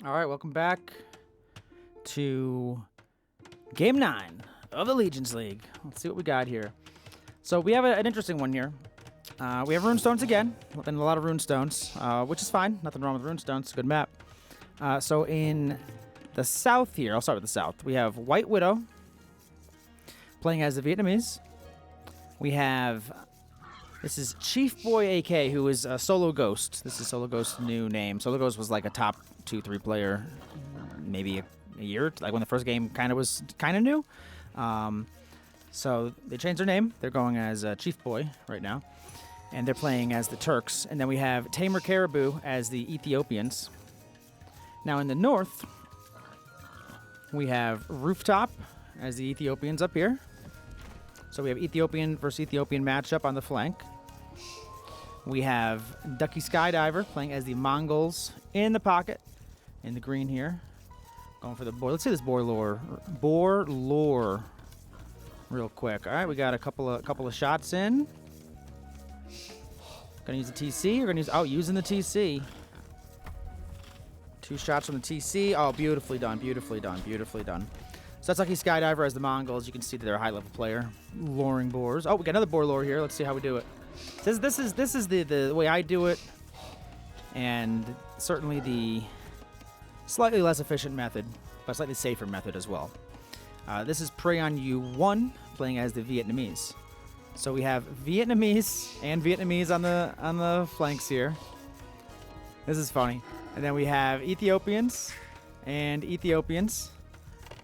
All right, welcome back to Game 9 of the Legions League. Let's see what we got here. So we have an interesting one here. We have runestones again, and a lot of runestones, which is fine. Nothing wrong with runestones. Good map. So in the south here, I'll start with the south. We have White Widow playing as the Vietnamese. We have, this is Chief Boy AK, who is Solo Ghost. This is Solo Ghost's new name. Solo Ghost was like a top 2-3 player, maybe a year, like when the first game was kind of new. So they changed their name. They're going as Chief Boy right now. And they're playing as the Turks. And then we have Tamer Caribou as the Ethiopians. Now in the north, we have Rooftop as the Ethiopians up here. So we have Ethiopian versus Ethiopian matchup on the flank. We have Ducky Skydiver playing as the Mongols in the pocket, in the green here. Going for the boar. Let's see this boar lore real quick. All right, we got a couple of shots in. Gonna use the TC. We're gonna use using the TC. 2 shots from the TC. Oh, beautifully done, beautifully done, beautifully done. So that's Lucky Skydiver as the Mongols. You can see that they're a high-level player, luring boars. Oh, we got another boar lore here. Let's see how we do it. This is the way I do it, and certainly the slightly less efficient method, but slightly safer method as well. This is Prey on You 1 playing as the Vietnamese. So we have Vietnamese and Vietnamese on the flanks here. This is funny. And then we have Ethiopians and Ethiopians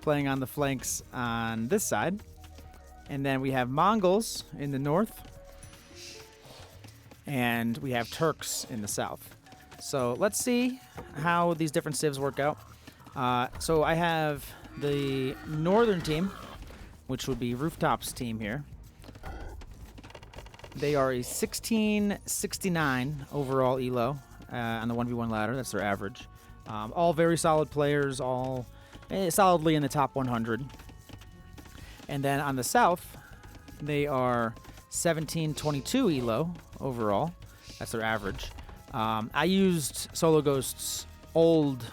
playing on the flanks on this side. And then we have Mongols in the north. And we have Turks in the south. So let's see how these different civs work out. So I have the northern team, which would be Rooftop's team here. They are a 1669 overall elo on the 1v1 ladder. That's their average. All very solid players, all solidly in the top 100. And then on the south, they are 1722 elo overall. That's their average. I used Solo Ghost's old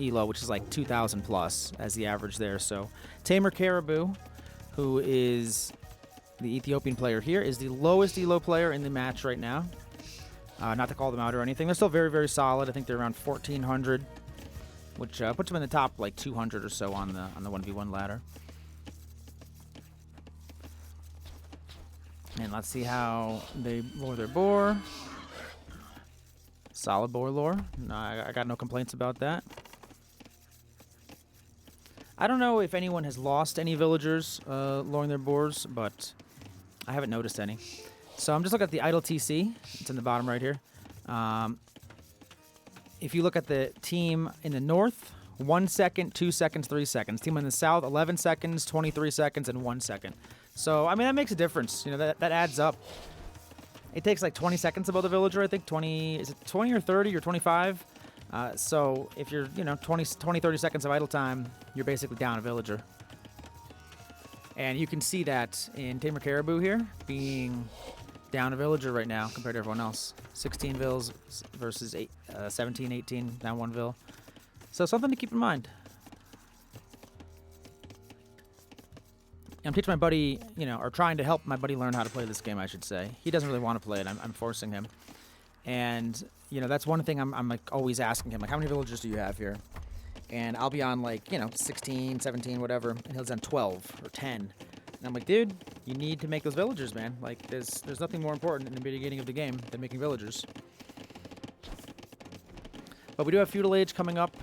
elo, which is like 2,000 plus as the average there. So Tamer Caribou, who is the Ethiopian player here, is the lowest elo player in the match right now. Not to call them out or anything. They're still very, very solid. I think they're around 1,400, which puts them in the top like 200 or so on the 1v1 ladder. And let's see how they lure their boar. Solid boar lore. No, I got no complaints about that. I don't know if anyone has lost any villagers luring their boars, but I haven't noticed any. So I'm just looking at the idle TC. It's in the bottom right here. If you look at the team in the north, 1 second, 2 seconds, 3 seconds. Team in the south, 11 seconds, 23 seconds, and 1 second. So, I mean, that makes a difference. You know, that adds up. It takes like 20 seconds above the villager, I think. 20, is it 20 or 30 or 25? So if you're, 20, 30 seconds of idle time, you're basically down a villager. And you can see that in Tamer Caribou here, being down a villager right now compared to everyone else. 16 vills versus 17, 18, down 1 vill. So something to keep in mind. I'm teaching my buddy, or trying to help my buddy learn how to play this game, I should say. He doesn't really want to play it. I'm forcing him. And, that's one thing I'm like always asking him, like, how many villagers do you have here? And I'll be on like, 16, 17, whatever, and he'll be on 12 or 10. And I'm like, dude, you need to make those villagers, man. Like, there's nothing more important in the beginning of the game than making villagers. But we do have Feudal Age coming up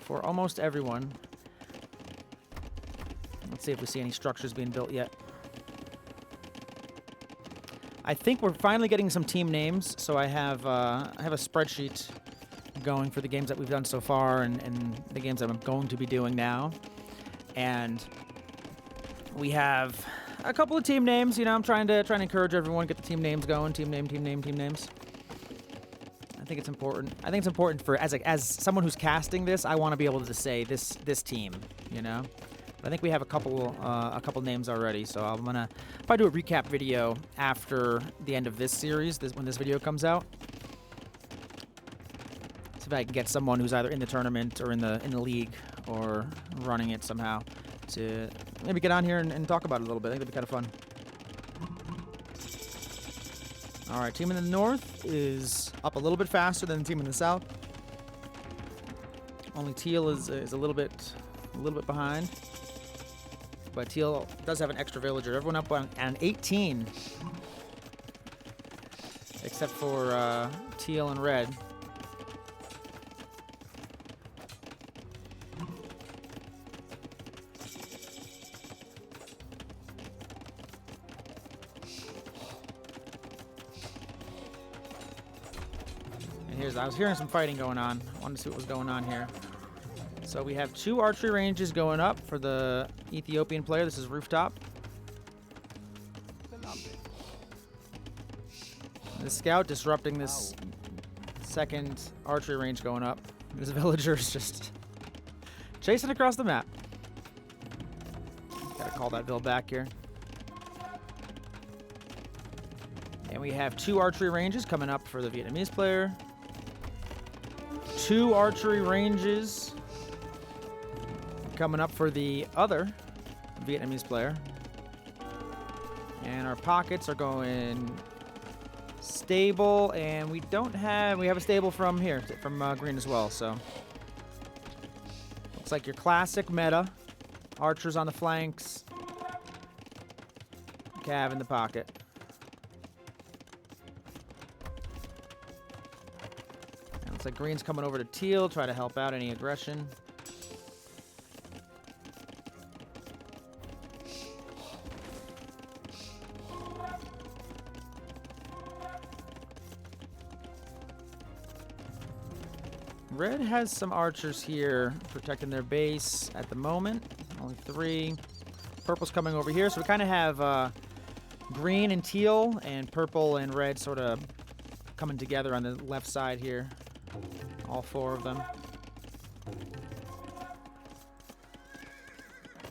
for almost everyone. Let's see if we see any structures being built yet. I think we're finally getting some team names. So I have a spreadsheet going for the games that we've done so far and the games that I'm going to be doing now. And we have a couple of team names. I'm trying to encourage everyone, get the team names going. Team names. I think it's important. I think it's important for as someone who's casting this, I want to be able to say this team, I think we have a couple names already, so I'm gonna probably do a recap video after the end of this series, when this video comes out. So if if I can get someone who's either in the tournament or in the league or running it somehow to maybe get on here and talk about it a little bit. I think that'd be kind of fun. All right, team in the north is up a little bit faster than the team in the south. Only Teal is a little bit behind, but Teal does have an extra villager. Everyone up on 18, except for Teal and Red. I was hearing some fighting going on. I wanted to see what was going on here. So we have 2 archery ranges going up for the Ethiopian player. This is Rooftop. The scout disrupting this second archery range going up. This villager's just chasing across the map. Gotta call that build back here. And we have 2 archery ranges coming up for the Vietnamese player. 2 archery ranges coming up for the other Vietnamese player. And our pockets are going stable, and we have a stable from here, from green as well, so. Looks like your classic meta. Archers on the flanks. Cav in the pocket. Looks like green's coming over to teal, try to help out any aggression. Red has some archers here protecting their base at the moment. Only 3. Purple's coming over here, so we kind of have green and teal and purple and red sort of coming together on the left side here. All 4 of them.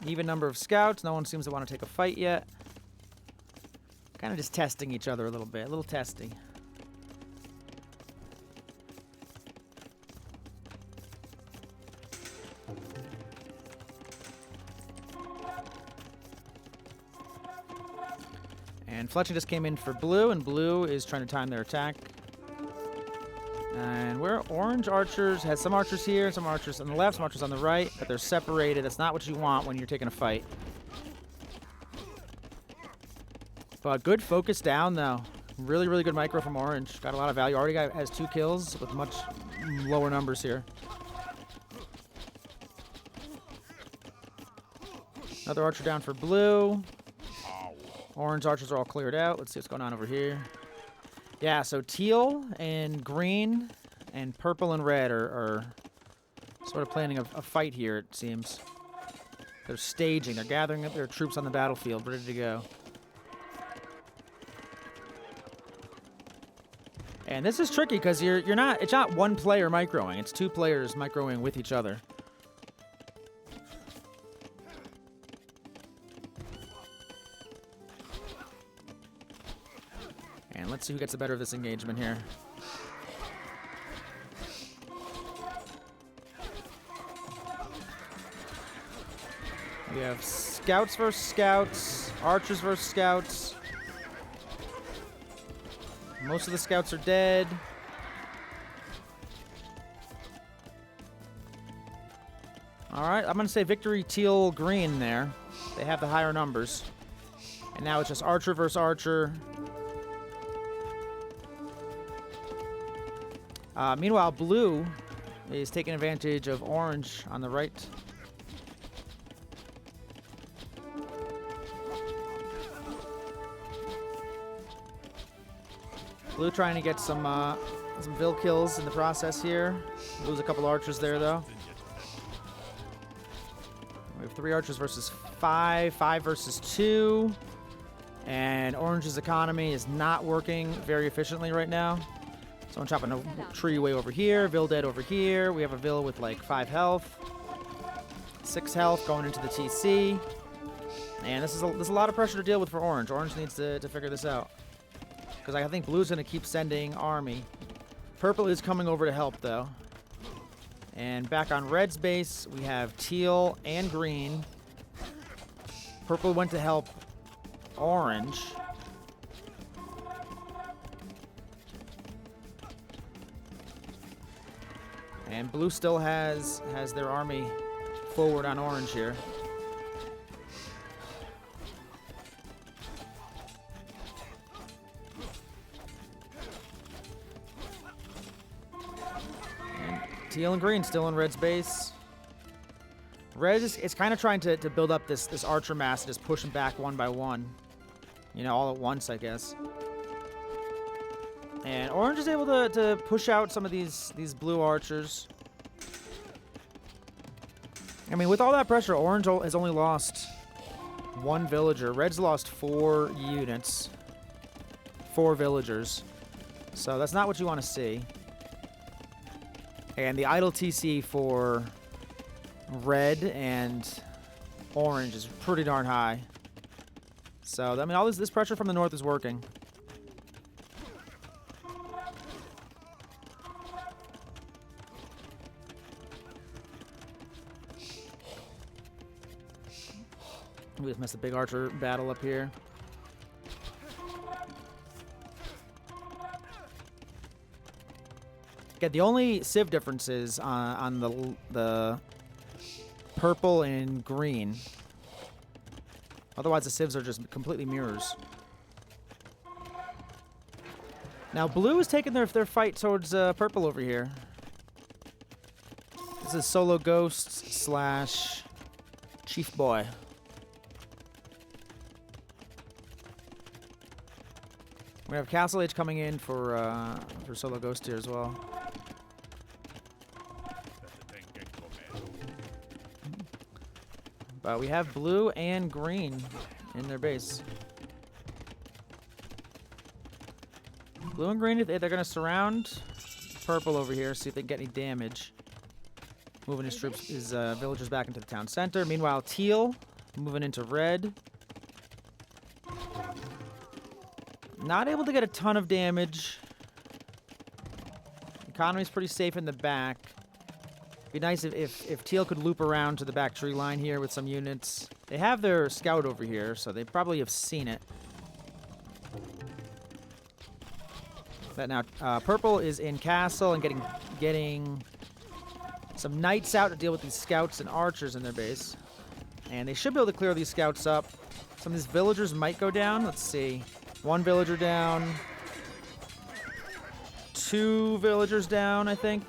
Even number of scouts. No one seems to want to take a fight yet. Kind of just testing each other a little bit. A little testy. And Fletcher just came in for blue, and blue is trying to time their attack. And where orange archers has some archers here, some archers on the left, some archers on the right, but they're separated. That's not what you want when you're taking a fight. But good focus down, though. Really, really good micro from orange. Got a lot of value. Already has 2 kills with much lower numbers here. Another archer down for blue. Orange archers are all cleared out. Let's see what's going on over here. Yeah, so teal and green and purple and red are sort of planning a fight here, it seems. They're staging. They're gathering up their troops on the battlefield, ready to go. And this is tricky because it's not one player microing. It's 2 players microing with each other. And let's see who gets the better of this engagement here. We have scouts versus scouts, archers versus scouts. Most of the scouts are dead. All right, I'm going to say victory teal green there. They have the higher numbers. And now it's just archer versus archer. Meanwhile, blue is taking advantage of orange on the right. Blue trying to get some Vil kills in the process here. Lose a couple archers there, though. We have 3 archers versus 5, 5 versus 2. And orange's economy is not working very efficiently right now. Someone chopping a tree way over here. Vil dead over here. We have a Vil with like 5 health. 6 health going into the TC. And there's a lot of pressure to deal with for orange. Orange needs to figure this out. Because I think blue's going to keep sending army. Purple is coming over to help, though. And back on red's base, we have teal and green. Purple went to help orange. And blue still has their army forward on orange here. And teal and green still in red's base. Red is kind of trying to build up this archer mass and just push them back one by one. You know, all at once, I guess. And orange is able to push out some of these blue archers. I mean, with all that pressure, orange has only lost 1 villager. Red's lost 4 units. 4 villagers. So that's not what you want to see. And the idle TC for red and orange is pretty darn high. So, I mean, all this pressure from the north is working. We just missed a big archer battle up here. Yeah, the only civ differences on the purple and green. Otherwise, the civs are just completely mirrors. Now, blue is taking their fight towards purple over here. This is Solo Ghost slash Chief Boy. We have Castle Age coming in for Solo Ghost here as well. But we have blue and green in their base. Blue and green, they're going to surround purple over here, see if they can get any damage. Moving his troops, his villagers back into the town center. Meanwhile, teal moving into red. Not able to get a ton of damage. Economy's pretty safe in the back. Be nice if teal could loop around to the back tree line here with some units. They have their scout over here, so they probably have seen it. But now purple is in castle and getting some knights out to deal with these scouts and archers in their base. And they should be able to clear these scouts up. Some of these villagers might go down. Let's see. 1 villager down. 2 villagers down, I think.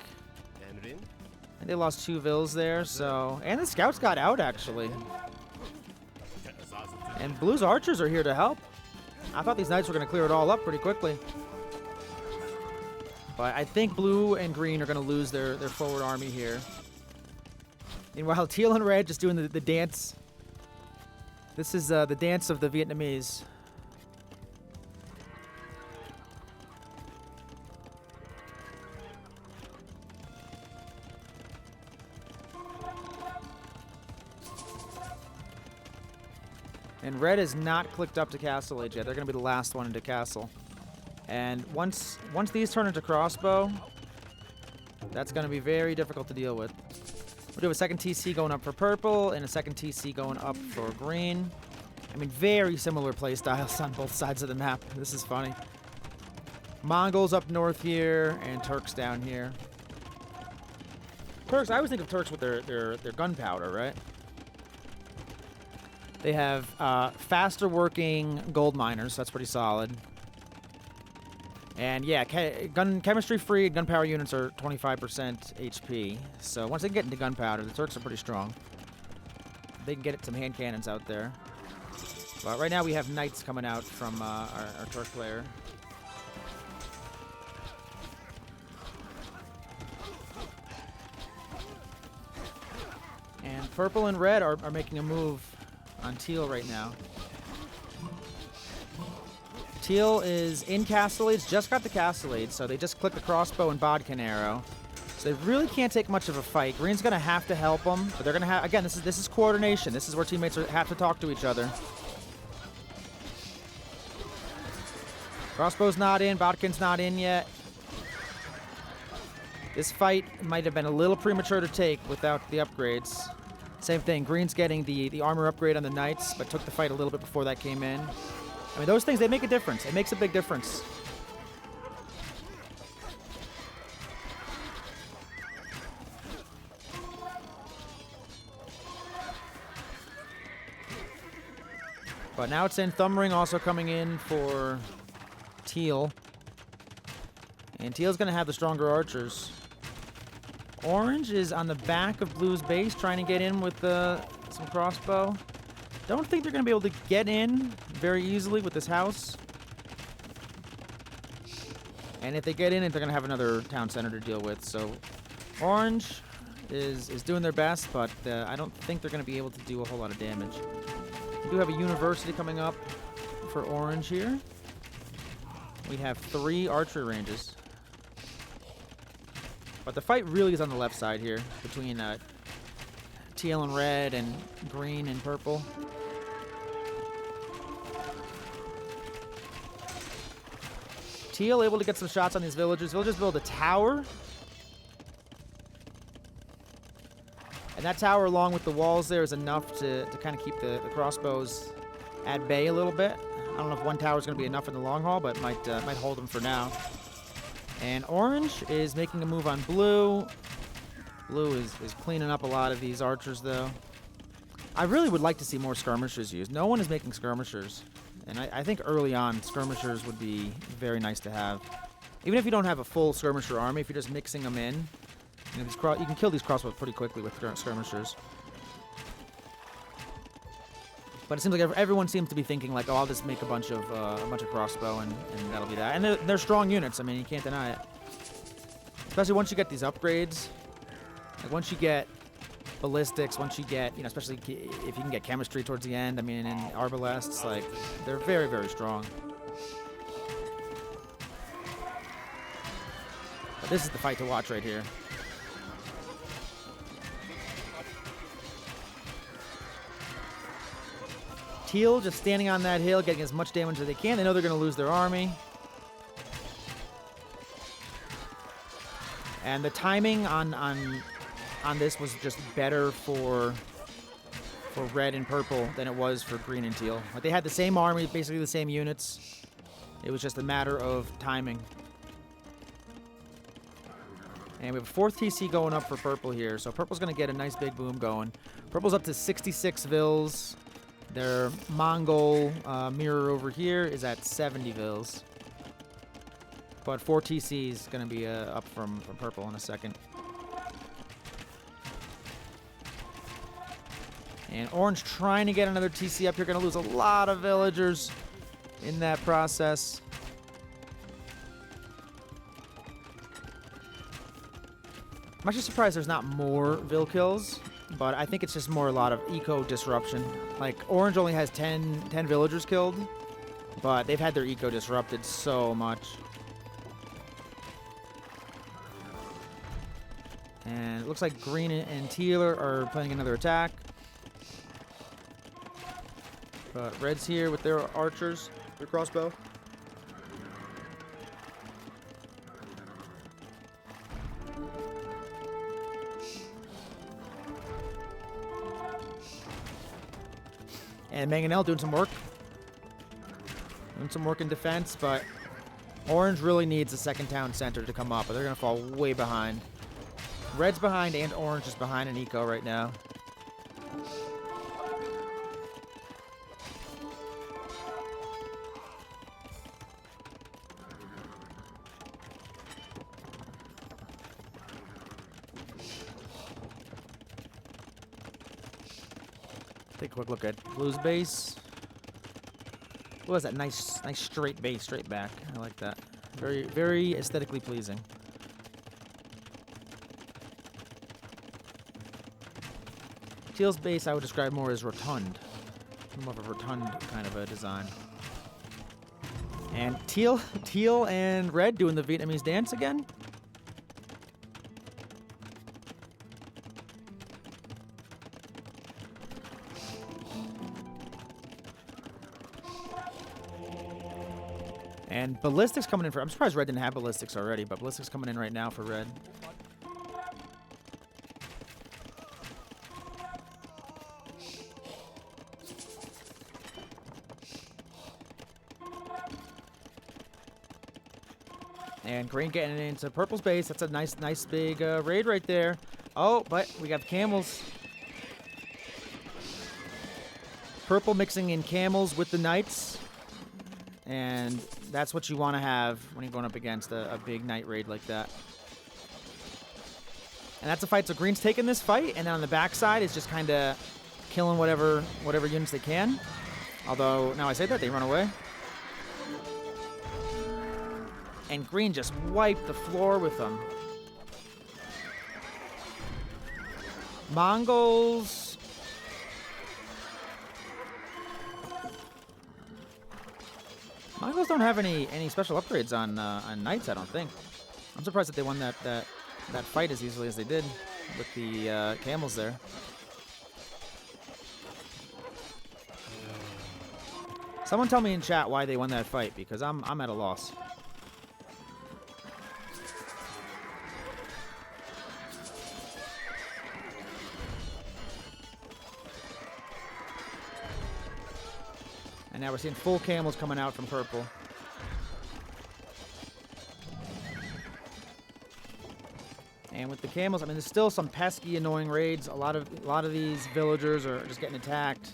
And they lost 2 vills there, so... And the scouts got out, actually. And blue's archers are here to help. I thought these knights were going to clear it all up pretty quickly. But I think blue and green are going to lose their forward army here. Meanwhile, teal and red just doing the dance. This is the dance of the Vietnamese. And red is not clicked up to Castle Age yet. They're going to be the last one into castle. And once these turn into crossbow, that's going to be very difficult to deal with. We'll do a second TC going up for purple and a second TC going up for green. I mean, very similar play styles on both sides of the map. This is funny. Mongols up north here and Turks down here. Turks, I always think of Turks with their gunpowder, right? They have faster working gold miners, so that's pretty solid. And yeah, chemistry free gunpowder units are 25% HP. So once they get into gunpowder, the Turks are pretty strong. They can get some hand cannons out there. But right now we have knights coming out from our Turk player. And purple and red are making a move on teal right now. Teal is in Castle Age, just got the Castle Age, so they just click the crossbow and bodkin arrow. So they really can't take much of a fight. Green's gonna have to help them, but they're gonna have, again, this is coordination. This is where teammates have to talk to each other. Crossbow's not in, bodkin's not in yet. This fight might have been a little premature to take without the upgrades. Same thing, green's getting the armor upgrade on the knights, but took the fight a little bit before that came in. I mean, those things, they make a difference. It makes a big difference. But now it's in. Thumbring also coming in for Teal. And Teal's going to have the stronger archers. Orange is on the back of Blue's base, trying to get in with some crossbow. Don't think they're going to be able to get in very easily with this house. And if they get in it, they're going to have another town center to deal with. So Orange is doing their best, but I don't think they're going to be able to do a whole lot of damage. We do have a university coming up for Orange here. We have 3 archery ranges. But the fight really is on the left side here, between teal and red and green and purple. Teal able to get some shots on these villagers. Villagers build a tower. And that tower, along with the walls there, is enough to kind of keep the crossbows at bay a little bit. I don't know if one tower is going to be enough in the long haul, but might hold them for now. And Orange is making a move on Blue. Blue is cleaning up a lot of these archers, though. I really would like to see more skirmishers used. No one is making skirmishers. And I think early on, skirmishers would be very nice to have. Even if you don't have a full skirmisher army, if you're just mixing them in, you know, you can kill these crossbows pretty quickly with skirmishers. But it seems like everyone seems to be thinking like, oh, I'll just make a bunch of crossbow and that'll be that. And they're strong units. I mean, you can't deny it. Especially once you get these upgrades. Like once you get ballistics, once you get, you know, especially if you can get chemistry towards the end. I mean, in arbalests, like they're very, very strong. But this is the fight to watch right here. Teal just standing on that hill, getting as much damage as they can. They know they're going to lose their army. And the timing on this was just better for red and purple than it was for green and teal. Like they had the same army, basically the same units. It was just a matter of timing. And we have a 4th TC going up for purple here. So purple's going to get a nice big boom going. Purple's up to 66 vills. Their Mongol mirror over here is at 70 vills. But 4 TC is going to be up from purple in a second. And Orange trying to get another TC up here. Going to lose a lot of villagers in that process. I'm actually surprised there's not more Vill kills, but I think it's just more a lot of eco disruption. Like, Orange only has 10 villagers killed, but they've had their eco disrupted so much. And it looks like Green and Teal are planning another attack. But Red's here with their archers, their crossbow. And Mangonel doing some work. Doing some work in defense, but Orange really needs a second town center to come up, but they're going to fall way behind. Red's behind and Orange is behind in eco right now. Take a quick look at Blue's base. What was that? Nice straight base, straight back. I like that. Very, very aesthetically pleasing. Teal's base I would describe more as rotund. More of a rotund kind of a design. And Teal and Red doing the Vietnamese dance again. And Ballistics coming in for... I'm surprised Red didn't have Ballistics already, but Ballistics coming in right now for Red. And green getting into purple's base. That's a nice big raid right there. Oh, but we got the camels. Purple mixing in camels with the knights. And that's what you want to have when you're going up against a big knight raid like that. And that's a fight. So green's taking this fight, and then on the backside is just kind of killing whatever units they can. Although, now I say that, they run away. And green just wiped the floor with them. Mongols. Mongols don't have any special upgrades on knights, I don't think. I'm surprised that they won that fight as easily as they did with the camels there. Someone tell me in chat why they won that fight, because I'm at a loss. And now we're seeing full camels coming out from purple. And with the camels, I mean, there's still some pesky, annoying raids. A lot of these villagers are just getting attacked.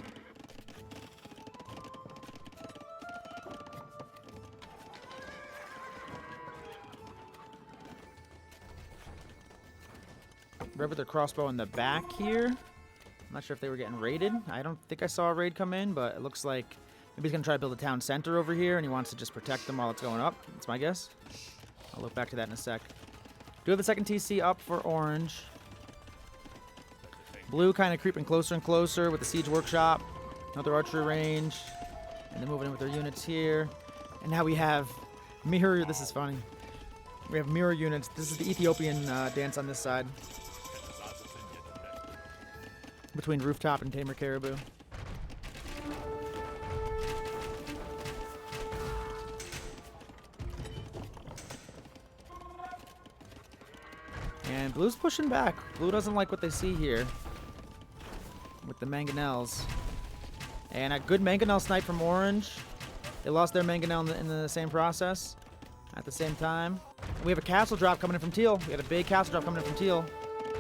Red with their crossbow in the back here. I'm not sure if they were getting raided. I don't think I saw a raid come in, but it looks like maybe he's going to try to build a town center over here, and he wants to just protect them while it's going up. That's my guess. I'll look back to that in a sec. Do have the second TC up for orange. Blue kind of creeping closer and closer with the siege workshop. Another archery range. And they're moving in with their units here. And now we have mirror. This is funny. We have mirror units. This is the Ethiopian dance on this side. Between Rooftop and Tamer Caribou. And blue's pushing back. Blue doesn't like what they see here with the mangonels. And a good mangonel snipe from orange. They lost their mangonel in the same process at the same time. We have a castle drop coming in from teal. We have a big castle drop coming in from teal.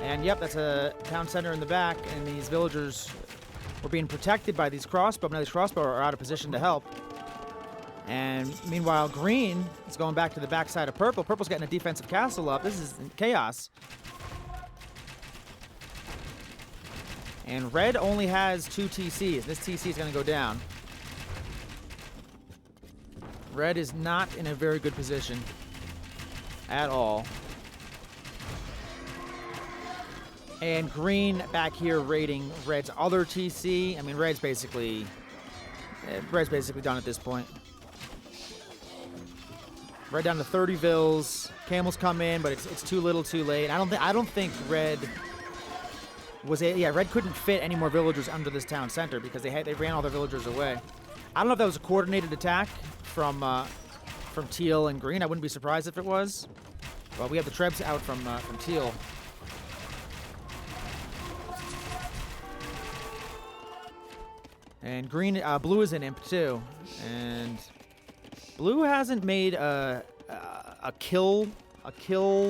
And yep, that's a town center in the back, and these villagers were being protected by these crossbow. Now these crossbow are out of position to help. And meanwhile, green is going back to the backside of purple. Purple's getting a defensive castle up. This is chaos. And red only has 2 TCs. This TC is going to go down. Red is not in a very good position at all. And green back here raiding red's other TC. I mean, red's basically done at this point. Red down to 30 vills. Camels come in, but it's too little, too late. I don't think red was red couldn't fit any more villagers under this town center because they ran all their villagers away. I don't know if that was a coordinated attack from teal and green. I wouldn't be surprised if it was. But we have the Trebs out from teal. And green, blue is an imp too, and blue hasn't made a kill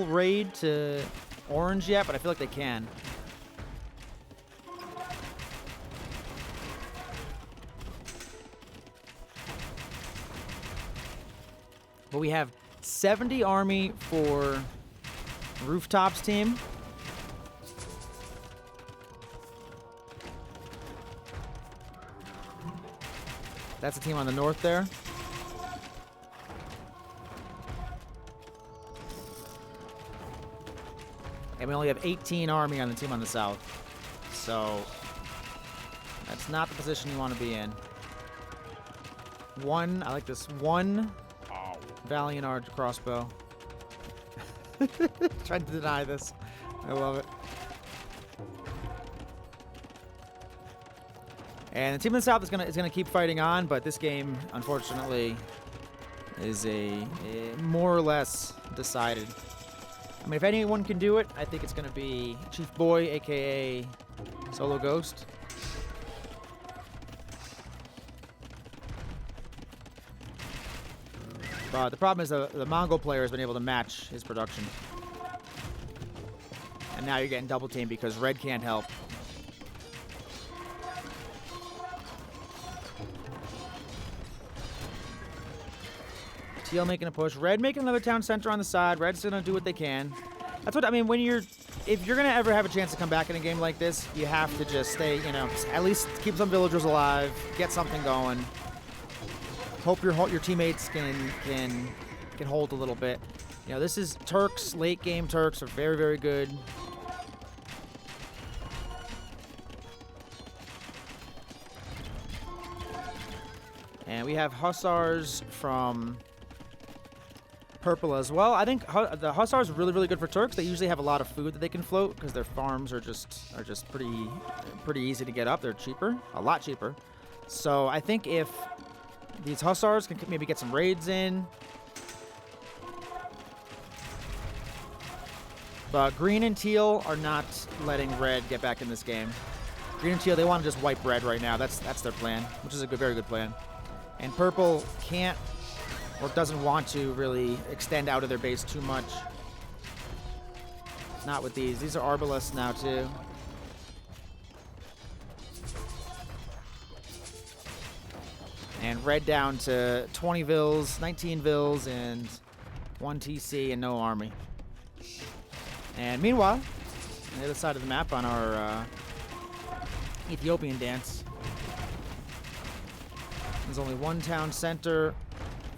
raid to orange yet, but I feel like they can. But we have 70 army for Rooftops team. That's the team on the north there. And we only have 18 army on the team on the south. So that's not the position you want to be in. I like this one Valiant Arch crossbow. Trying to deny this. I love it. And the team in the south is gonna keep fighting on, but this game, unfortunately, is a more or less decided. I mean, if anyone can do it, I think it's gonna be Chief Boy, aka Solo Ghost. But the problem is the Mongol player has been able to match his production. And now you're getting double teamed because red can't help. Teal making a push. Red making another town center on the side. Red's going to do what they can. That's what I mean. If you're going to ever have a chance to come back in a game like this, you have to just stay, you know, at least keep some villagers alive, get something going. Hope your teammates can hold a little bit. You know, this is Turks. Late game Turks are very, very good. And we have Hussars from Purple as well. I think the Hussars are really, really good for Turks. They usually have a lot of food that they can float because their farms are just pretty easy to get up. They're cheaper, a lot cheaper. So I think if these Hussars can maybe get some raids in. But green and teal are not letting red get back in this game. Green and teal, they want to just wipe red right now. That's their plan, which is a very good plan. And purple can't or doesn't want to really extend out of their base too much. Not with these. These are Arbalists now too. And red down to 20 vills, 19 vills, and 1 TC and no army. And meanwhile, on the other side of the map on our Ethiopian dance, there's only one town center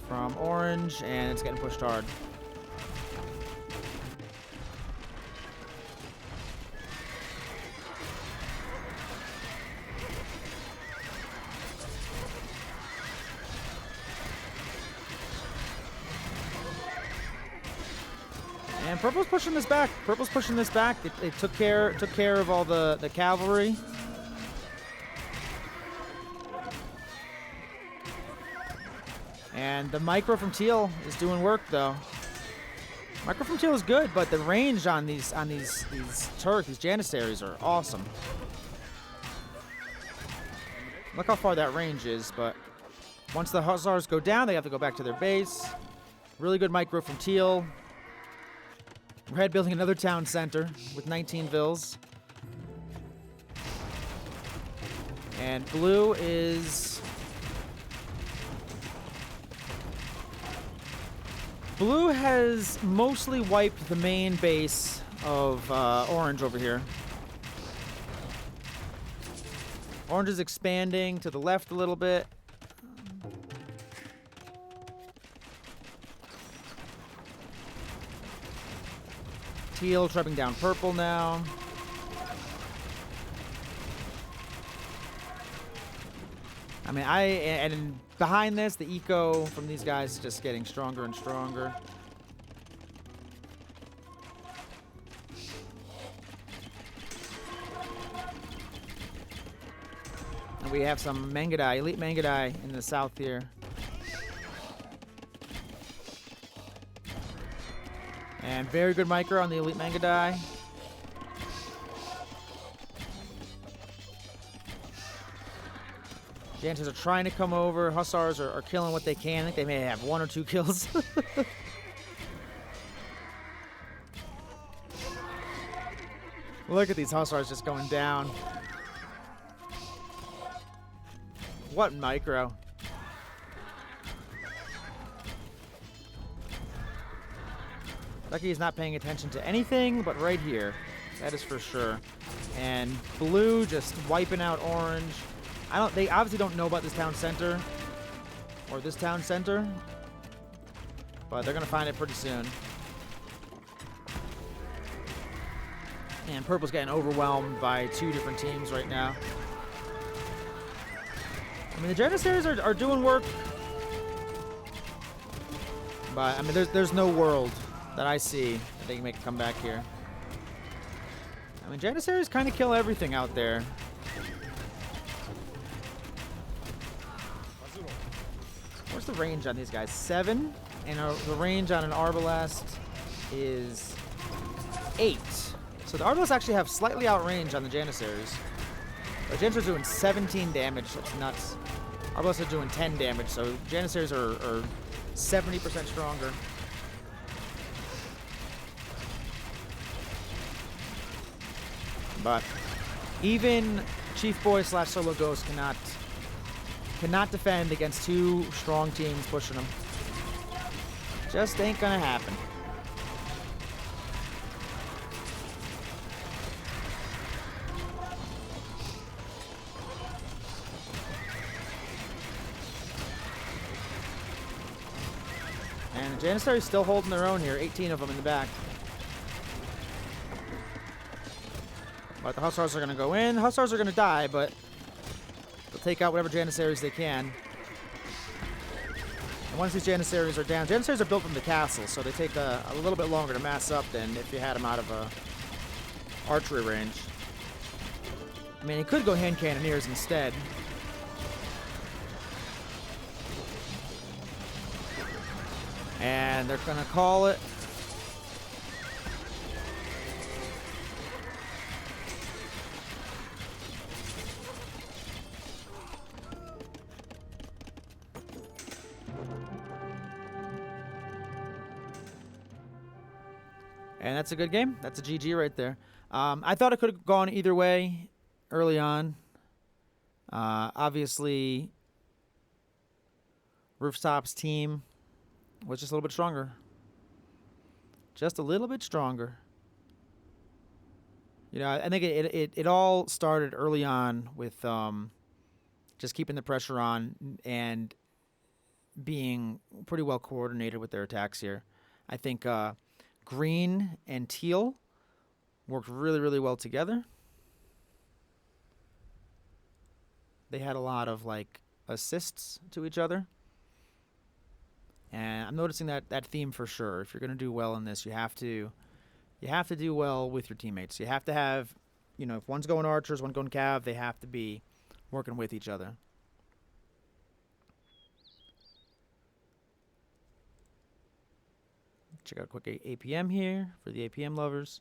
from orange, and it's getting pushed hard. And purple's pushing this back. Purple's pushing this back. They took care of all the cavalry. And the micro from teal is doing work though. Micro from teal is good, but the range on these Turks, these Janissaries are awesome. Look how far that range is, but once the Hussars go down, they have to go back to their base. Really good micro from teal. Red building another town center with 19 vills. And blue is... Blue has mostly wiped the main base of orange over here. Orange is expanding to the left a little bit. Teal trapping down purple now. I mean, and behind this, the eco from these guys is just getting stronger and stronger. And we have some Mangudai, elite Mangudai in the south here. And very good micro on the elite Mangudai. Jansons are trying to come over. Hussars are killing what they can. I think they may have 1 or 2 kills. Look at these Hussars just going down. What micro. Lucky he's not paying attention to anything but right here. That is for sure. And blue just wiping out orange. They obviously don't know about this town center or this town center, but they're gonna find it pretty soon. And purple's getting overwhelmed by 2 different teams right now. I mean, the Janissaries are doing work, but I mean, there's no world that I see that they can make a comeback here. I mean, Janissaries kind of kill everything out there. What's the range on these guys? 7, and the range on an Arbalest is 8. So the Arbalists actually have slightly outrange on the Janissaries. The Janissaries are doing 17 damage. That's nuts. Arbalists are doing 10 damage, so Janissaries are 70% stronger. But even Chief Boy / Solo Ghost cannot defend against two strong teams pushing them. Just ain't gonna happen. And Janissary's still holding their own here. 18 of them in the back. But the Hussars are going to go in. The Hussars are going to die, but they'll take out whatever Janissaries they can. And once these Janissaries are down, Janissaries are built from the castle, so they take a little bit longer to mass up than if you had them out of archery range. I mean, he could go hand cannoneers instead. And they're going to call it. And that's a good game. That's a GG right there. I thought it could have gone either way early on. Obviously, Rooftop's team was just a little bit stronger. Just a little bit stronger. You know, I think it all started early on with just keeping the pressure on and being pretty well coordinated with their attacks here. I think green and teal worked really, really well together. They had a lot of like assists to each other. And I'm noticing that theme for sure. If you're going to do well in this, you have to do well with your teammates. You have to have, you know, if one's going archers, one's going cav, they have to be working with each other. Check out a quick APM here for the APM lovers.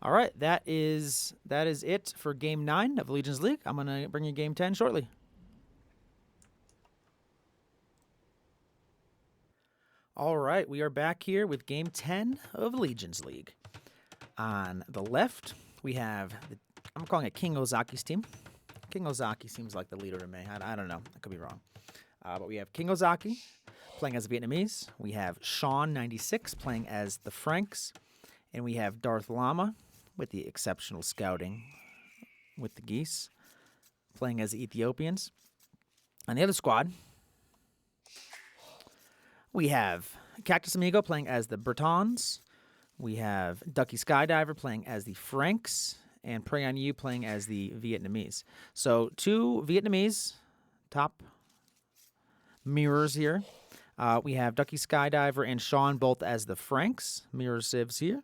All right, that is it for Game 9 of Legions League. I'm going to bring you Game 10 shortly. All right, we are back here with Game 10 of Legions League. On the left, we have, I'm calling it King Ozaki's team. King Ozaki seems like the leader to me. I don't know. I could be wrong. But we have King Ozaki playing as the Vietnamese. We have Sean 96 playing as the Franks. And we have Darth Lama with the exceptional scouting with the geese playing as the Ethiopians. On the other squad, we have Cactus Amigo playing as the Bretons. We have Ducky Skydiver playing as the Franks. And Prey on You playing as the Vietnamese. So 2 Vietnamese top mirrors here. We have Ducky Skydiver and Sean both as the Franks. Mirror civs here.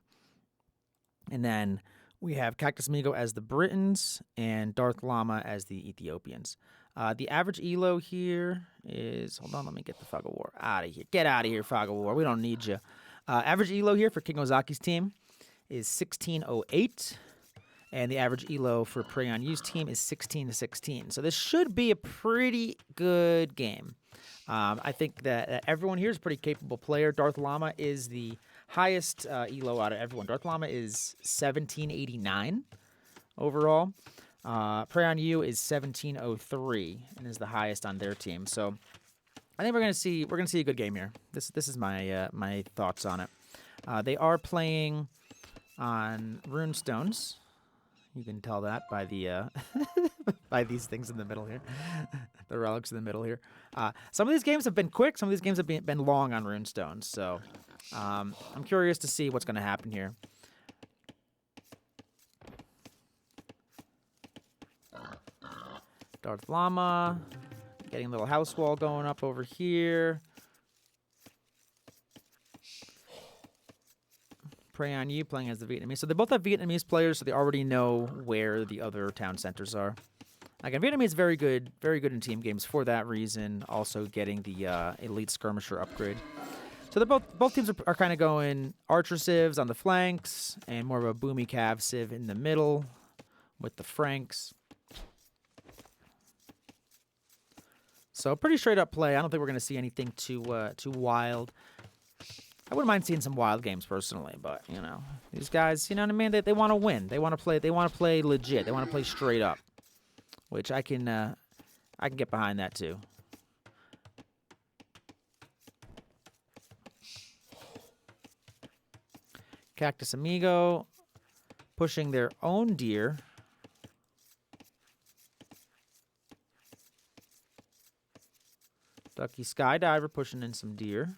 And then we have Cactus Amigo as the Britons and Darth Lama as the Ethiopians. The average elo here is... Hold on, let me get the Fog of War out of here. Get out of here, Fog of War. We don't need you. Average elo here for King Ozaki's team is 1608. And the average elo for Prey on You's team is 16-16. So this should be a pretty good game. I think that everyone here is a pretty capable player. Darth Lama is the highest elo out of everyone. Darth Lama is 1789 overall. Prey on You is 1703 and is the highest on their team. So I think we're gonna see a good game here. This is my my thoughts on it. They are playing on runestones. You can tell that by the by these things in the middle here, the relics in the middle here. Some of these games have been quick. Some of these games have been long on runestones. So I'm curious to see what's going to happen here. Darth Lama getting a little house wall going up over here. Prey on You playing as the Vietnamese. So they both have Vietnamese players, so they already know where the other town centers are. Again, Vietnamese is very good in team games for that reason. Also getting the Elite Skirmisher upgrade. So they're both teams are kind of going archer civs on the flanks and more of a boomy cav civ in the middle with the Franks. So pretty straight up play. I don't think we're going to see anything too wild. I wouldn't mind seeing some wild games personally, but you know, these guys, you know what I mean? They want to win. They want to play. They want to play legit. They want to play straight up, which I can get behind that too. Cactus Amigo pushing their own deer. Ducky Skydiver pushing in some deer.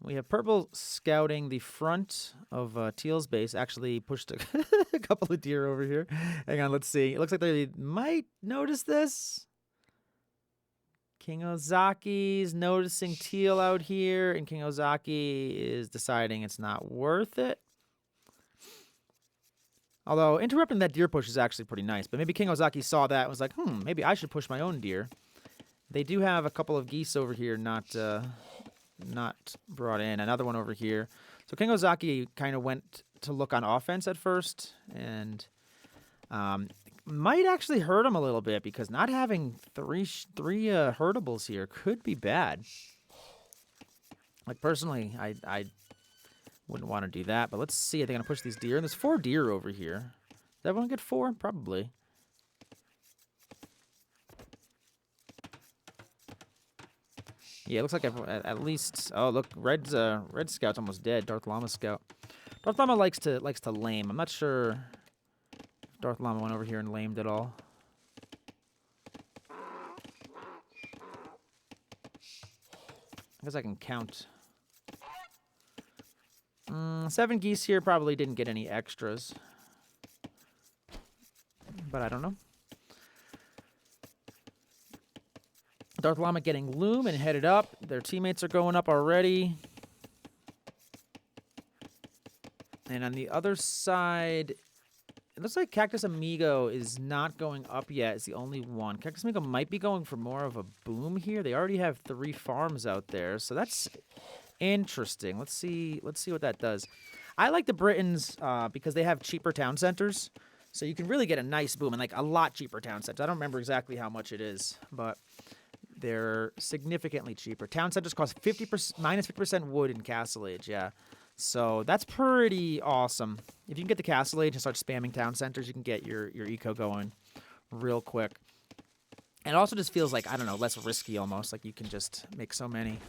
We have Purple scouting the front of Teal's base. Actually pushed a couple of deer over here. Hang on, let's see. It looks like they might notice this. King Ozaki's noticing Teal out here, and King Ozaki is deciding it's not worth it. Although interrupting that deer push is actually pretty nice. But maybe King Ozaki saw that and was like, maybe I should push my own deer. They do have a couple of geese over here not brought in. Another one over here. So King Ozaki kind of went to look on offense at first, and might actually hurt him a little bit, because not having three herdables here could be bad. Like, personally, I wouldn't want to do that, but let's see if they're going to push these deer. And there's 4 deer over here. Does everyone get 4? Probably. Yeah, it looks like at least. Oh, look, Red Scout's almost dead. Darth Llama Scout. Darth Llama likes to lame. I'm not sure if Darth Llama went over here and lamed at all. I guess I can count. 7 geese here, probably didn't get any extras, but I don't know. Darth Llama getting loom and headed up. Their teammates are going up already. And on the other side, it looks like Cactus Amigo is not going up yet. It's the only one. Cactus Amigo might be going for more of a boom here. They already have 3 farms out there, so that's interesting. Let's see what that does. I like the Britons because they have cheaper town centers, so you can really get a nice boom, and like a lot cheaper town centers. I don't remember exactly how much it is, but they're significantly cheaper. Town centers cost minus 50% wood in Castle Age, yeah. So that's pretty awesome. If you can get the Castle Age and start spamming town centers, you can get your eco going real quick. And it also just feels like, I don't know, less risky almost. Like you can just make so many.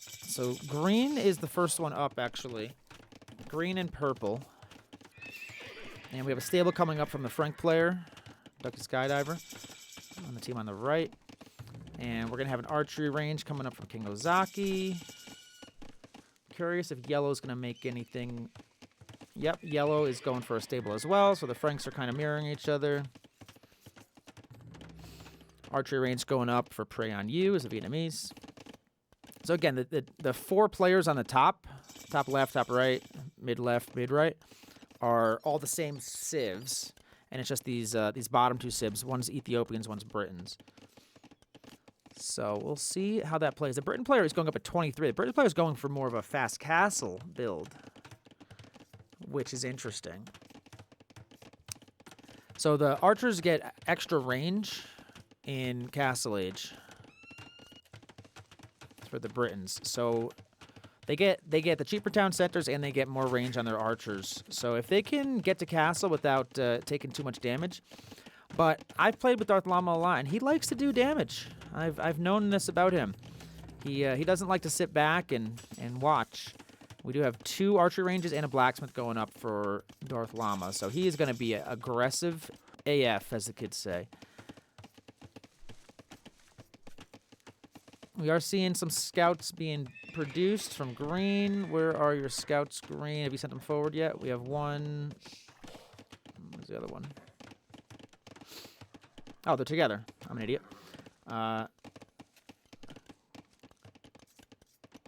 So green is the first one up, actually. Green and purple. And we have a stable coming up from the Frank player, Ducky Skydiver, on the team on the right. And we're going to have an archery range coming up from King Ozaki. Curious if yellow is going to make anything. Yep, yellow is going for a stable as well, so the Franks are kind of mirroring each other. Archery range going up for Prey on You is a Vietnamese. So again, the 4 players on the top left, top right, mid left, mid right, are all the same civs, and it's just these bottom 2 civs. One's Ethiopians, one's Britons. So we'll see how that plays. The Briton player is going up at 23. The Briton player is going for more of a fast castle build, which is interesting. So the archers get extra range in Castle Age for the Britons. So they get the cheaper town centers, and they get more range on their archers. So if they can get to castle without taking too much damage. But I've played with Darth Llama a lot, and he likes to do damage. I've known this about him. He doesn't like to sit back and watch. We do have 2 archery ranges and a blacksmith going up for Darth Llama, so he is going to be aggressive AF, as the kids say. We are seeing some scouts being produced from green. Where are your scouts, green? Have you sent them forward yet? We have one. Where's the other one? Oh, they're together. I'm an idiot.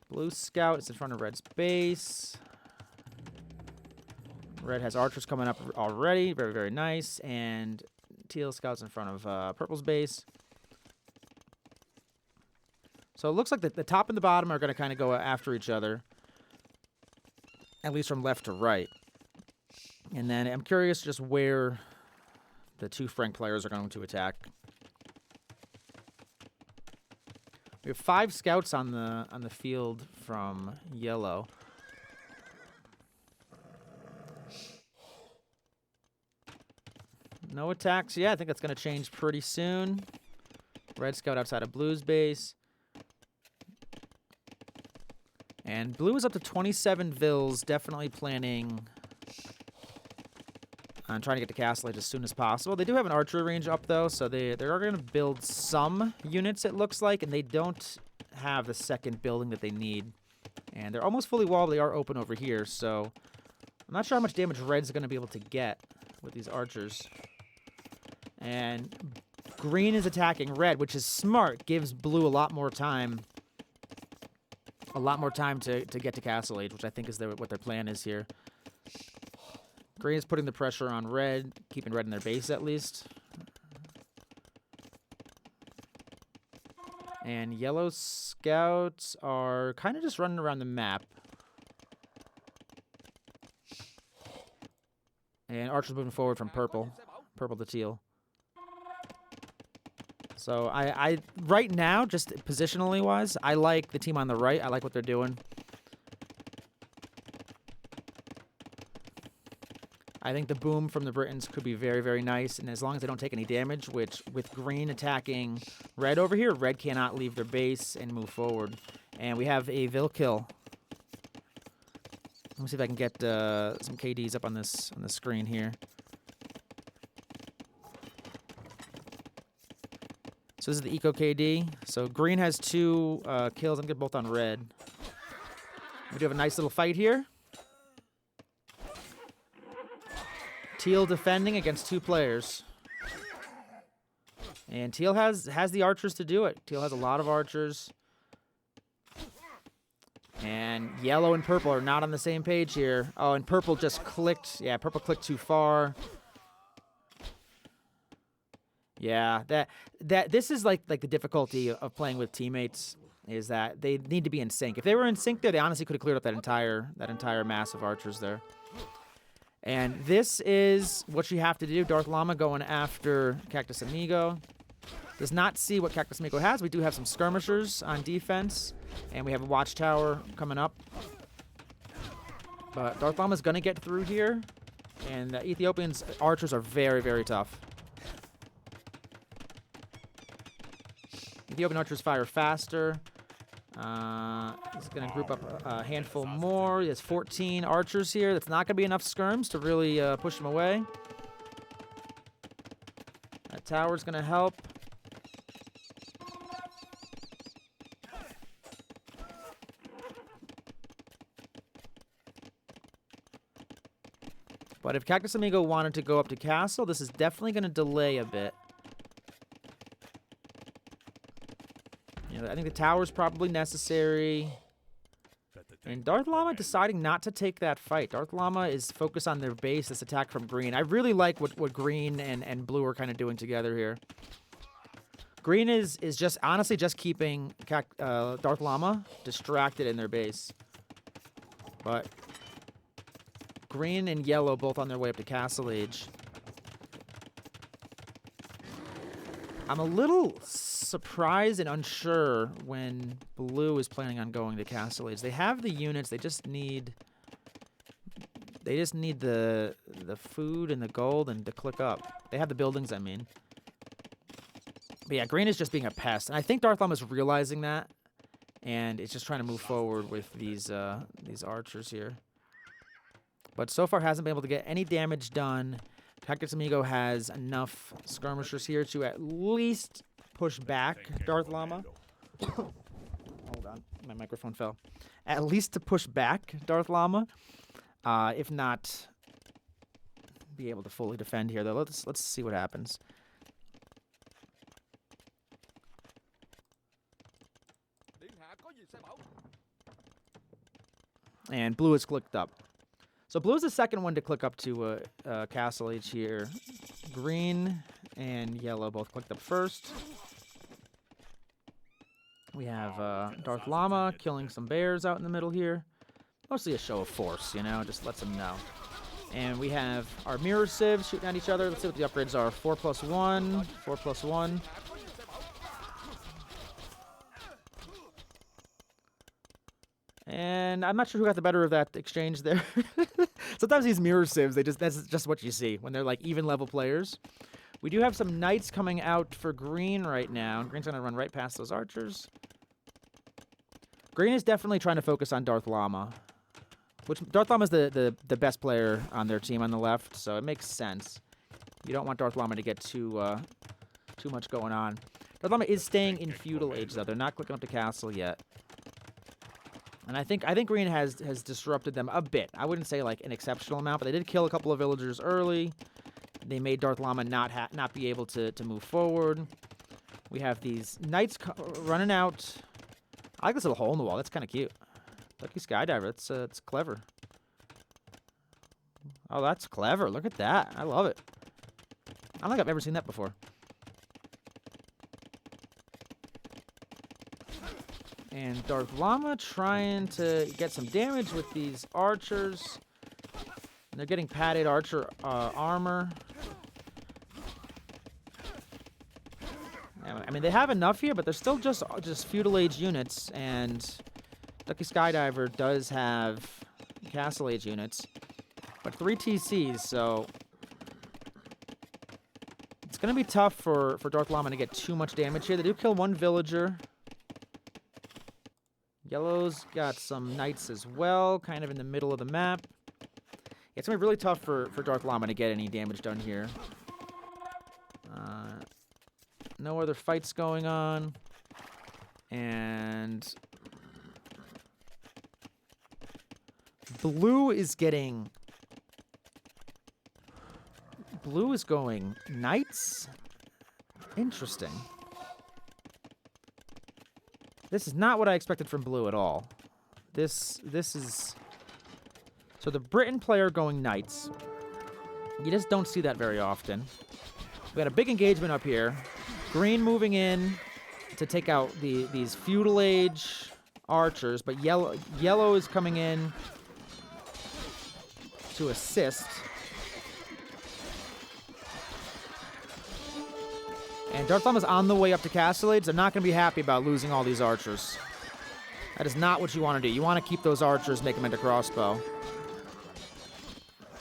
Blue scout is in front of Red's base. Red has archers coming up already. Very, very nice. And teal scout's in front of purple's base. So it looks like the top and the bottom are going to kind of go after each other, at least from left to right. And then I'm curious just where the two Frank players are going to attack. We have 5 scouts on the field from yellow. No attacks. Yeah, I think that's going to change pretty soon. Red scout outside of blue's base. And blue is up to 27 vills, definitely planning on trying to get to Castle Age as soon as possible. They do have an archery range up, though, so they are going to build some units, it looks like, and they don't have the second building that they need. And they're almost fully walled, but they are open over here, so I'm not sure how much damage red's going to be able to get with these archers. And green is attacking red, which is smart, gives blue a lot more time. To get to Castle Age, which I think is what their plan is here. Green is putting the pressure on red, keeping red in their base at least. And yellow scouts are kind of just running around the map. And archers moving forward from purple to teal. So I right now, just positionally wise, I like the team on the right. I like what they're doing. I think the boom from the Britons could be very, very nice, and as long as they don't take any damage, which with green attacking red over here, red cannot leave their base and move forward. And we have a Vil kill. Let me see if I can get some KDs up on the screen here. So this is the Eco KD. So green has 2 kills. I'm going to get both on red. We do have a nice little fight here. Teal defending against 2 players. And Teal has the archers to do it. Teal has a lot of archers. And yellow and purple are not on the same page here. Oh, and purple just clicked. Yeah, purple clicked too far. Yeah, this is like the difficulty of playing with teammates is that they need to be in sync. If they were in sync there, they honestly could have cleared up that entire mass of archers there. And this is what you have to do. Darth Llama going after Cactus Amigo. Does not see what Cactus Amigo has. We do have some skirmishers on defense, and we have a watchtower coming up. But Darth Llama's going to get through here, and the Ethiopians' archers are very, very tough. Ethiopian archers fire faster. He's going to group up a handful more. He has 14 archers here. That's not going to be enough skirms to really push him away. That tower's going to help. But if Cactus Amigo wanted to go up to Castle, this is definitely going to delay a bit. I think the tower's probably necessary. And Darth Llama deciding not to take that fight. Darth Llama is focused on their base, this attack from green. I really like what green and blue are kind of doing together here. Green is just honestly just keeping Darth Llama distracted in their base. But green and yellow both on their way up to Castle Age. I'm a little surprised and unsure when blue is planning on going to Castle Age. They have the units. They just need the food and the gold and to click up. They have the buildings, I mean. But yeah, green is just being a pest. And I think Darth Llama is realizing that. And it's just trying to move forward with these archers here. But so far hasn't been able to get any damage done. Cactus Amigo has enough skirmishers here to at least push back Darth Llama. Hold on, my microphone fell. At least to push back Darth Llama. If not, be able to fully defend here. Though let's see what happens. And blue is clicked up. So blue is the second one to click up to Castle Age here. Green and yellow both clicked up first. We have Darth Llama killing some bears out in the middle here. Mostly a show of force, you know, just lets them know. And we have our mirror sieves shooting at each other. Let's see what the upgrades are. 4+1, 4+1. And I'm not sure who got the better of that exchange there. Sometimes these mirror sieves, that's just what you see when they're like even level players. We do have some knights coming out for green right now. Green's going to run right past those archers. Green is definitely trying to focus on Darth Llama. Which Darth Llama is the best player on their team on the left, so it makes sense. You don't want Darth Llama to get too much going on. Darth Llama is staying in feudal age though. They're not clicking up to castle yet. And I think Green has disrupted them a bit. I wouldn't say like an exceptional amount, but they did kill a couple of villagers early. They made Darth Llama not be able to move forward. We have these knights running out. I like this little hole in the wall. That's kind of cute. Lucky Skydiver. It's clever. Oh, that's clever. Look at that. I love it. I don't think I've ever seen that before. And Darth Llama trying to get some damage with these archers. And they're getting padded archer armor. I mean, they have enough here, but they're still just feudal age units. And Lucky Skydiver does have castle age units. But 3 TCs, so it's going to be tough for Darth Llama to get too much damage here. They do kill 1 villager. Yellow's got some knights as well, kind of in the middle of the map. It's going to be really tough for Darth Llama to get any damage done here. No other fights going on. And Blue is going knights? Interesting. This is not what I expected from Blue at all. This is... So the Britain player going knights. You just don't see that very often. We got a big engagement up here. Green moving in to take out these feudal age archers, but yellow is coming in to assist. And Darth Llama's on the way up to Castle Age. They're not going to be happy about losing all these archers. That is not what you want to do. You want to keep those archers, make them into crossbow.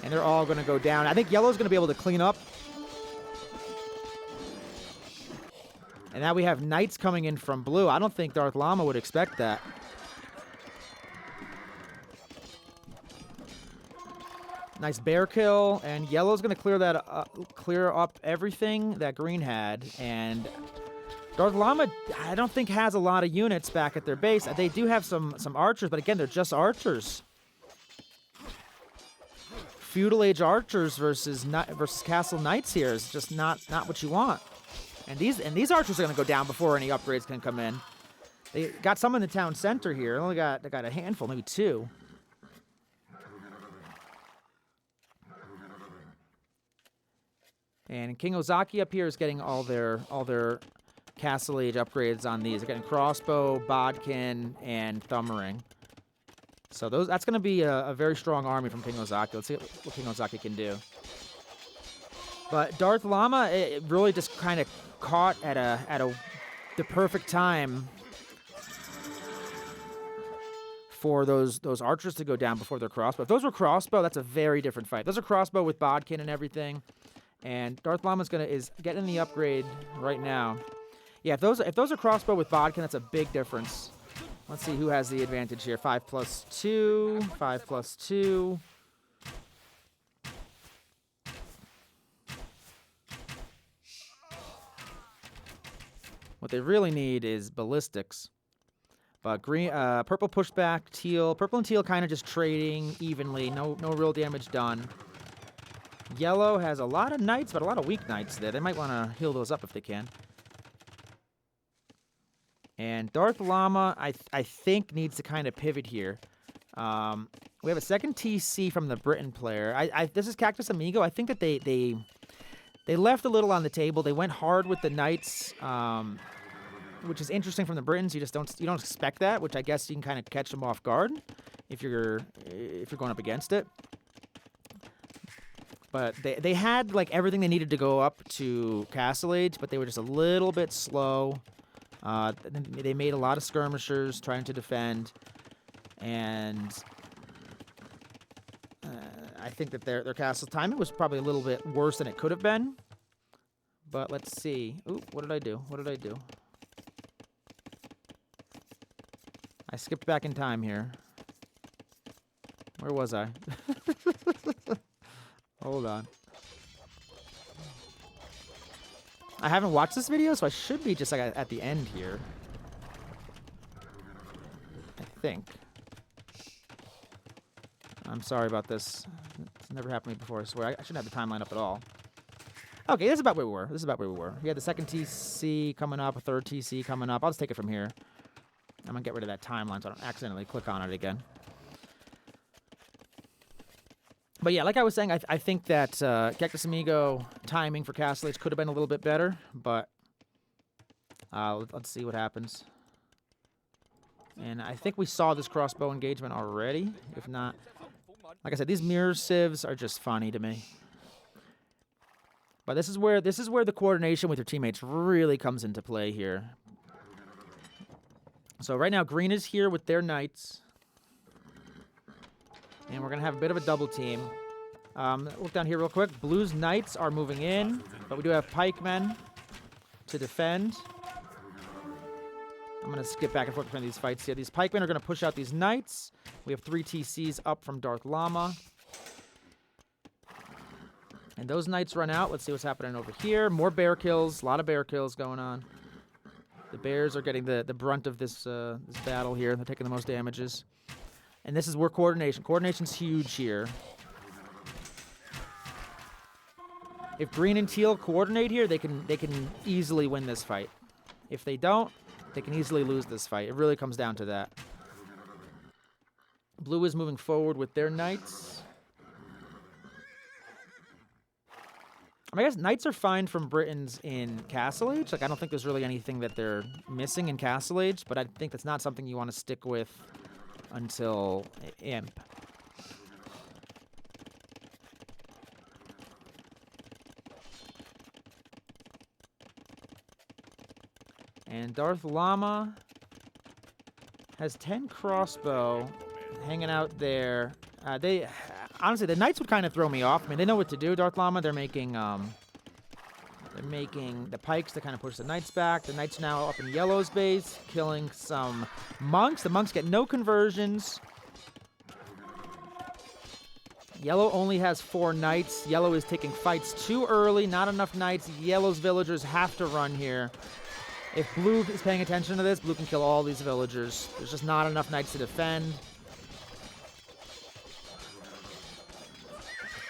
And they're all going to go down. I think yellow's going to be able to clean up. And now we have knights coming in from blue. I don't think Darth Llama would expect that. Nice bear kill, and yellow's going to clear up everything that green had. And Darth Llama, I don't think has a lot of units back at their base. They do have some archers, but again, they're just archers. Feudal age archers versus castle knights here is just not what you want. And these archers are going to go down before any upgrades can come in. They got some in the town center here. They got a handful, maybe 2. And King Ozaki up here is getting all their castle age upgrades on these. They're getting crossbow, bodkin, and thumb ring. So that's going to be a very strong army from King Ozaki. Let's see what King Ozaki can do. But Darth Llama, it really just kind of caught at the perfect time for those archers to go down before their crossbow. If those were crossbow, that's a very different fight. Those are crossbow with bodkin and everything. And Darth Llama's is getting the upgrade right now. Yeah, if those are crossbow with bodkin, that's a big difference. Let's see who has the advantage here. 5+2, 5+2. What they really need is ballistics. But green, purple pushback, teal. Purple and teal kind of just trading evenly. No real damage done. Yellow has a lot of knights, but a lot of weak knights there. They might want to heal those up if they can. And Darth Llama, I think, needs to kind of pivot here. We have a second TC from the Britain player. This is Cactus Amigo. I think that they left a little on the table. They went hard with the knights, which is interesting from the Britons. You don't expect that, which I guess you can kind of catch them off guard if you're going up against it. But they had like everything they needed to go up to Castle Age, but they were just a little bit slow. They made a lot of skirmishers trying to defend, and I think that their castle timing was probably a little bit worse than it could have been. But let's see. Ooh, what did I do? What did I do? I skipped back in time here. Where was I? Hold on. I haven't watched this video, so I should be just like at the end here. I think. I'm sorry about this. It's never happened to me before, I swear. I shouldn't have the timeline up at all. Okay, this is about where we were. This is about where we were. We had the second TC coming up, a third TC coming up. I'll just take it from here. I'm going to get rid of that timeline so I don't accidentally click on it again. But yeah, like I was saying, I think that Cactus Amigo timing for Castle Age could have been a little bit better, but let's see what happens. And I think we saw this crossbow engagement already. If not, like I said, these mirror civs are just funny to me. But this is where the coordination with your teammates really comes into play here. So right now, green is here with their knights. And we're going to have a bit of a double team. Look down here real quick. Blue's knights are moving in, but we do have pikemen to defend. I'm going to skip back and forth between these fights here. These pikemen are going to push out these knights. We have 3 TCs up from Darth Llama. And those knights run out. Let's see what's happening over here. More bear kills. A lot of bear kills going on. The bears are getting the brunt of this battle here. They're taking the most damages. And this is where coordination. Coordination's huge here. If green and teal coordinate here, they can easily win this fight. If they don't, they can easily lose this fight. It really comes down to that. Blue is moving forward with their knights. I mean, I guess knights are fine from Britons in Castle Age. Like, I don't think there's really anything that they're missing in Castle Age, but I think that's not something you want to stick with until Imp. And Darth Llama has 10 crossbow hanging out there. Honestly, the knights would kind of throw me off. I mean, they know what to do, Darth Llama. They're making the pikes to kind of push the knights back. The knights now up in Yellow's base, killing some monks. The monks get no conversions. Yellow only has 4 knights. Yellow is taking fights too early. Not enough knights. Yellow's villagers have to run here. If Blue is paying attention to this, Blue can kill all these villagers. There's just not enough knights to defend.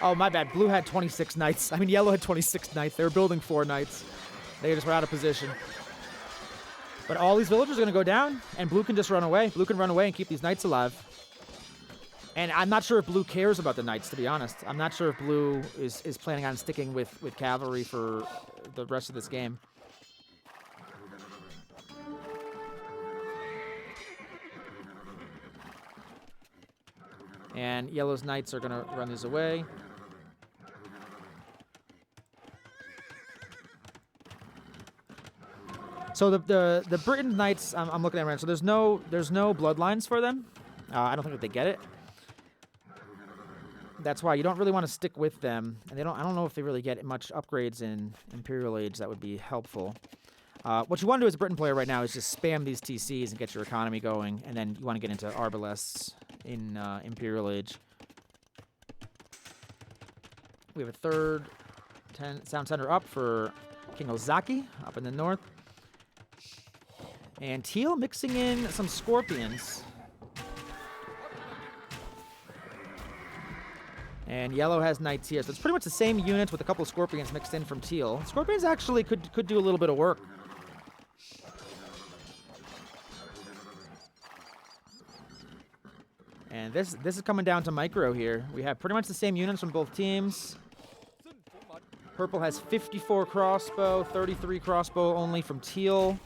Oh, my bad. Blue had 26 knights. I mean, Yellow had 26 knights. They were building 4 knights. They just were out of position. But all these villagers are going to go down, and Blue can just run away. Blue can run away and keep these knights alive. And I'm not sure if Blue cares about the knights, to be honest. I'm not sure if Blue is planning on sticking with cavalry for the rest of this game. And Yellow's knights are going to run these away. So the Britain knights, I'm looking at right now. So there's no bloodlines for them. I don't think that they get it. That's why you don't really want to stick with them. And I don't know if they really get much upgrades in Imperial Age that would be helpful. What you want to do as a Britain player right now is just spam these TCs and get your economy going, and then you want to get into Arbalests in Imperial Age. We have a third sound center up for King Ozaki up in the north. And Teal mixing in some Scorpions. And Yellow has Knights here. So it's pretty much the same units with a couple of Scorpions mixed in from Teal. Scorpions actually could do a little bit of work. And this is coming down to micro here. We have pretty much the same units from both teams. Purple has 54 crossbow, 33 crossbow only from Teal.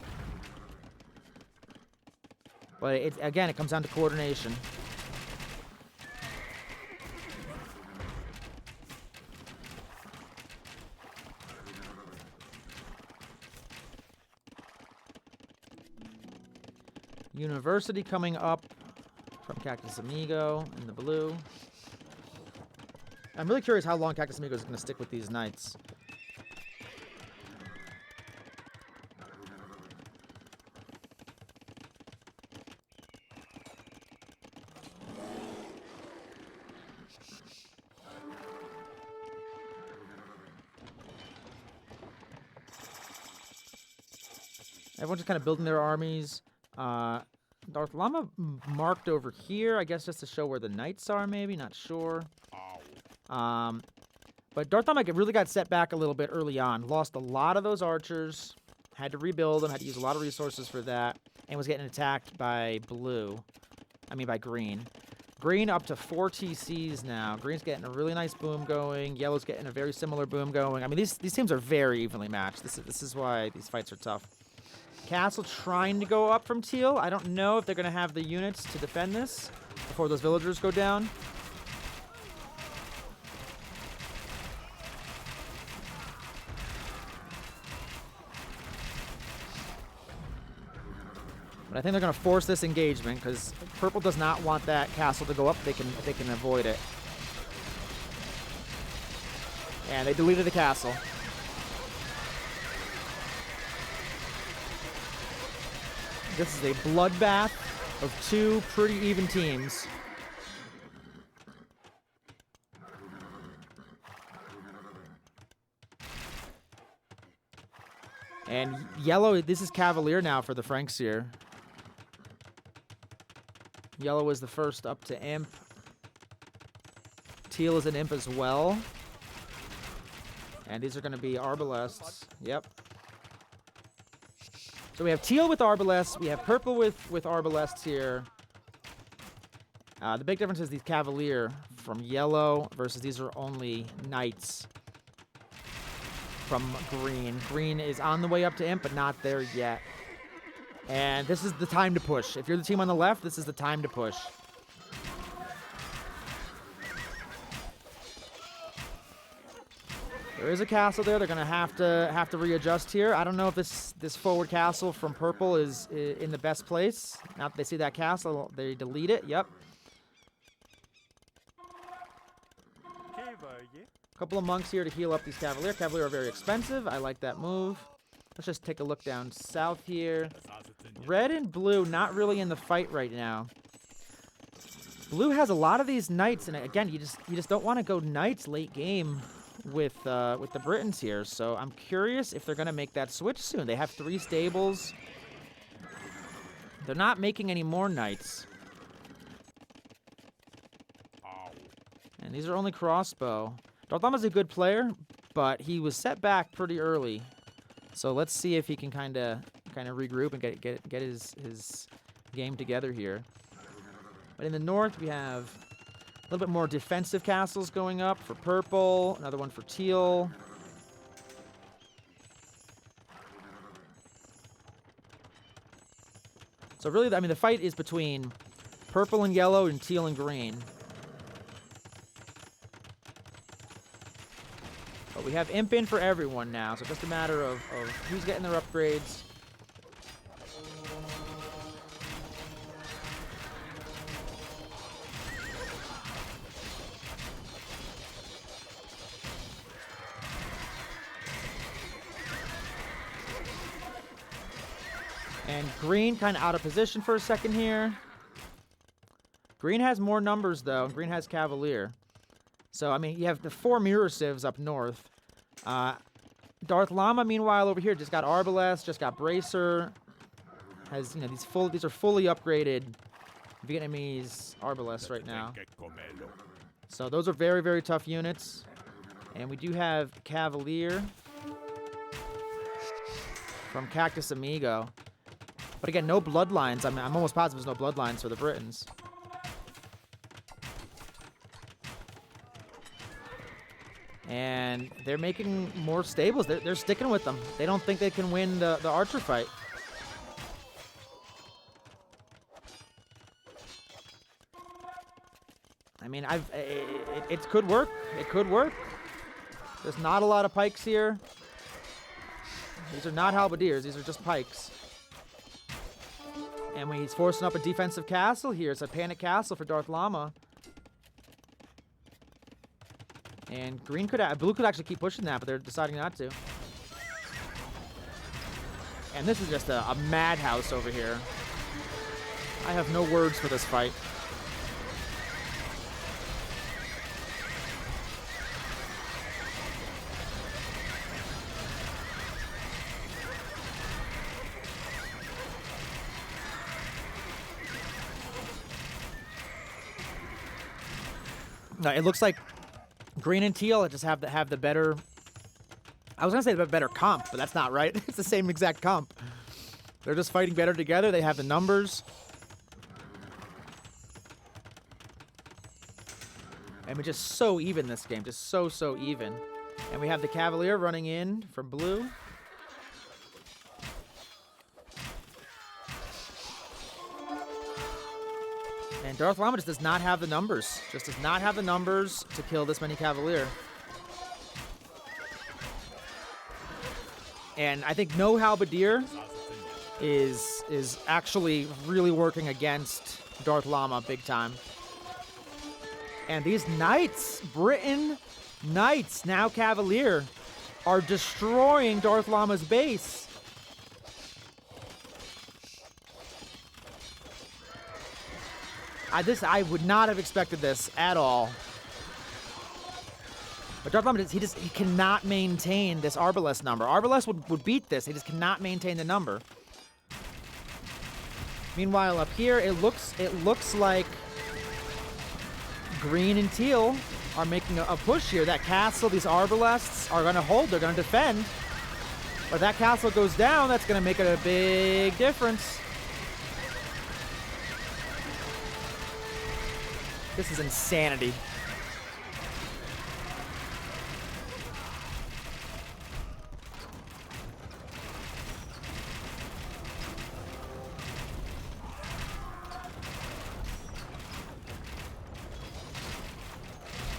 But again, it comes down to coordination. University coming up from Cactus Amigo in the blue. I'm really curious how long Cactus Amigo is going to stick with these knights. Everyone's just kind of building their armies. Darth Llama marked over here, I guess just to show where the knights are, maybe. Not sure. But Darth Llama really got set back a little bit early on. Lost a lot of those archers. Had to rebuild them. Had to use a lot of resources for that. And was getting attacked by by green. Green up to 4 TCs now. Green's getting a really nice boom going. Yellow's getting a very similar boom going. I mean, these teams are very evenly matched. This is why these fights are tough. Castle trying to go up from Teal. I don't know if they're going to have the units to defend this before those villagers go down. But I think they're going to force this engagement because Purple does not want that castle to go up. They can avoid it. And they deleted the castle. This is a bloodbath of 2 pretty even teams. And Yellow, this is Cavalier now for the Franks here. Yellow is the first up to Imp. Teal is an Imp as well. And these are going to be Arbalests. Yep. So we have Teal with Arbalests. We have Purple with Arbalests here. The big difference is these Cavalier from Yellow versus these are only Knights from Green. Green is on the way up to Imp, but not there yet. And this is the time to push. If you're the team on the left, this is the time to push. There is a castle there. They're gonna have to readjust here. I don't know if this forward castle from Purple is in the best place. Now that they see that castle, they delete it. Yep. A couple of monks here to heal up these Cavalier. Cavalier are very expensive. I like that move. Let's just take a look down south here. Red and blue not really in the fight right now. Blue has a lot of these knights, and again, you just don't want to go knights late game with the Britons here. So I'm curious if they're gonna make that switch soon. They have 3 stables. They're not making any more knights. And these are only crossbow. Darth Llama's a good player, but he was set back pretty early. So let's see if he can kind of regroup and get his game together here. But in the north, we have a little bit more defensive castles going up for Purple. Another one for Teal. So really, I mean, the fight is between Purple and Yellow and Teal and Green. But we have Imp in for everyone now, so just a matter of who's getting their upgrades. And Green kind of out of position for a second here. Green has more numbers, though. Green has Cavalier. So, I mean, you have the 4 mirror civs up north. Darth Llama, meanwhile, over here just got Arbalest, just got Bracer. Has, you know, these are fully upgraded Vietnamese Arbalests right now. So those are very, very tough units. And we do have Cavalier from Cactus Amigo. But again, no bloodlines. I mean, I'm almost positive there's no bloodlines for the Britons. And they're making more stables. They're sticking with them. They don't think they can win the archer fight. I mean, it could work. It could work. There's not a lot of pikes here. These are not halberdiers. These are just pikes. And when he's forcing up a defensive castle here, it's a panic castle for Darth Llama. And blue could actually keep pushing that, but they're deciding not to. And this is just a madhouse over here. I have no words for this fight. No, it looks like green and teal just have the better. I was gonna say the better comp, but that's not right. It's the same exact comp. They're just fighting better together. They have the numbers. And we're just so even this game, just so even. And we have the Cavalier running in from blue. And Darth Llama just does not have the numbers. Just does not have the numbers to kill this many Cavalier. And I think no Halberdier is actually really working against Darth Llama big time. And these Knights, Britain Knights, now Cavalier, are destroying Darth Llama's base. I would not have expected this at all. But Darth Llama, he cannot maintain this Arbalest number. Arbalest would beat this. He just cannot maintain the number. Meanwhile, up here, it looks like green and teal are making a push here. That castle, these Arbalests are going to hold. They're going to defend. But if that castle goes down, that's going to make a big difference. This is insanity.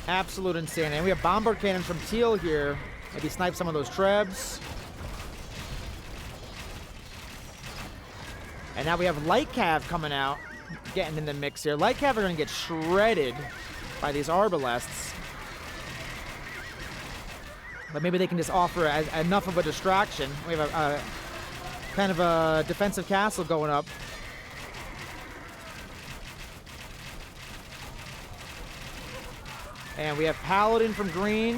Absolute insanity. And we have bombard cannons from teal here. Maybe snipe some of those trebs. And now we have light cav coming out, getting in the mix here. Light cav are going to get shredded by these Arbalests. But maybe they can just offer enough of a distraction. We have a kind of a defensive castle going up. And we have Paladin from green.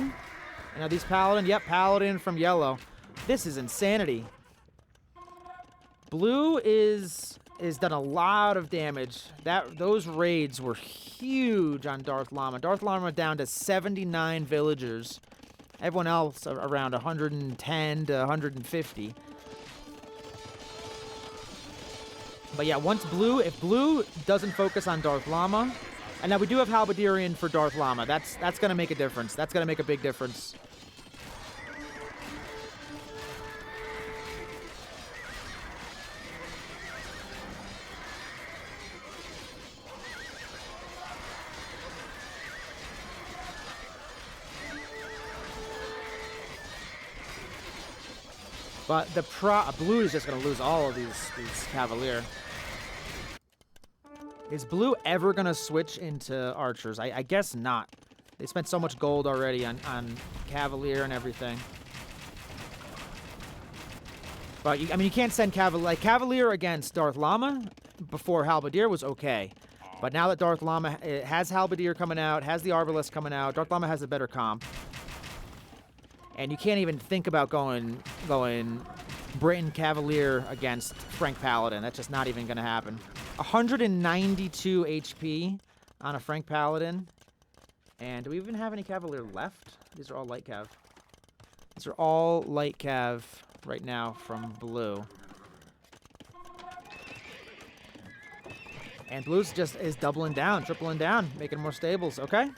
And now these Paladin, yep, Paladin from yellow. This is insanity. Blue is done a lot of damage. Those raids were huge on Darth Llama. Darth Llama down to 79 villagers. Everyone else around 110 to 150. But yeah, if blue doesn't focus on Darth Llama, and now we do have Halberdier for Darth Llama. That's going to make a difference. That's going to make a big difference. But blue is just going to lose all of these Cavalier. Is blue ever going to switch into archers? I guess not. They spent so much gold already on Cavalier and everything. But, I mean, you can't send Cavalier against Darth Llama before Halberdier was okay. But now that Darth Llama has Halberdier coming out, has the Arbalest coming out, Darth Llama has a better comp. And you can't even think about going Britain Cavalier against Frank Paladin. That's just not even going to happen. 192 HP on a Frank Paladin. And do we even have any Cavalier left? These are all light cav. These are all light cav right now from blue. And blue's just is doubling down, tripling down, making more stables. Okay.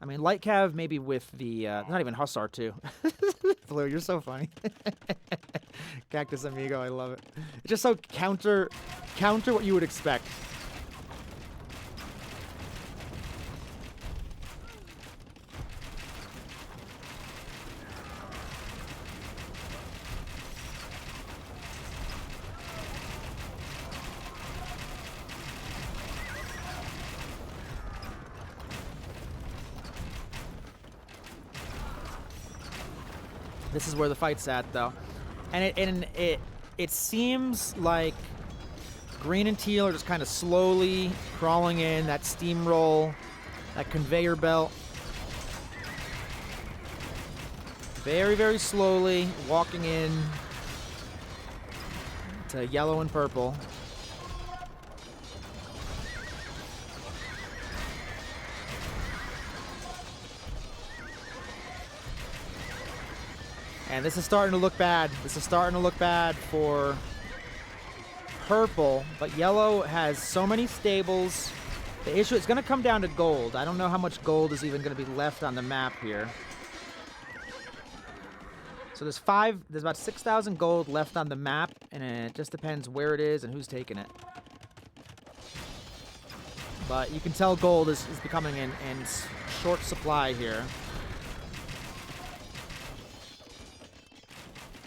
I mean, light cav maybe with the not even Hussar too. Blue, you're so funny. Cactus Amigo, I love it. It's just so counter what you would expect. This is where the fight's at, though. And it seems like green and teal are just kind of slowly crawling in, that steamroll, that conveyor belt. Very, very slowly walking in to yellow and purple. And this is starting to look bad. This is starting to look bad for purple, but yellow has so many stables. The issue is going to come down to gold. I don't know how much gold is even going to be left on the map here. So there's about 6,000 gold left on the map, and it just depends where it is and who's taking it. But you can tell gold is becoming in short supply here.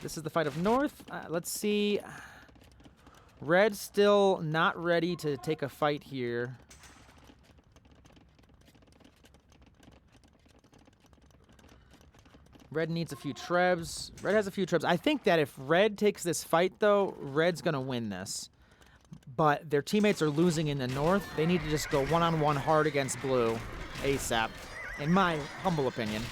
This is the fight of North. Let's see. Red still not ready to take a fight here. Red needs a few trebs. Red has a few trebs. I think that if Red takes this fight, though, Red's going to win this. But their teammates are losing in the North. They need to just go one-on-one hard against Blue ASAP, in my humble opinion.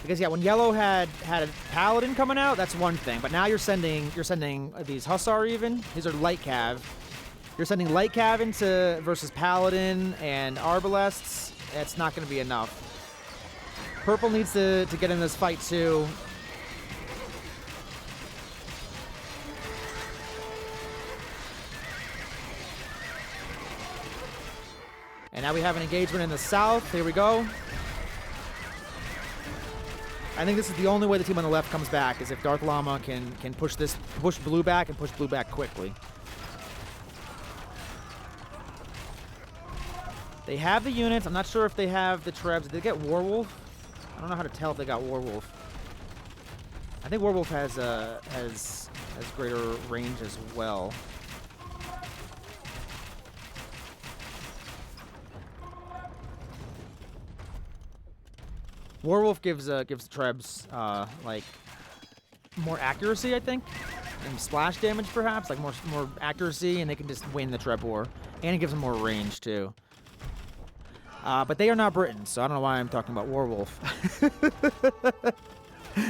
Because yeah, when Yellow had a Paladin coming out, that's one thing. But now you're sending these Hussar even. These are Light Cav. You're sending Light Cav into versus Paladin and Arbalests. It's not going to be enough. Purple needs to get in this fight too. And now we have an engagement in the south. Here we go. I think this is the only way the team on the left comes back, is if Darth Llama can push Blue back and push Blue back quickly. They have the units. I'm not sure if they have the trebs. Did they get Warwolf? I don't know how to tell if they got Warwolf. I think Warwolf has greater range as well. Warwolf gives trebs like more accuracy, I think, and splash damage perhaps, like more accuracy, and they can just win the Treb war, and it gives them more range too. But they are not Britain, so I don't know why I'm talking about Warwolf.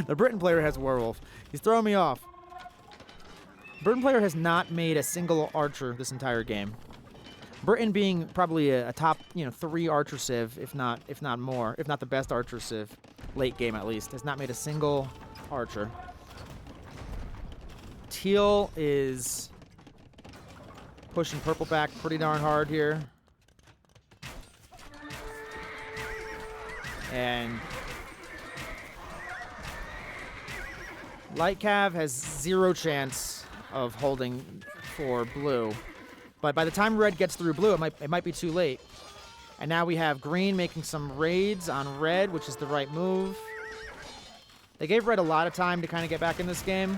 The Britain player has Warwolf. He's throwing me off. Britain player has not made a single archer this entire game. Britain being probably a top, 3 archer civ, if not more, if not the best archer civ, late game at least, has not made a single archer. Teal is pushing purple back pretty darn hard here. And Light Cav has 0 chance of holding for Blue. But by the time Red gets through Blue, it might be too late. And now we have Green making some raids on Red, which is the right move. They gave Red a lot of time to kind of get back in this game.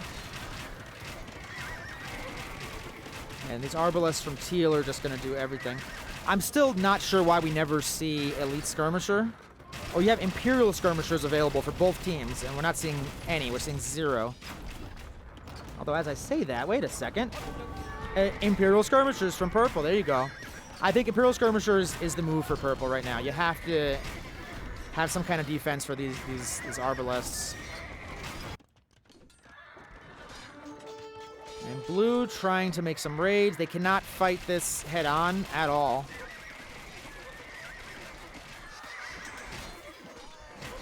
And these Arbalests from Teal are just going to do everything. I'm still not sure why we never see Elite Skirmisher. Or you have Imperial Skirmishers available for both teams, and we're not seeing any. We're seeing 0. Although, as I say that, wait a second. Imperial Skirmishers from Purple. There you go. I think Imperial Skirmishers is the move for Purple right now. You have to have some kind of defense for these Arbalests. And Blue trying to make some raids. They cannot fight this head on at all.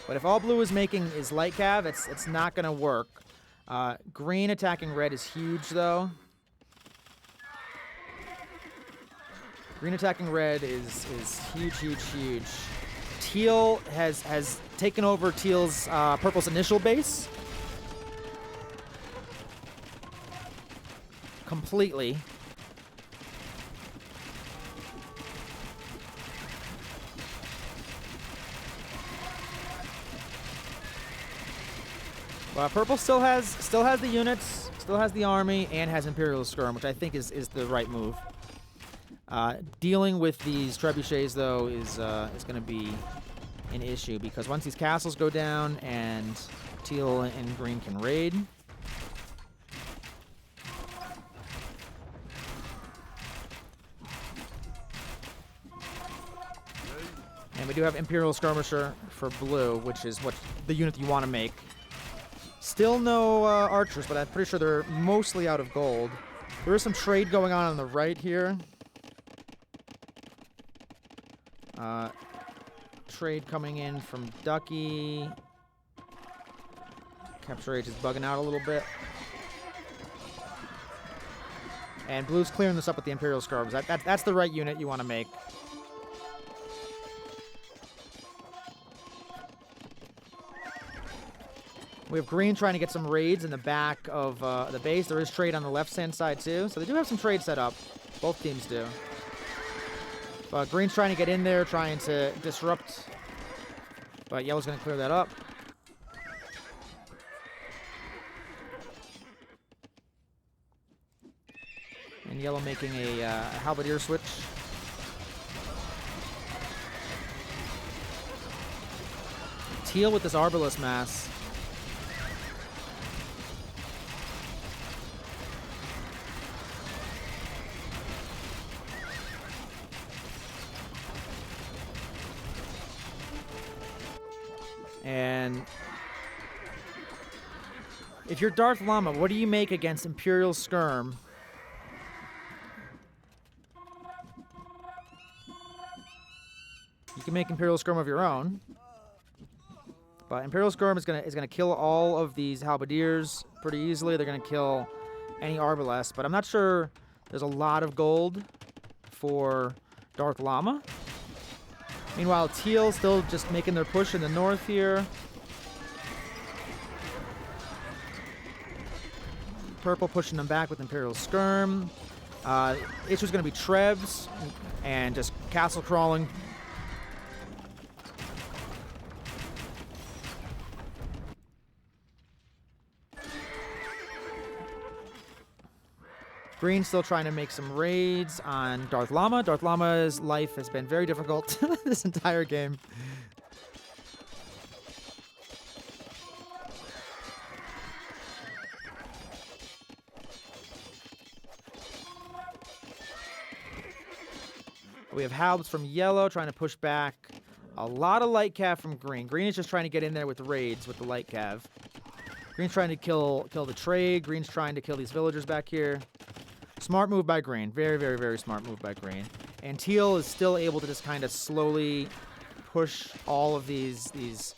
But if all Blue is making is Light Cav, it's not going to work. Green attacking Red is huge, though. Green attacking Red is huge, huge, huge. Teal has taken over Teal's Purple's initial base completely. Purple still has the units, still has the army, and has Imperial Skirm, which I think is the right move. Dealing with these trebuchets, though, is going to be an issue, because once these castles go down and teal and green can raid, and we do have Imperial Skirmisher for blue, which is what the unit you want to make. Still no archers, but I'm pretty sure they're mostly out of gold. There is some trade going on the right here. Trade coming in from Ducky. Capture Age is bugging out a little bit. And blue's clearing this up with the Imperial Scarves. That's the right unit you want to make. We have green trying to get some raids in the back of the base. There is trade on the left-hand side, too. So they do have some trade set up. Both teams do. But green's trying to get in there, trying to disrupt. But yellow's going to clear that up. And yellow making a halberdier switch. Teal with this Arbalest Mass. And if you're Darth Llama, what do you make against Imperial Skirm? You can make Imperial Skirm of your own, but Imperial Skirm is gonna kill all of these halberdiers pretty easily. They're gonna kill any Arbalest, but I'm not sure there's a lot of gold for Darth Llama. Meanwhile, teal still just making their push in the north here. Purple pushing them back with Imperial Skirm. Issue's going to be Trebs and just castle crawling. Green still trying to make some raids on Darth Llama. Darth Llama's life has been very difficult this entire game. We have Halbs from yellow trying to push back. A lot of light cav from green. Green is just trying to get in there with the raids with the light cav. Green's trying to kill the trade. Green's trying to kill these villagers back here. Smart move by green. Very, very, very smart move by green. And teal is still able to just kind of slowly push all of these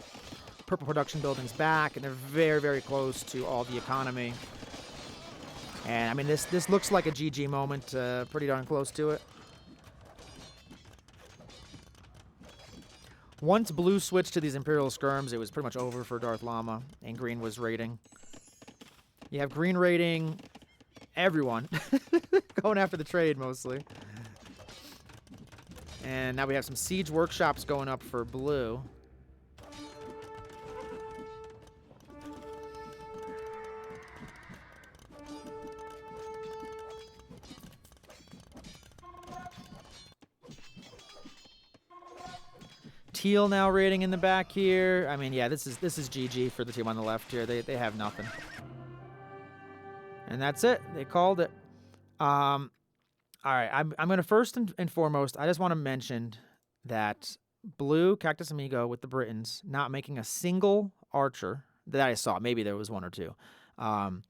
purple production buildings back, and they're very, very close to all the economy. And I mean, this looks like a GG moment. Pretty darn close to it. Once blue switched to these Imperial Skirms, it was pretty much over for Darth Llama, and green was raiding. You have green raiding everyone. Going after the trade, mostly. And now we have some siege workshops going up for blue. Teal now raiding in the back here. I mean, yeah, this is GG for the team on the left here. They have nothing. And that's it. They called it. All right, I'm going to first and foremost, I just want to mention that blue Cactus Amigo with the Britons not making a single archer that I saw. Maybe there was one or two. And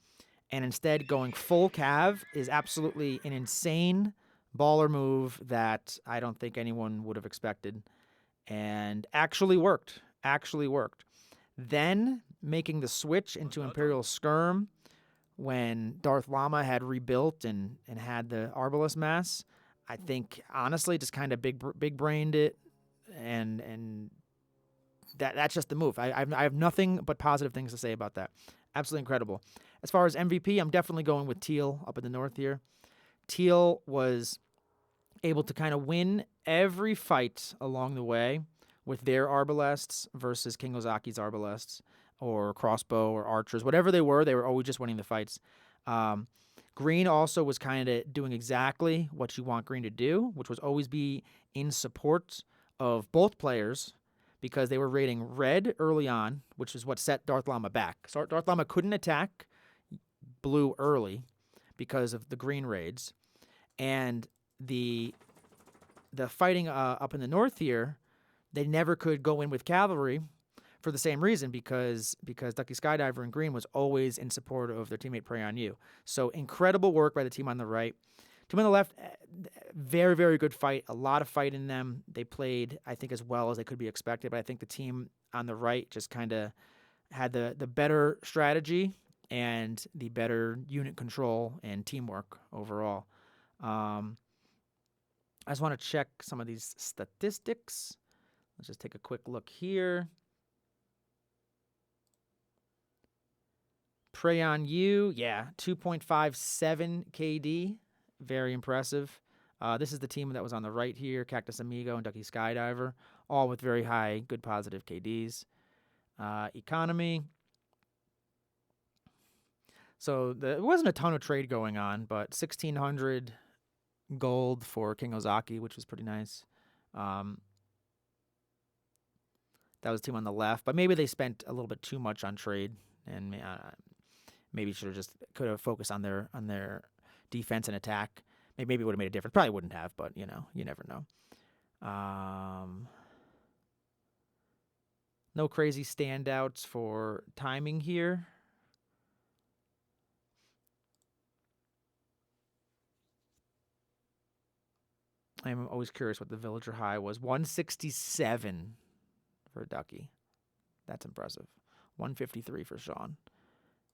instead going full cav is absolutely an insane baller move that I don't think anyone would have expected. And actually worked. Then making the switch into Imperial Skirm when Darth Llama had rebuilt and had the Arbalest Mass, I think honestly just kind of big brained it, and that's just the move. I have nothing but positive things to say about that. Absolutely incredible. As far as MVP, I'm definitely going with Teal up in the north here. Teal was able to kind of win every fight along the way with their Arbalests versus King Ozaki's Arbalests, or crossbow or archers, whatever they were always just winning the fights. Green also was kind of doing exactly what you want green to do, which was always be in support of both players, because they were raiding red early on, which is what set Darth Llama back. So Darth Llama couldn't attack blue early because of the green raids. And the fighting up in the north here, they never could go in with cavalry for the same reason, because Ducky Skydiver in green was always in support of their teammate Prey on You. So incredible work by the team on the right. Team on the left, very, very good fight. A lot of fight in them. They played, I think, as well as they could be expected. But I think the team on the right just kind of had the better strategy and the better unit control and teamwork overall. I just want to check some of these statistics. Let's just take a quick look here. Prey on You, yeah, 2.57 KD. Very impressive. This is the team that was on the right here, Cactus Amigo and Ducky Skydiver, all with very high, good positive KDs. Economy. So there wasn't a ton of trade going on, but 1,600 gold for King Ozaki, which was pretty nice. That was the team on the left, but maybe they spent a little bit too much on trade, and maybe could have focused on their defense and attack. Maybe it would have made a difference. Probably wouldn't have, but you never know. No crazy standouts for timing here. I'm always curious what the villager high was. 167 for Ducky. That's impressive. 153 for Sean.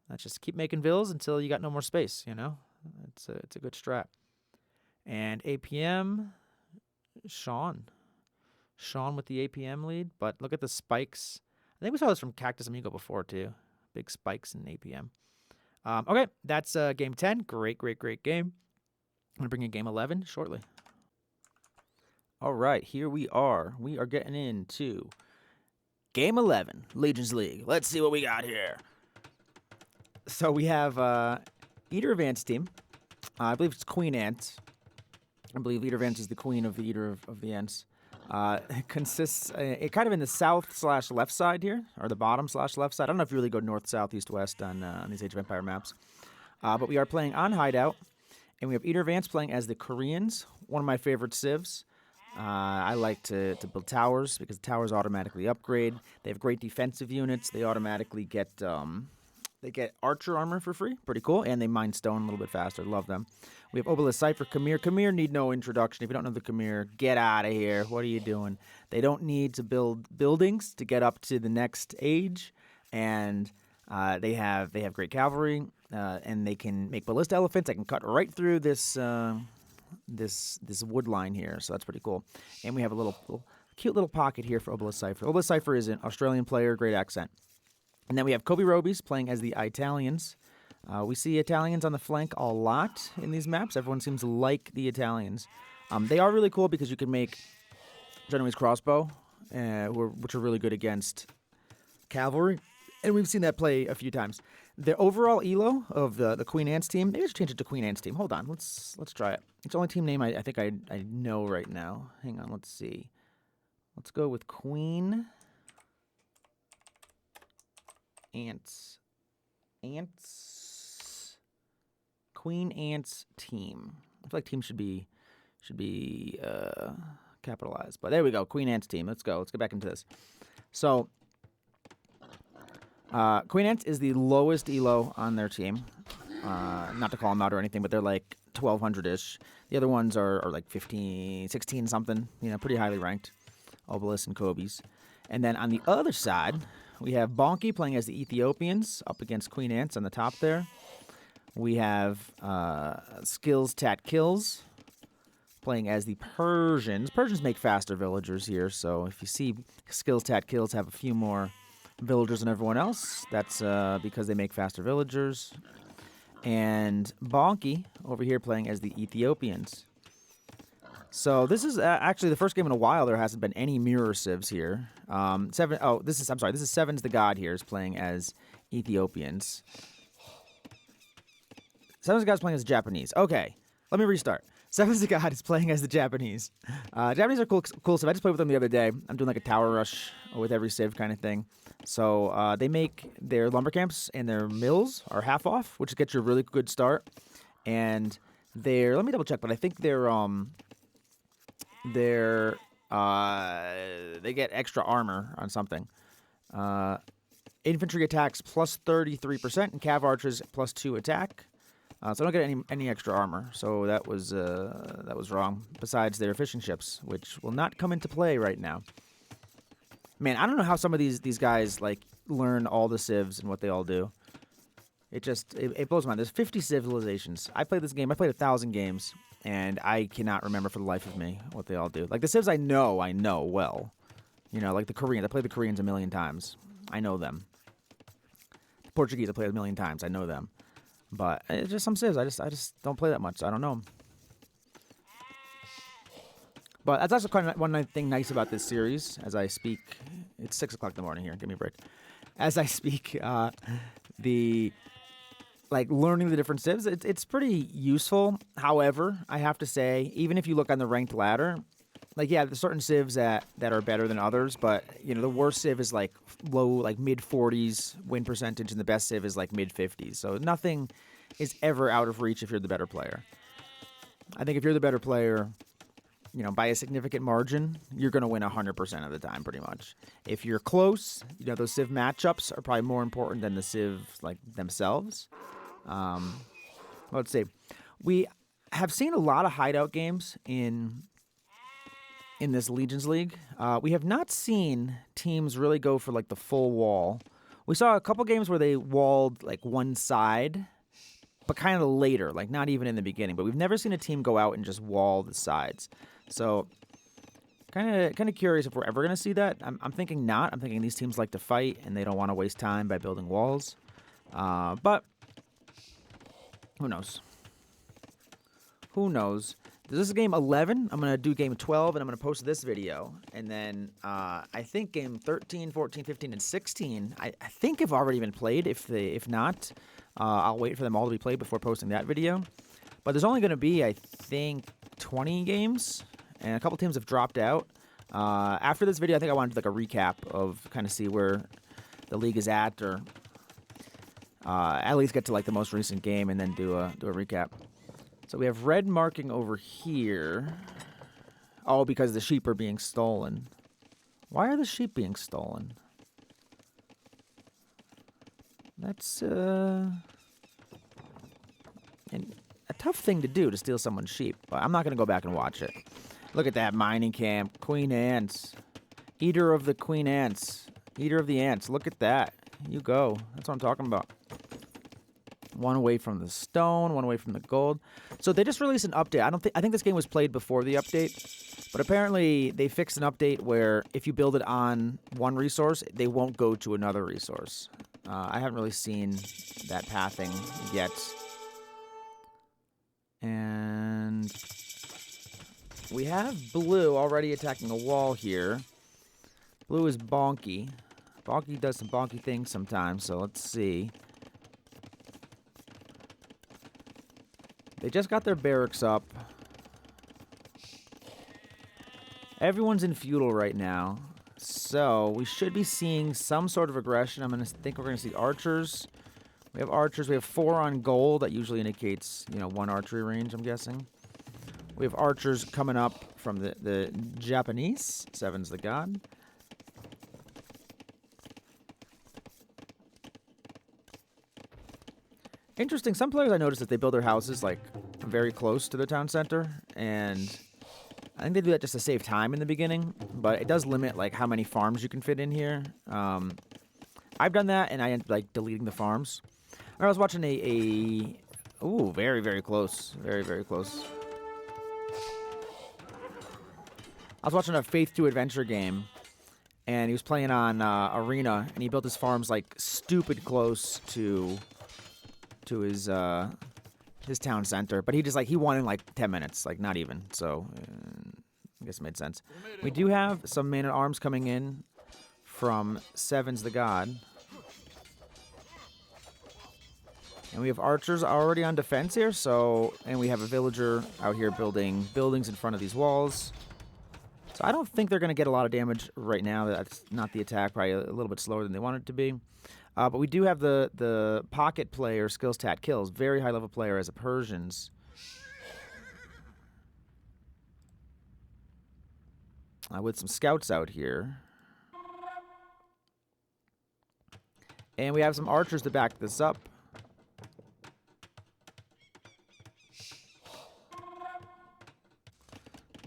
Let's just keep making vills until you got no more space, It's a good strat. And APM, Sean with the APM lead. But look at the spikes. I think we saw this from Cactus Amigo before, too. Big spikes in APM. Okay, that's game 10. Great game. I'm going to bring in game 11 shortly. All right, here we are. We are getting into game 11, Legions League. Let's see what we got here. So we have Eater of Ants team. I believe it's Queen Ant. I believe Eater of Ants is the queen of the Eater of the Ants. It consists it kind of in the south/left side here, or the bottom/left side. I don't know if you really go north, south, east, west on these Age of Empire maps. But we are playing on Hideout, and we have Eater of Ants playing as the Koreans, one of my favorite civs. I like to build towers because the towers automatically upgrade. They have great defensive units. They automatically get archer armor for free. Pretty cool. And they mine stone a little bit faster. Love them. We have Obelisk Cypher. Khmer. Khmer need no introduction. If you don't know the Khmer, get out of here. What are you doing? They don't need to build buildings to get up to the next age. And they have great cavalry. And they can make ballista elephants. They can cut right through this wood line here, so that's pretty cool. And we have a cute little pocket here for Obelisk Cypher. Obelisk Cypher is an Australian player, great accent. And then we have Kobe Robies playing as the Italians. We see Italians on the flank a lot in these maps. Everyone seems to like the Italians. They are really cool because you can make Genoese crossbow, which are really good against cavalry. And we've seen that play a few times. The overall elo of the Queen Ants team, maybe let's change it to Queen Ants team. Hold on, let's try it. It's the only team name I think I know right now. Hang on, let's see. Let's go with Queen Ants. Queen Ants team. I feel like team should be capitalized. But there we go, Queen Ants team. Let's go. Let's get back into this. So Queen Ants is the lowest elo on their team. Not to call them out or anything, but they're like 1,200-ish. The other ones are like 15, 16 something, pretty highly ranked. Obelisk and Kobe's. And then on the other side, we have Bonky playing as the Ethiopians up against Queen Ants on the top there. We have Skills Tat Kills playing as the Persians. Persians make faster villagers here, so if you see Skills Tat Kills have a few more villagers than everyone else, that's because they make faster villagers. And Bonky over here playing as the Ethiopians. So this is actually the first game in a while there hasn't been any mirror civs here. This is Sevens the God here is playing as Ethiopians. Sevens the God is playing as Japanese. Okay, let me restart. Sevens the God is playing as the Japanese. Japanese are cool stuff. I just played with them the other day. I'm doing like a tower rush with every civ kind of thing. So they make their lumber camps and their mills are half off, which gets you a really good start. And let me double check, but I think they get extra armor on something. Infantry attacks plus 33% and cav archers plus 2 attack. So I don't get any extra armor. So that was wrong. Besides their fishing ships, which will not come into play right now. Man, I don't know how some of these guys like learn all the civs and what they all do. It blows my mind. There's 50 civilizations. I played this game. I played 1,000 games, and I cannot remember for the life of me what they all do. Like the civs, I know well. You know, like the Koreans. I played the Koreans a million times. I know them. The Portuguese, I played a million times. I know them. But it's just some civs. I just don't play that much. So I don't know. But that's also kind of one thing nice about this series. As I speak, it's 6 o'clock in the morning here. Give me a break. As I speak, learning the different civs, it's pretty useful. However, I have to say, even if you look on the ranked ladder, like there's certain civs that are better than others. But you know, the worst civ is like low, like mid 40s win percentage, and the best civ is like mid 50s. So nothing is ever out of reach if you're the better player. I think if you're the better player, you know, by a significant margin, you're going to win 100% of the time, pretty much. If you're close, you know, those civ matchups are probably more important than the civ like themselves. Let's see. We have seen a lot of hideout games in this Legions League. We have not seen teams really go for like the full wall. We saw a couple games where they walled like one side, but kind of later, like not even in the beginning. But we've never seen a team go out and just wall the sides. So kind of curious if we're ever going to see that. I'm thinking not. I'm thinking these teams like to fight and they don't want to waste time by building walls. But who knows? Who knows? This is game 11. I'm going to do game 12, and I'm going to post this video. And then I think game 13, 14, 15, and 16, I think have already been played. If not, I'll wait for them all to be played before posting that video. But there's only going to be, I think, 20 games, and a couple teams have dropped out. After this video, I think I want to do like a recap of kind of see where the league is at, or at least get to like the most recent game and then do a recap. So we have red marking over here. Oh, because the sheep are being stolen. Why are the sheep being stolen? That's a tough thing to do, to steal someone's sheep. But I'm not going to go back and watch it. Look at that mining camp. Queen ants. Eater of the queen ants. Eater of the ants. Look at that. You go. That's what I'm talking about. One away from the stone, one away from the gold. So they just released an update. I think this game was played before the update, but apparently they fixed an update where if you build it on one resource, they won't go to another resource. I haven't really seen that pathing yet. And we have blue already attacking a wall here. Blue is bonky. Bonky does some bonky things sometimes, so let's see. They just got their barracks up. Everyone's in feudal right now. So we should be seeing some sort of aggression. I'm going to think we're going to see archers. We have archers. We have 4 on gold. That usually indicates, you know, 1 archery range, I'm guessing. We have archers coming up from the Japanese. 7's the god. Interesting. Some players I noticed that they build their houses like very close to the town center, and I think they do that just to save time in the beginning. But it does limit like how many farms you can fit in here. I've done that, and I ended like deleting the farms. I was watching ooh, very very close, very very close. I was watching a Faith to Adventure game, and he was playing on Arena, and he built his farms like stupid close to his town center, but he won in like 10 minutes, like not even. So I guess it made sense. We do have some man at arms coming in from 7's the god. And we have archers already on defense here, so... And we have a villager out here building buildings in front of these walls. So I don't think they're going to get a lot of damage right now. That's not the attack, probably a little bit slower than they want it to be. But we do have the pocket player, skills stat kills. Very high level player as a Persians. With some scouts out here. And we have some archers to back this up.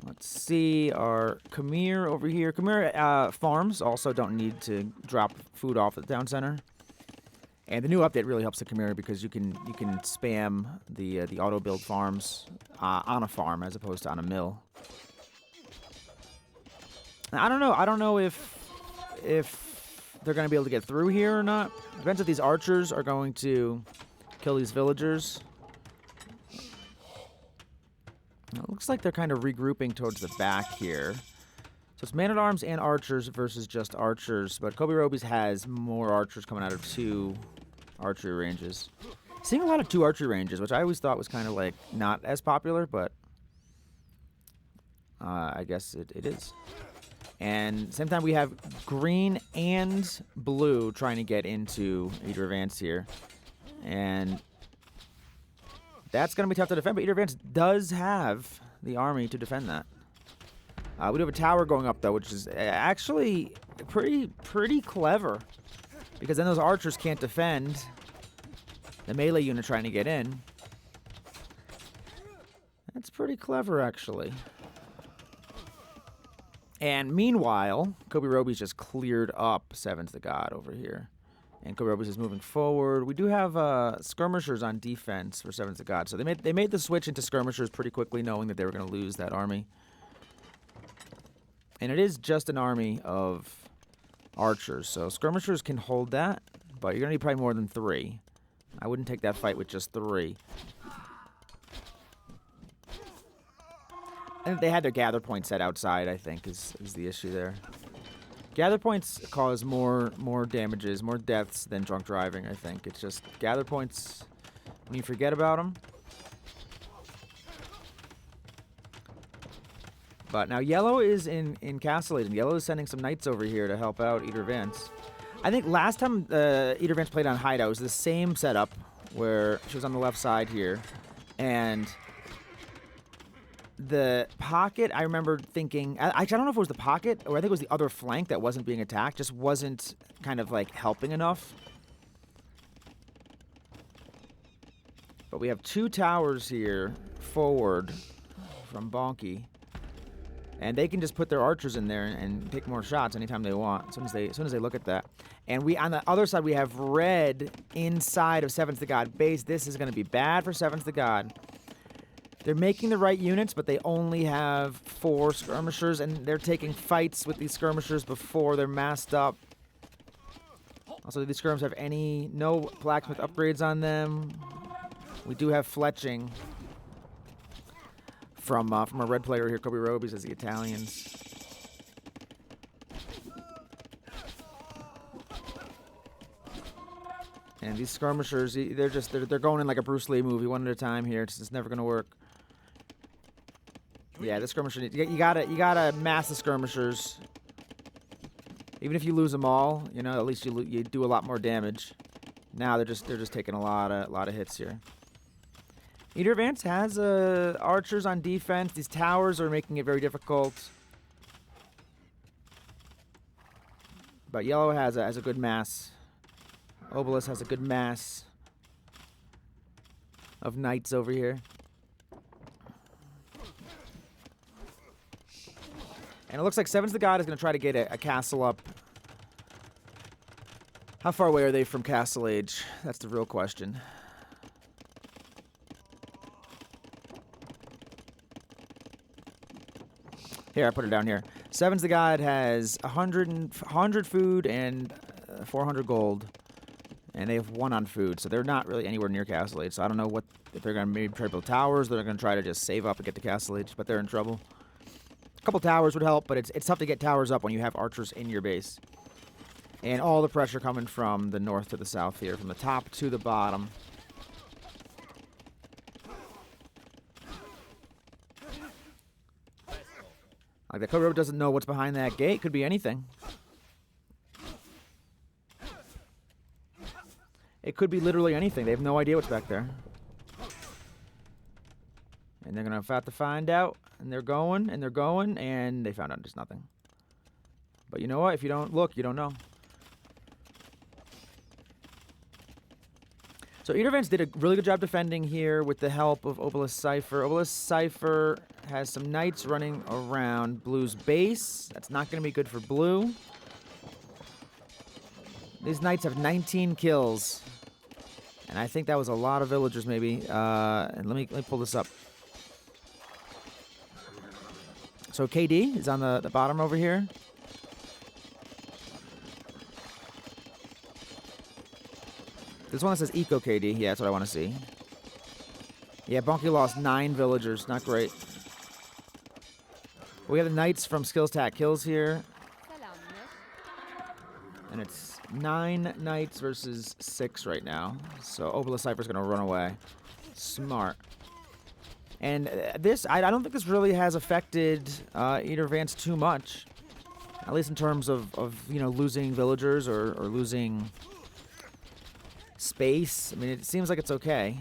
Let's see our Khmer over here. Khmer farms also don't need to drop food off at the town center. And the new update really helps the Khmer because you can spam the auto build farms on a farm as opposed to on a mill. Now, I don't know if they're going to be able to get through here or not. Depends if these archers are going to kill these villagers. It looks like they're kind of regrouping towards the back here. So it's man-at-arms and archers versus just archers. But Kobe Robies has more archers coming out of 2 archery ranges. Seeing a lot of 2 archery ranges, which I always thought was kind of like not as popular, but I guess it is. And same time we have green and blue trying to get into Eater Advance here. And that's going to be tough to defend, but Eater Advance does have the army to defend that. We do have a tower going up, though, which is actually pretty clever. Because then those archers can't defend the melee unit trying to get in. That's pretty clever, actually. And meanwhile, Kobe Robies just cleared up Seven's the God over here. And Kobe Robies is moving forward. We do have skirmishers on defense for Seven's the God. So they made the switch into skirmishers pretty quickly, knowing that they were going to lose that army. And it is just an army of archers. So skirmishers can hold that, but you're going to need probably more than 3. I wouldn't take that fight with just 3. And they had their gather point set outside, I think, is the issue there. Gather points cause more damages, more deaths than drunk driving, I think. It's just gather points, when you forget about them. But now Yellow is in Castle Age, and Yellow is sending some knights over here to help out Eater Vance. I think last time Eater Vance played on Hideout, it was the same setup, where she was on the left side here, and the pocket, I remember thinking, I don't know if it was the pocket, or I think it was the other flank that wasn't being attacked, just wasn't kind of like helping enough. But we have 2 towers here forward from Bonky. And they can just put their archers in there and take more shots anytime they want, as soon as they look at that. And we on the other side, we have red inside of Seven's the God base. This is going to be bad for Seven's the God. They're making the right units, but they only have 4 skirmishers, and they're taking fights with these skirmishers before they're massed up. Also, do these skirmishers have no blacksmith upgrades on them? We do have fletching from a red player here, Kobe Robies, as the Italians. And these skirmishers, they're going in like a Bruce Lee movie, one at a time here. It's never gonna work. Yeah, the skirmisher, you gotta mass the skirmishers. Even if you lose them all, you know, at least you do a lot more damage. Now they're just taking a lot of hits here. Eater Vance has archers on defense. These towers are making it very difficult. But Yellow has a good mass. Obelisk has a good mass of knights over here. And it looks like Seven's the God is going to try to get a castle up. How far away are they from Castle Age? That's the real question. Here, I put it down here. Seven's the God has 100 food and 400 gold. And they have 1 on food, so they're not really anywhere near Castle Age. So I don't know if they're going to maybe try to build towers. They're going to try to just save up and get to Castle Age, but they're in trouble. A couple towers would help, but it's tough to get towers up when you have archers in your base. And all the pressure coming from the north to the south here, from the top to the bottom. Like, the Cobra doesn't know what's behind that gate. Could be anything. It could be literally anything. They have no idea what's back there. And they're going to have to find out. And they're going, and they're going, and they found out there's nothing. But you know what? If you don't look, you don't know. So Eater of Ants did a really good job defending here with the help of Obelisk Cypher. Obelisk Cypher has some knights running around Blue's base. That's not going to be good for Blue. These knights have 19 kills. And I think that was a lot of villagers, maybe. And let me pull this up. So KD is on the bottom over here. This one that says Eco KD. Yeah, that's what I want to see. Yeah, Bonky lost 9 villagers. Not great. We have the knights from Skills Tack Kills here. And it's 9 knights versus 6 right now. So Obelisk Cypher's going to run away. Smart. And this, I don't think this really has affected Eater of Ants too much. At least in terms of you know, losing villagers or losing space. I mean, it seems like it's okay.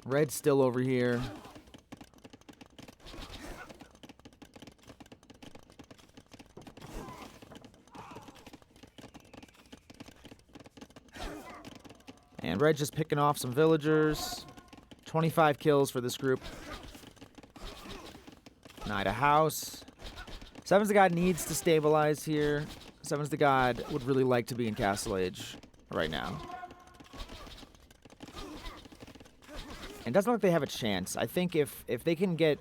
Red's still over here. And Red's just picking off some villagers. 25 kills for this group. Knight a house. Seven's the God needs to stabilize here. Seven's the God would really like to be in Castle Age right now. And it doesn't look like they have a chance. I think if they can get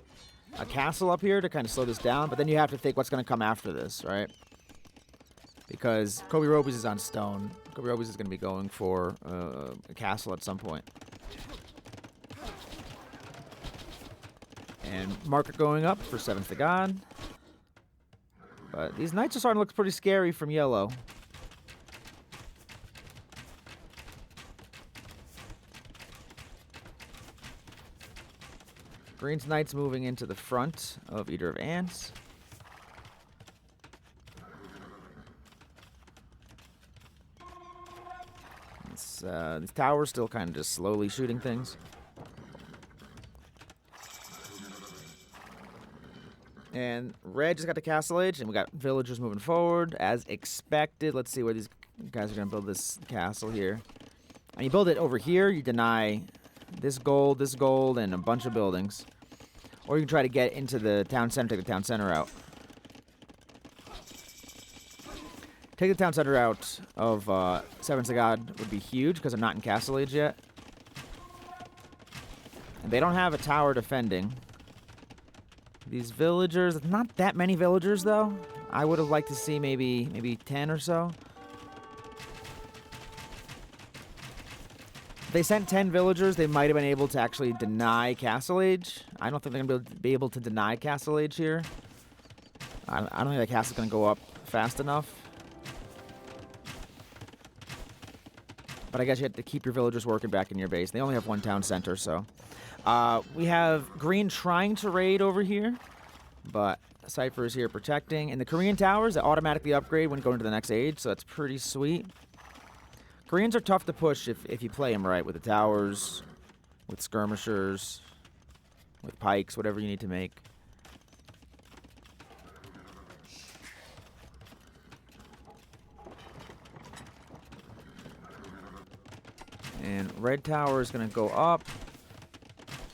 a castle up here to kind of slow this down, but then you have to think what's going to come after this, right? Because Kobe Robies is on stone. Kobe Robies is going to be going for a castle at some point. And market going up for Seventh the God. But these knights are starting to look pretty scary from yellow. Green's knights moving into the front of Eater of Ants. These towers still kind of just slowly shooting things. And Red just got to Castle Age, and we got villagers moving forward as expected. Let's see where these guys are going to build this castle here. And you build it over here, you deny this gold, and a bunch of buildings. Or you can try to get into the town center, take the town center out. Take the town center out of Seventh of God would be huge because I'm not in Castle Age yet. And they don't have a tower defending. These villagers, not that many villagers though. I would have liked to see maybe 10 or so. If they sent 10 villagers, they might have been able to actually deny Castle Age. I don't think they're going to be able to deny Castle Age here. I don't think that castle's going to go up fast enough. But I guess you have to keep your villagers working back in your base. They only have one town center, so. We have Green trying to raid over here, but Cypher is here protecting. And the Korean towers, they automatically upgrade when going to the next age, so that's pretty sweet. Koreans are tough to push if you play them right, with the towers, with skirmishers, with pikes, whatever you need to make. And Red Tower is going to go up.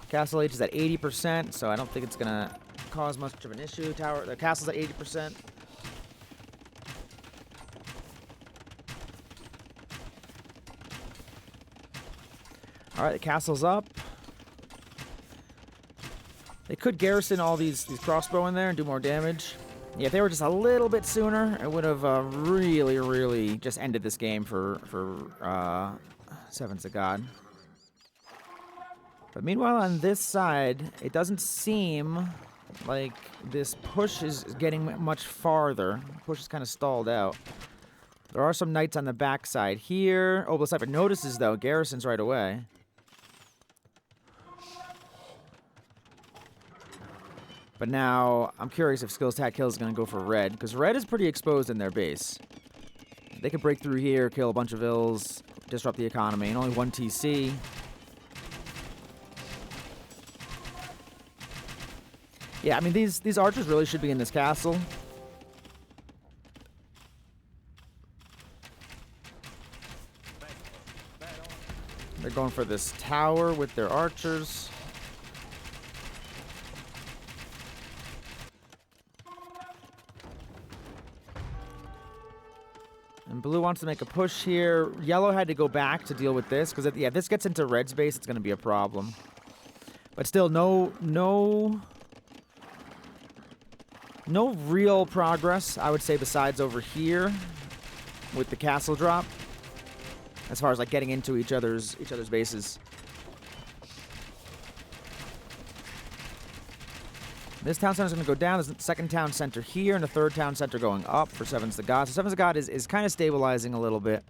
Castle Age is at 80%, so I don't think it's going to cause much of an issue. The castle's at 80%. All right, the castle's up. They could garrison all these crossbow in there and do more damage. Yeah, if they were just a little bit sooner, it would have really just ended this game for Seventh of God. But meanwhile, on this side, it doesn't seem like this push is getting much farther. The push is kind of stalled out. There are some knights on the backside here. Obelisk Cypher notices, though, garrisons right away. But now I'm curious if Skills Tat Kill is going to go for red, because red is pretty exposed in their base. They could break through here, kill a bunch of ills, disrupt the economy, and only one TC. Yeah, I mean, these archers really should be in this castle. They're going for this tower with their archers. And blue wants to make a push here. Yellow had to go back to deal with this, because yeah, if this gets into red's base, it's going to be a problem. But still, no real progress, I would say, besides over here with the castle drop, as far as like getting into each other's bases. This town center is going to go down. There's a second town center here and a third town center going up for Sevens the God. So Sevens the God is kind of stabilizing a little bit.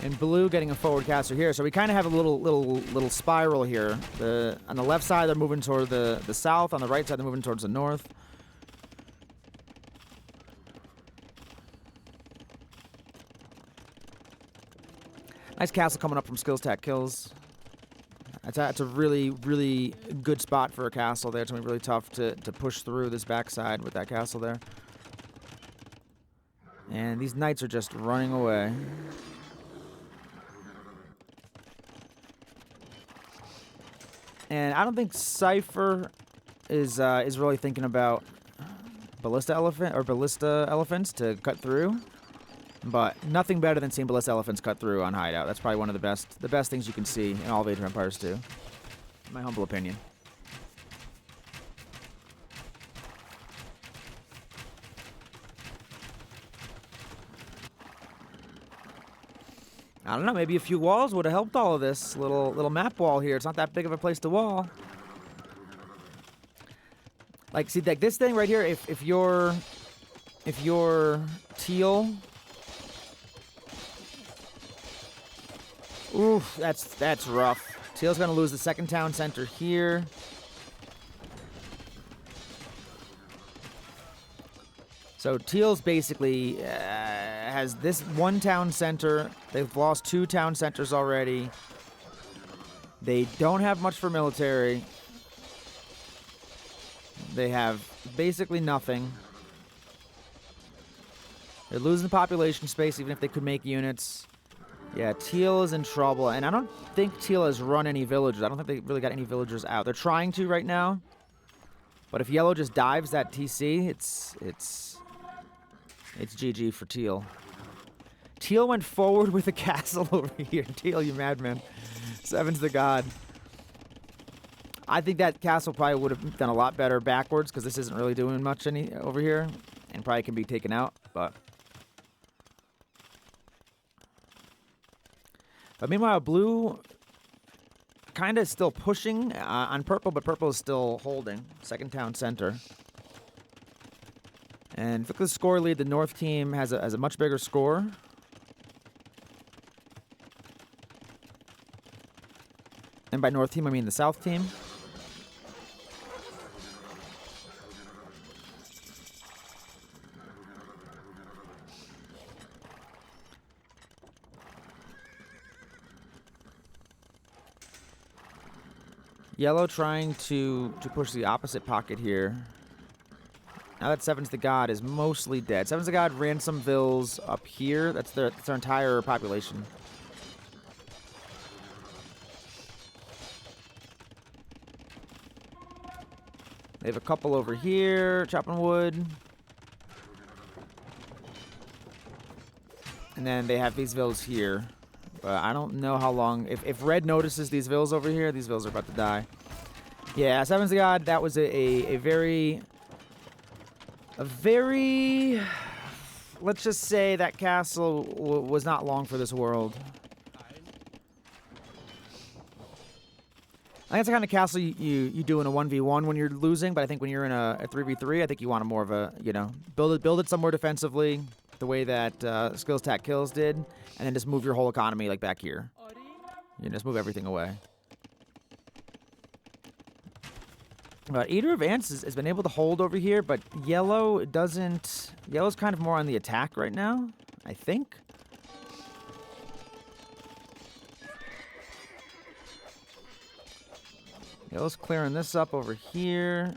And blue getting a forward caster here. So we kind of have a little spiral here. On the left side, they're moving toward the south. On the right side, they're moving towards the north. Nice castle coming up from Skills Tat Kills. That's a really, really good spot for a castle there. It's going to be really tough to push through this backside with that castle there. And these knights are just running away. And I don't think Cypher is really thinking about ballista elephants to cut through. But nothing better than seeing ballista elephants cut through on Hideout. That's probably one of the best things you can see in all of Age of Empires 2. In my humble opinion. I don't know, maybe a few walls would have helped all of this. Little map wall here. It's not that big of a place to wall. Like, see, like this thing right here, if you're teal. Oof, that's rough. Teal's gonna lose the second town center here. So Teal's basically has this one town center. They've lost 2 town centers already. They don't have much for military. They have basically nothing. They're losing population space even if they could make units. Yeah, Teal is in trouble, and I don't think Teal has run any villagers. I don't think they really got any villagers out. They're trying to right now, but if Yellow just dives that TC, it's GG for Teal. Teal went forward with a castle over here. Teal, you madman. Sevens the God. I think that castle probably would have done a lot better backwards, because this isn't really doing much over here, and probably can be taken out, but meanwhile, blue kind of still pushing on purple, but purple is still holding. Second town center. And look at the score lead. The north team has a much bigger score. And by north team, I mean the south team. Yellow trying to push the opposite pocket here. Now that Sevens the God is mostly dead. Sevens the God ran some vills up here. That's their entire population. They have a couple over here, chopping wood. And then they have these vills here. But I don't know how long. If red notices these vills over here, these vills are about to die. Yeah, Sevens the God, that was a very... Let's just say that castle was not long for this world. I think it's the kind of castle you do in a 1v1 when you're losing, but I think when you're in a 3v3, I think you want a more of a, build it somewhere defensively. the way that Skills Tack Kills did, and then just move your whole economy like back here. You just move everything away. Eater of Ants has been able to hold over here, but Yellow doesn't... Yellow's kind of more on the attack right now, I think. Yellow's clearing this up over here.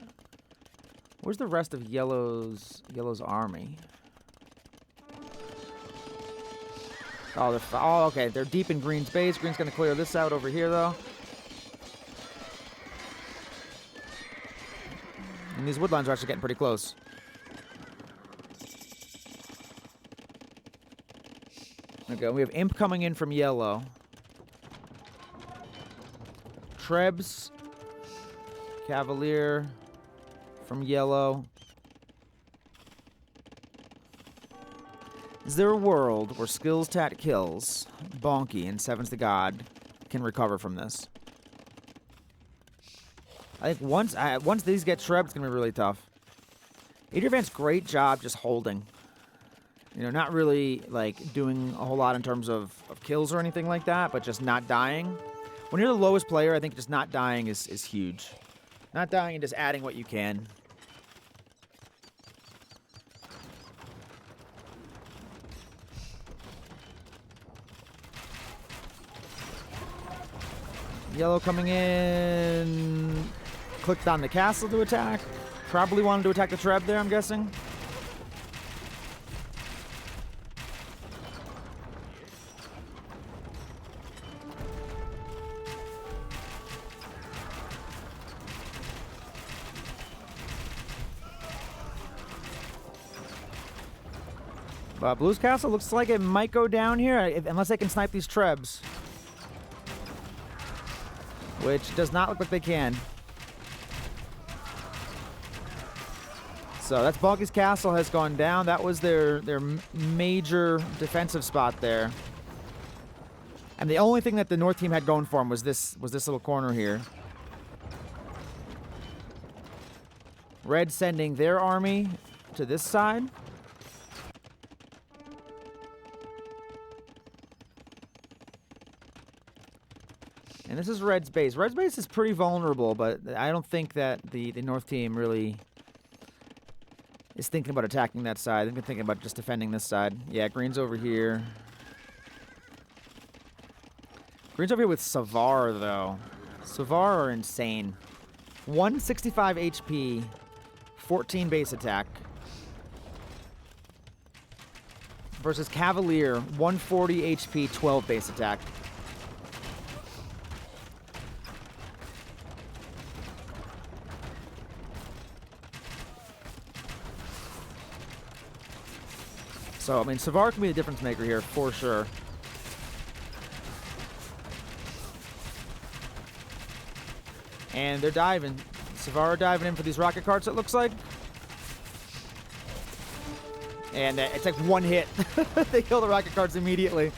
Where's the rest of Yellow's army? Oh, okay. They're deep in Green's base. Green's going to clear this out over here, though. And these woodlines are actually getting pretty close. Okay, we have Imp coming in from Yellow. Trebs. Cavalier from Yellow. Is there a world where Skills Tat Kills, Bonky, and Sevens the God can recover from this? I think once these get Treb, it's going to be really tough. Eater of Ants, great job just holding. You know, not really, like, doing a whole lot in terms of kills or anything like that, but just not dying. When you're the lowest player, I think just not dying is huge. Not dying and just adding what you can. Yellow coming in. Clicked on the castle to attack. Probably wanted to attack the Treb there, I'm guessing. Blue's castle looks like it might go down here, unless they can snipe these Trebs. Which does not look like they can. So that's Bonky's castle has gone down. That was their major defensive spot there. And the only thing that the North team had going for them was this little corner here. Red sending their army to this side. And this is Red's base. Red's base is pretty vulnerable, but I don't think that the North team really is thinking about attacking that side. They're thinking about just defending this side. Yeah, Green's over here. Green's over here with Savar, though. Savar are insane. 165 HP, 14 base attack. Versus Cavalier, 140 HP, 12 base attack. So, I mean, Savar can be the difference maker here, for sure. And they're diving. Savar diving in for these rocket carts, it looks like. And it's like one hit. They kill the rocket carts immediately.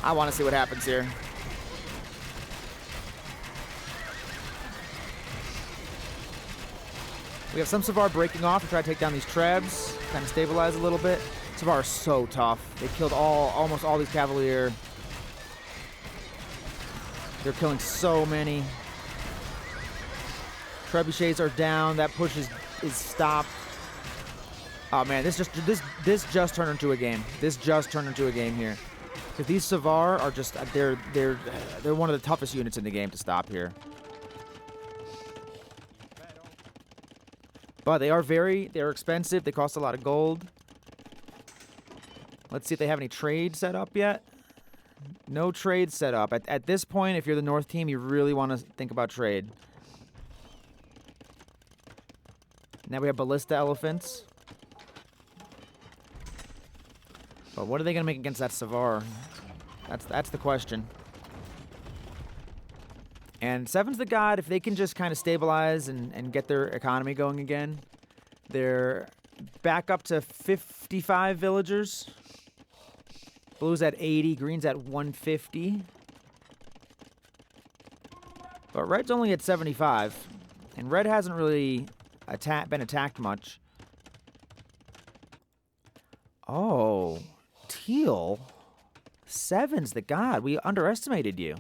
I want to see what happens here. We have some Savar breaking off to try to take down these Trebs, kind of stabilize a little bit. Savar is so tough. They killed almost all these Cavalier. They're killing so many. Trebuchets are down. That push is stopped. Oh man, this just turned into a game. This just turned into a game here. Because these Savar are just they're one of the toughest units in the game to stop here. But they're expensive. They cost a lot of gold. Let's see if they have any trade set up yet. No trade set up. At this point, if you're the North team, you really want to think about trade. Now we have Ballista Elephants. But what are they going to make against that Savar? That's the question. And Seven's the God, if they can just kind of stabilize and get their economy going again, they're back up to 55 villagers. Blue's at 80, Green's at 150. But Red's only at 75. And Red hasn't really been attacked much. Oh, Teal. 7's the god. We underestimated you.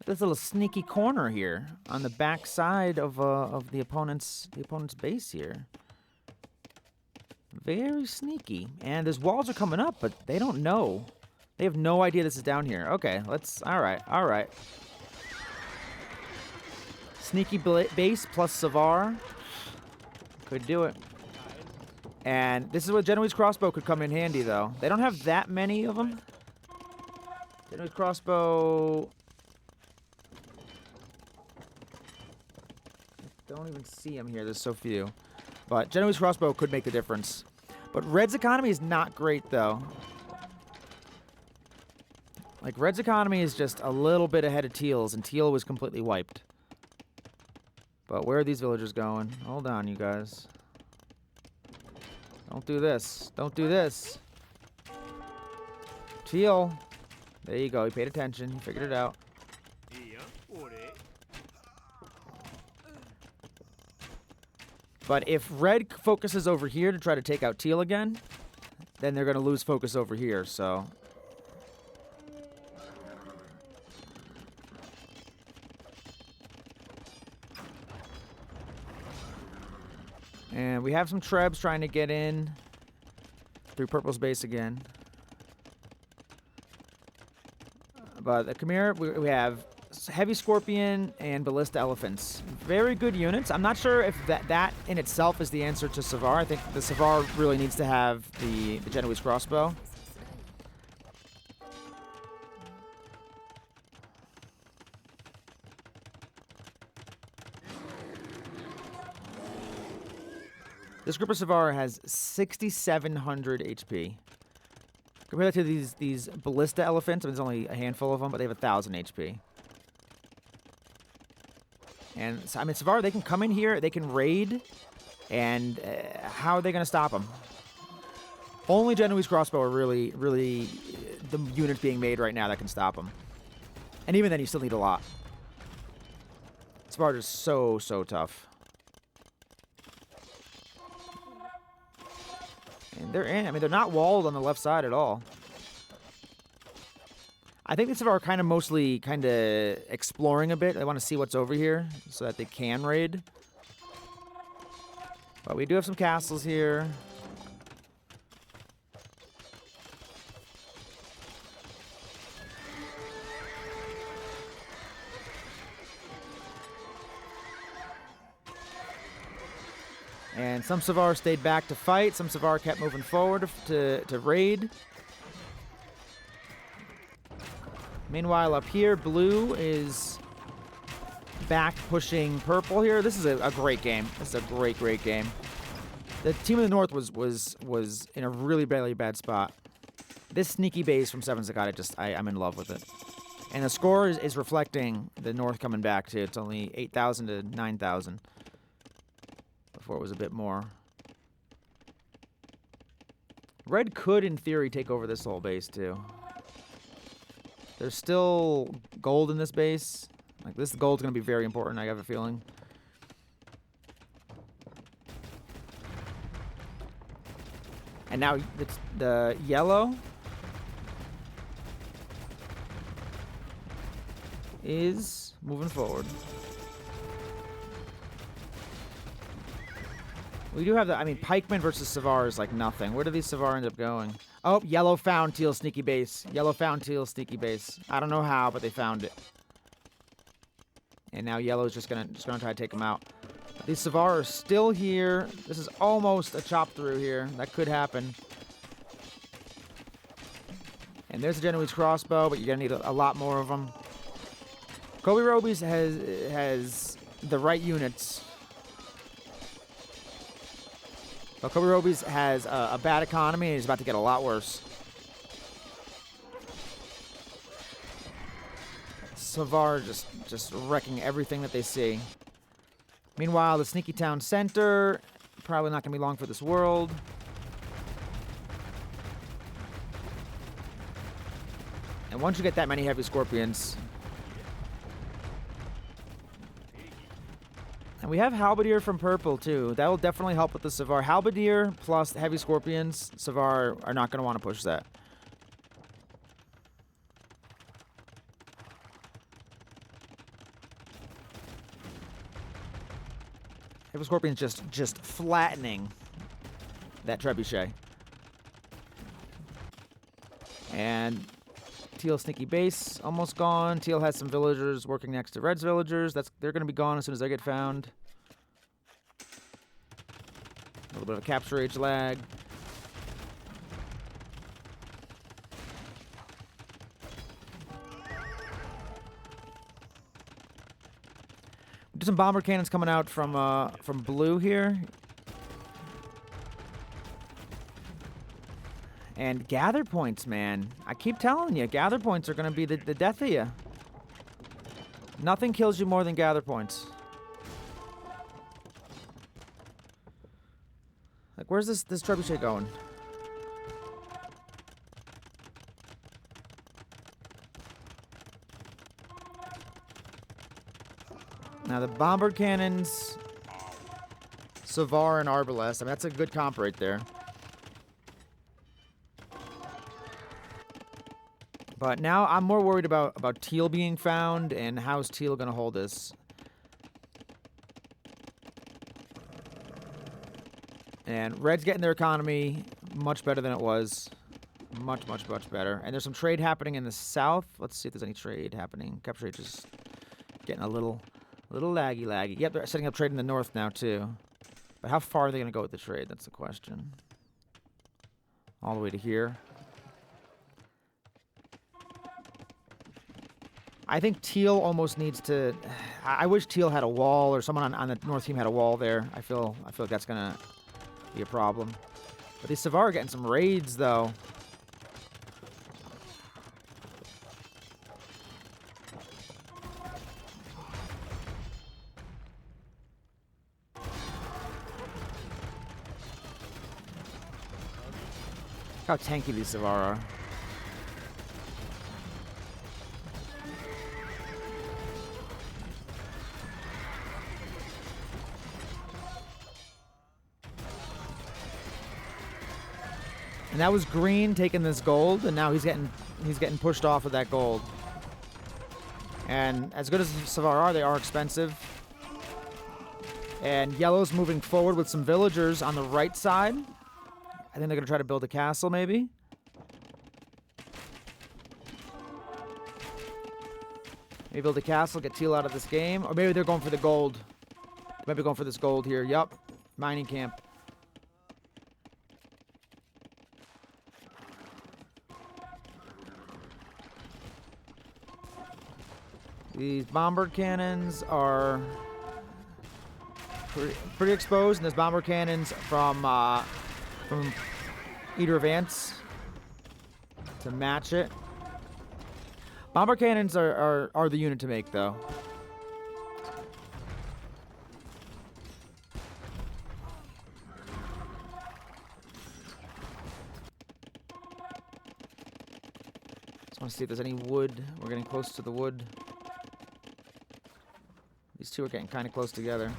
This little sneaky corner here on the back side of the opponent's base here. Very sneaky. And those walls are coming up, but they don't know. They have no idea this is down here. Okay, let's... All right. Sneaky base plus Savar. Could do it. And this is where Genoese crossbow could come in handy, though. They don't have that many of them. Genoese crossbow... Don't even see them here. There's so few. But Genoese crossbow could make the difference. But Red's economy is not great, though. Like, Red's economy is just a little bit ahead of Teal's, and Teal was completely wiped. But where are these villagers going? Hold on, you guys. Don't do this. Don't do this. Teal. There you go. He paid attention. He figured it out. But if Red focuses over here to try to take out Teal again, then they're going to lose focus over here, so... And we have some Trebs trying to get in through Purple's base again. But the Khmer, we have Heavy Scorpion and Ballista Elephants. Very good units. I'm not sure if that in itself is the answer to Savar. I think the Savar really needs to have the Genoese crossbow. This group of Savar has 6,700 HP. Compare that to these Ballista Elephants. I mean, there's only a handful of them, but they have 1,000 HP. And, I mean, Savar, they can come in here, they can raid, and how are they going to stop them? Only Genoese crossbow are really the units being made right now that can stop them. And even then, you still need a lot. Savar is so tough. And they're in. I mean, they're not walled on the left side at all. I think these are kind of mostly kind of exploring a bit. They want to see what's over here so that they can raid. But we do have some castles here. And some Savar stayed back to fight. Some Savar kept moving forward to raid. Meanwhile, up here, blue is back pushing purple here. This is a great game. This is a great game. The team of the North was in a really bad spot. This sneaky base from Seven Zakata, I'm in love with it. And the score is reflecting the North coming back too. It's only 8,000 to 9,000. Before it was a bit more. Red could, in theory, take over this whole base too. There's still gold in this base. Like, this gold's going to be very important, I have a feeling. And now it's the yellow is moving forward. We do have the... I mean, Pikemen versus Savar is like nothing. Where do these Savar end up going? Oh, yellow found Teal sneaky base. Yellow found Teal sneaky base. I don't know how, but they found it. And now yellow's just gonna try to take them out. But these Savar are still here. This is almost a chop through here. That could happen. And there's a Genoese crossbow, but you're gonna need a lot more of them. Kobe Robies has the right units. But Kobe Robies has a bad economy and he's about to get a lot worse. Savar just wrecking everything that they see. Meanwhile, the Sneaky Town Center, probably not going to be long for this world. And once you get that many heavy scorpions, And we have Halberdier from purple, too. That will definitely help with the Savar. Halberdier plus Heavy Scorpions. Savar are not going to want to push that. Heavy Scorpion's just flattening that Trebuchet. And Teal sneaky base almost gone. Teal has some villagers working next to Red's villagers. They're going to be gone as soon as they get found. A little bit of a capture age lag. There's some bomber cannons coming out from blue here. And gather points, man. I keep telling you, gather points are going to be the death of you. Nothing kills you more than gather points. Like, where's this trebuchet going? Now, the bombard cannons, Savar and Arbalest. I mean, that's a good comp right there. But now I'm more worried about Teal being found and how's Teal going to hold this. And Red's getting their economy much better than it was. Much, much, much better. And there's some trade happening in the south. Let's see if there's any trade happening. Capture rate is getting a little laggy. Yep, they're setting up trade in the north now, too. But how far are they going to go with the trade? That's the question. All the way to here. I think Teal almost needs to... I wish Teal had a wall, or someone on the north team had a wall there. I feel like that's going to be a problem. But these Savar are getting some raids, though. Look how tanky these Savar are. And that was green taking this gold, and now he's getting pushed off of that gold. And as good as Savar are, they are expensive. And yellow's moving forward with some villagers on the right side. I think they're going to try to build a castle, maybe. Maybe build a castle, get Teal out of this game. Or maybe they're going for the gold. Maybe going for this gold here. Yup. Mining camp. These bombard cannons are pretty exposed, and there's bombard cannons from Eater of Ants to match it. Bombard cannons are the unit to make, though. Just want to see if there's any wood. We're getting close to the wood. These two are getting kind of close together.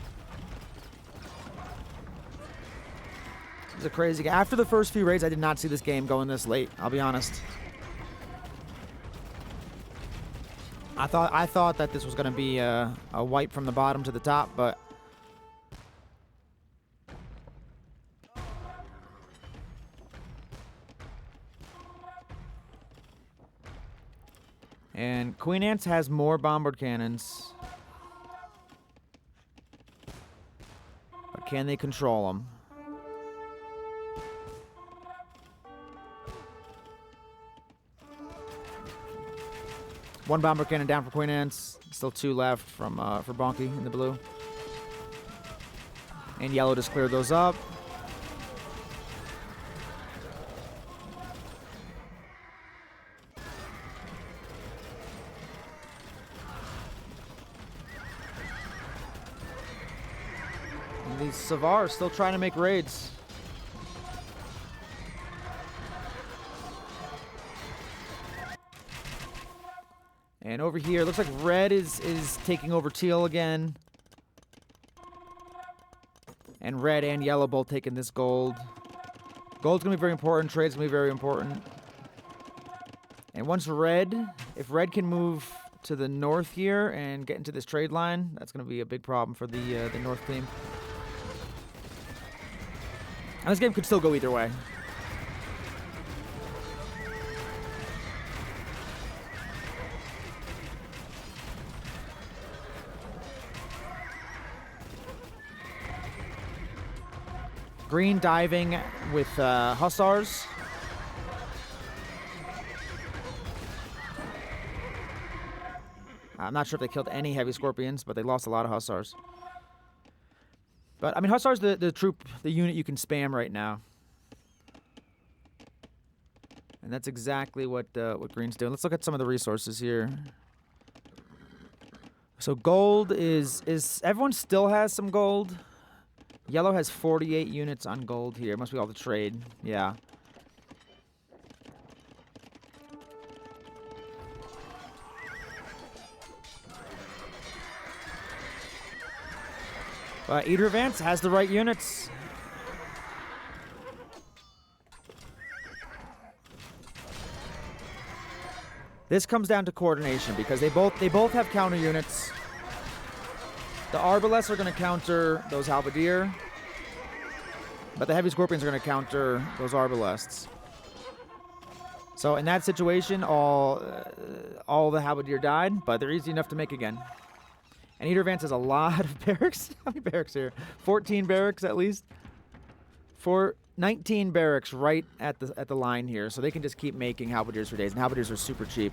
This is a crazy game. After the first few raids, I did not see this game going this late. I'll be honest. I thought that this was going to be a wipe from the bottom to the top, but and Queen Ants has more bombard cannons. But can they control them? One bomber cannon down for Queen Ants. Still two left from for Bonky in the blue. And yellow just cleared those up. And these Savar are still trying to make raids. And over here, looks like Red is taking over Teal again. And red and yellow both taking this gold. Gold's going to be very important. Trade's going to be very important. And once if red can move to the north here and get into this trade line, that's going to be a big problem for the north team. And this game could still go either way. Green diving with Hussars. I'm not sure if they killed any heavy scorpions, but they lost a lot of Hussars. But, I mean, Hussars the unit you can spam right now. And that's exactly what Green's doing. Let's look at some of the resources here. So gold is everyone still has some gold? Yellow has 48 units on gold here. Must be all the trade. Yeah. Eater Vance has the right units. This comes down to coordination because they both have counter units. The Arbalests are going to counter those Halberdier, but the Heavy Scorpions are going to counter those Arbalests. So in that situation, all the Halberdier died, but they're easy enough to make again. And Eater Vance has a lot of barracks. How many barracks here? 14 barracks at least. 19 barracks right at the line here, so they can just keep making Halberdiers for days, and Halberdiers are super cheap.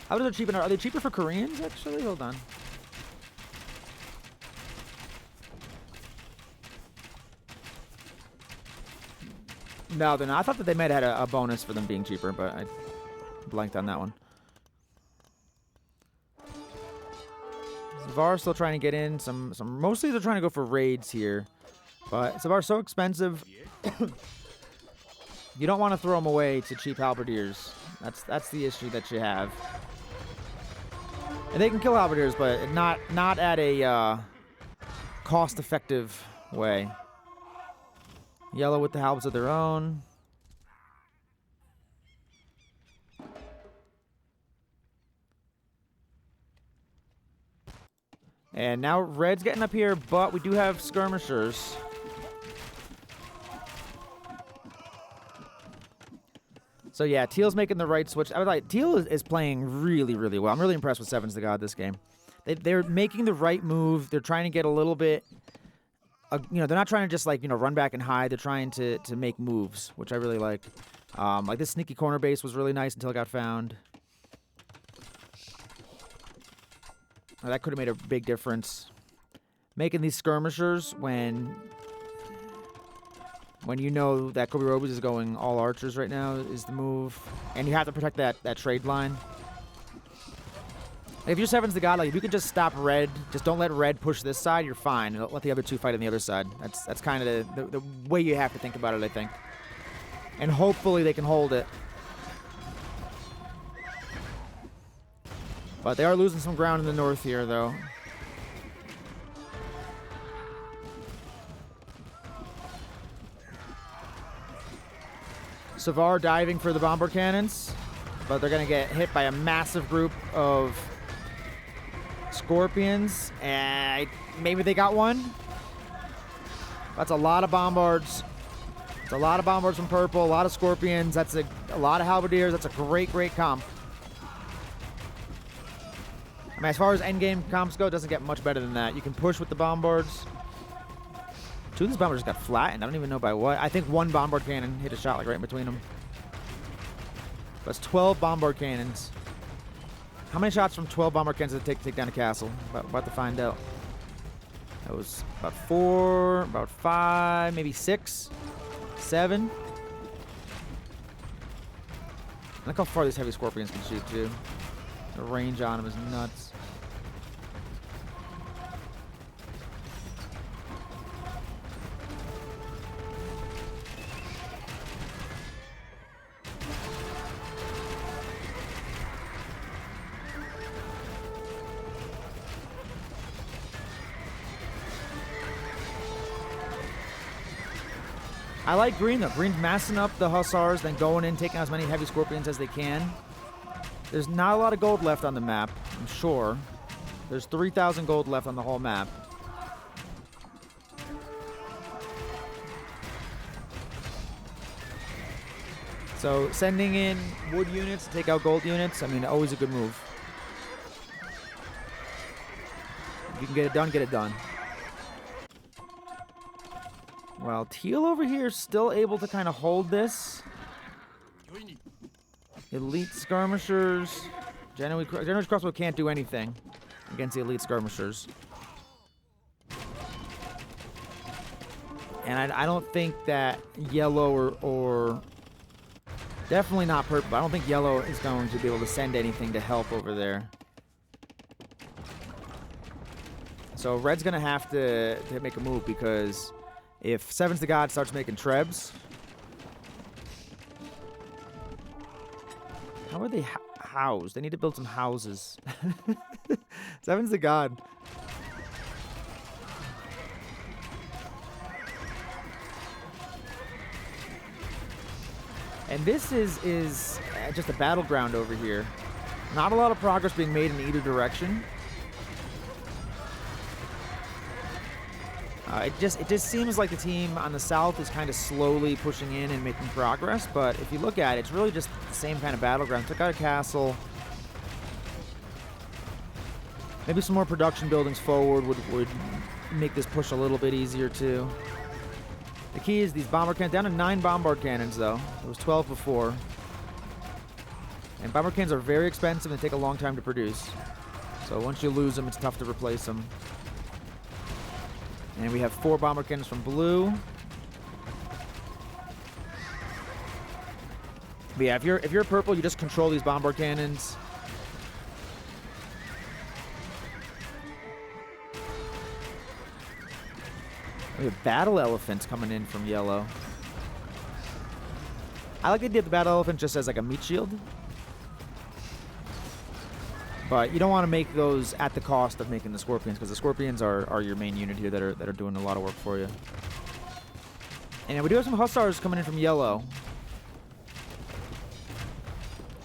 Halberdiers are cheap. Are they cheaper for Koreans, actually? Hold on. No, they're not. I thought that they might have had a bonus for them being cheaper, but I blanked on that one. Zavar's still trying to get in. Mostly they're trying to go for raids here. But Zavar's so expensive. You don't want to throw them away to cheap Halberdiers. That's the issue that you have. And they can kill Halberdiers, but not at a cost-effective way. Yellow with the halberds of their own. And now red's getting up here, but we do have skirmishers. So yeah, Teal's making the right switch. I was like, Teal is playing really, really well. I'm really impressed with Sevens to God this game. They're making the right move. They're trying to get a little bit... they're not trying to just, run back and hide. They're trying to make moves, which I really like. Like this sneaky corner base was really nice until it got found. That could have made a big difference. Making these skirmishers when you know that Kobe Robes is going all archers right now is the move. And you have to protect that trade line. If you're Sevens to God, if you could just stop red, just don't let red push this side, you're fine. And let the other two fight on the other side. That's kind of the way you have to think about it, I think. And hopefully they can hold it. But they are losing some ground in the north here, though. Savar diving for the bombard cannons, but they're going to get hit by a massive group of scorpions, and maybe they got one. That's a lot of bombards. It's a lot of bombards from purple, a lot of scorpions. That's a lot of halberdiers. That's a great comp. I mean, as far as endgame comps go, it doesn't get much better than that. You can push with the bombards. Two of these bombards got flattened. I don't even know by what. I think one bombard cannon hit a shot right in between them. That's 12 bombard cannons. How many shots from 12 bombard cannons does it take to take down a castle? About to find out. That was about 4, about 5, maybe 6, 7. Look how far these heavy scorpions can shoot, too. The range on them is nuts. I like green, though. Green's massing up the Hussars, then going in, taking out as many heavy Scorpions as they can. There's not a lot of gold left on the map, I'm sure. There's 3,000 gold left on the whole map. So sending in wood units to take out gold units, I mean, always a good move. If you can get it done, get it done. Well, Teal over here is still able to kind of hold this. Elite skirmishers. Generous crossbow can't do anything against the elite skirmishers. And I don't think that yellow or definitely not purple. I don't think yellow is going to be able to send anything to help over there. So red's going to have to make a move, because if Sevens to God starts making trebs, how are they housed? They need to build some houses. Sevens to God. And this is just a battleground over here. Not a lot of progress being made in either direction. It just seems like the team on the south is kind of slowly pushing in and making progress, but if you look at it, it's really just the same kind of battleground. Took out a castle. Maybe some more production buildings forward would make this push a little bit easier too. The key is these bomber cannons, down to 9 bombard cannons though. There was 12 before. And bomber cannons are very expensive and take a long time to produce. So once you lose them, it's tough to replace them. And we have 4 bomber cannons from blue. But yeah, if you're purple, you just control these bomber cannons. We have battle elephants coming in from yellow. I like the idea of the battle elephant just as like a meat shield. But you don't want to make those at the cost of making the scorpions, because the scorpions are your main unit here that are doing a lot of work for you. And we do have some hussars coming in from yellow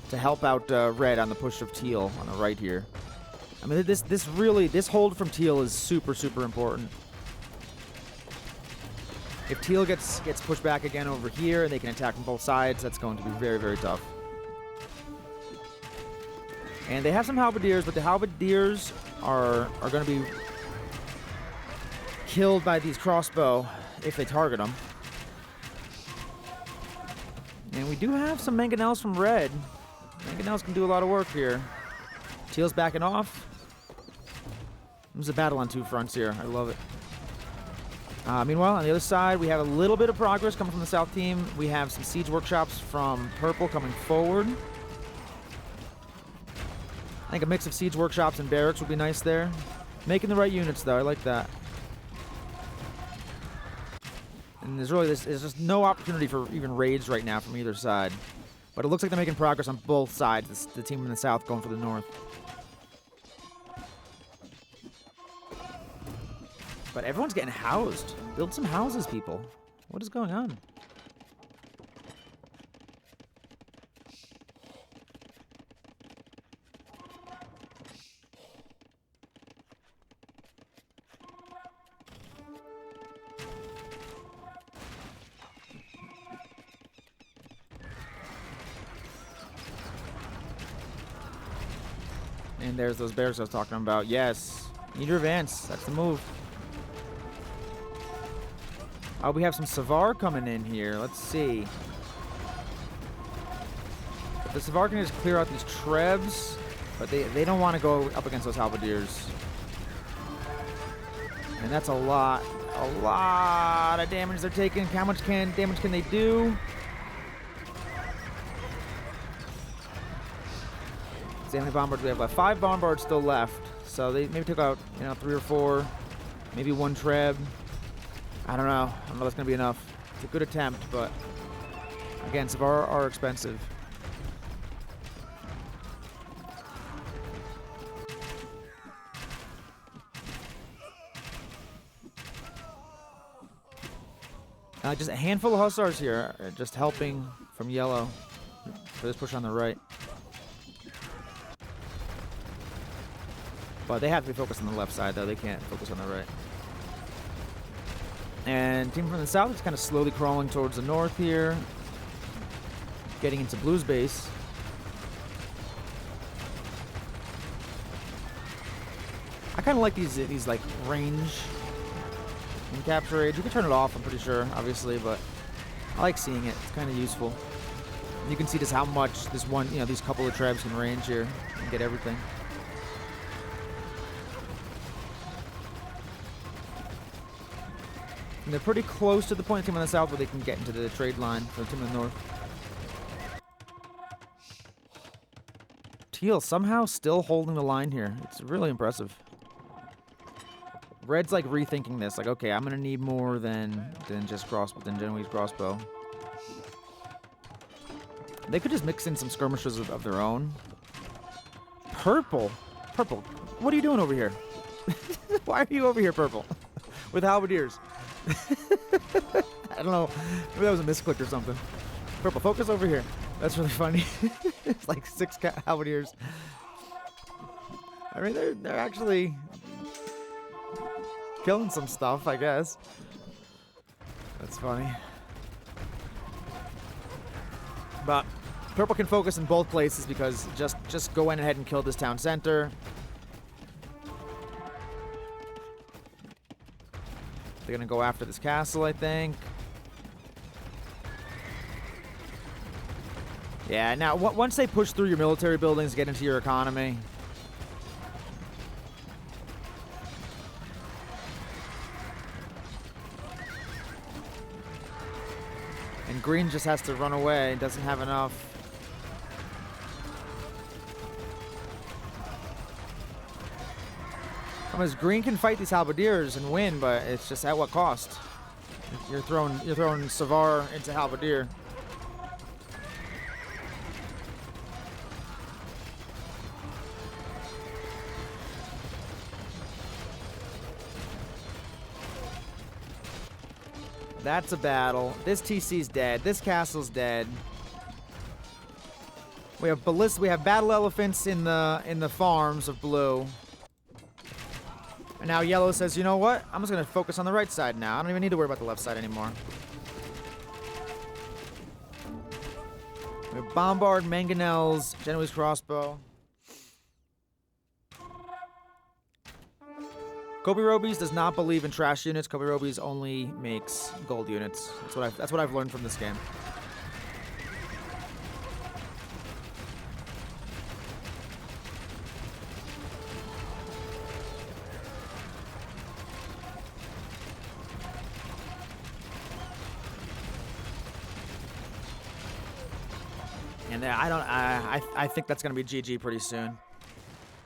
to help out red on the push of teal on the right here. I mean, this hold from teal is super, super important. If teal gets pushed back again over here and they can attack from both sides, that's going to be very, very tough. And they have some halberdiers, but the halberdiers are going to be killed by these crossbow if they target them. And we do have some mangonels from red. Mangonels can do a lot of work here. Teal's backing off. There's a battle on 2 fronts here. I love it. Meanwhile, on the other side, we have a little bit of progress coming from the south team. We have some siege workshops from purple coming forward. I think a mix of siege workshops and barracks would be nice there. Making the right units, though. I like that. And there's just no opportunity for even raids right now from either side. But it looks like they're making progress on both sides. The team in the south going for the north. But everyone's getting housed. Build some houses, people. What is going on? And there's those bears I was talking about. Yes. Need your advance. That's the move. We have some Savar coming in here. Let's see. If the Savar can just clear out these trebs, but they don't want to go up against those halberdiers. And that's a lot of damage they're taking. How much damage can they do? See how many bombards we have left. 5 bombards still left. So they maybe took out, 3 or 4, maybe 1 treb. I don't know if that's going to be enough. It's a good attempt, but again, Savar are expensive. Just a handful of Hussars here, just helping from yellow for this push on the right. But they have to be focused on the left side, though. They can't focus on the right. And team from the south is kind of slowly crawling towards the north here, getting into blue's base. I kind of like these like range and capture age. You can turn it off, I'm pretty sure, obviously, but I like seeing it. It's kind of useful. You can see just how much this one, these couple of trebs can range here and get everything. And they're pretty close to the point team on the south where they can get into the trade line for the team on the north. Teal somehow still holding the line here. It's really impressive. Red's like rethinking this. Like, okay, I'm gonna need more than just crossbow, than Genoese crossbow. They could just mix in some skirmishers of their own. Purple, what are you doing over here? Why are you over here, Purple, with halberdiers? I don't know. Maybe that was a misclick or something. Purple, focus over here. That's really funny. It's like 6 halberdiers. I mean, they're actually killing some stuff, I guess. That's funny. But Purple can focus in both places because just go in ahead and kill this town center. They're gonna go after this castle, I think. Yeah, now once they push through your military buildings, get into your economy. And green just has to run away, doesn't have enough. Because green can fight these halberdiers and win, but it's just at what cost? You're throwing Savar into halberdier. That's a battle. This TC's dead. This castle's dead. We have battle elephants in the farms of blue. And now yellow says, you know what? I'm just gonna focus on the right side now. I don't even need to worry about the left side anymore. We have Bombard, Mangonels, Genoese crossbow. Kobe Robies does not believe in trash units. Kobe Robies only makes gold units. That's what I've learned from this game. And I think that's gonna be GG pretty soon.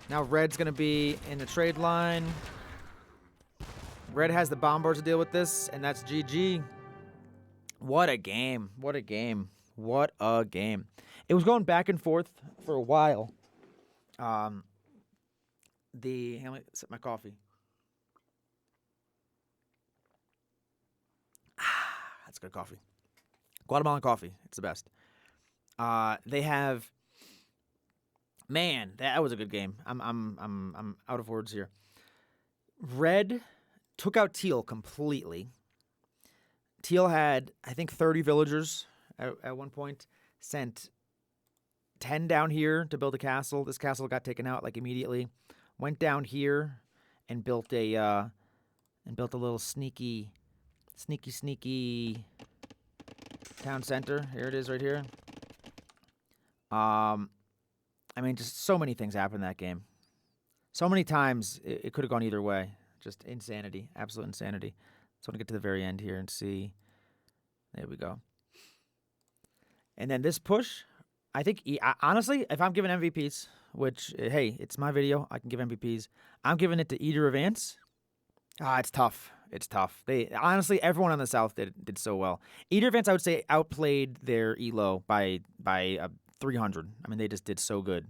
Now red's gonna be in the trade line. Red has the bombards to deal with this, and that's GG. What a game. What a game. What a game. It was going back and forth for a while. Let me sip my coffee. That's good coffee. Guatemalan coffee. It's the best. They have... Man, that was a good game. I'm out of words here. Red took out Teal completely. Teal had, I think, 30 villagers at one point. Sent 10 down here to build a castle. This castle got taken out like immediately. Went down here and built a little sneaky town center. Here it is, right here. I mean, just so many things happened in that game. So many times it could have gone either way. Just insanity, absolute insanity. So I want to get to the very end here and see. There we go. And then this push, I think, honestly, if I'm giving MVPs, which, hey, it's my video, I can give MVPs. I'm giving it to Eater of Ants. It's tough. It's tough. Honestly, everyone on the South did so well. Eater of Ants, I would say, outplayed their ELO by 300. I mean, they just did so good.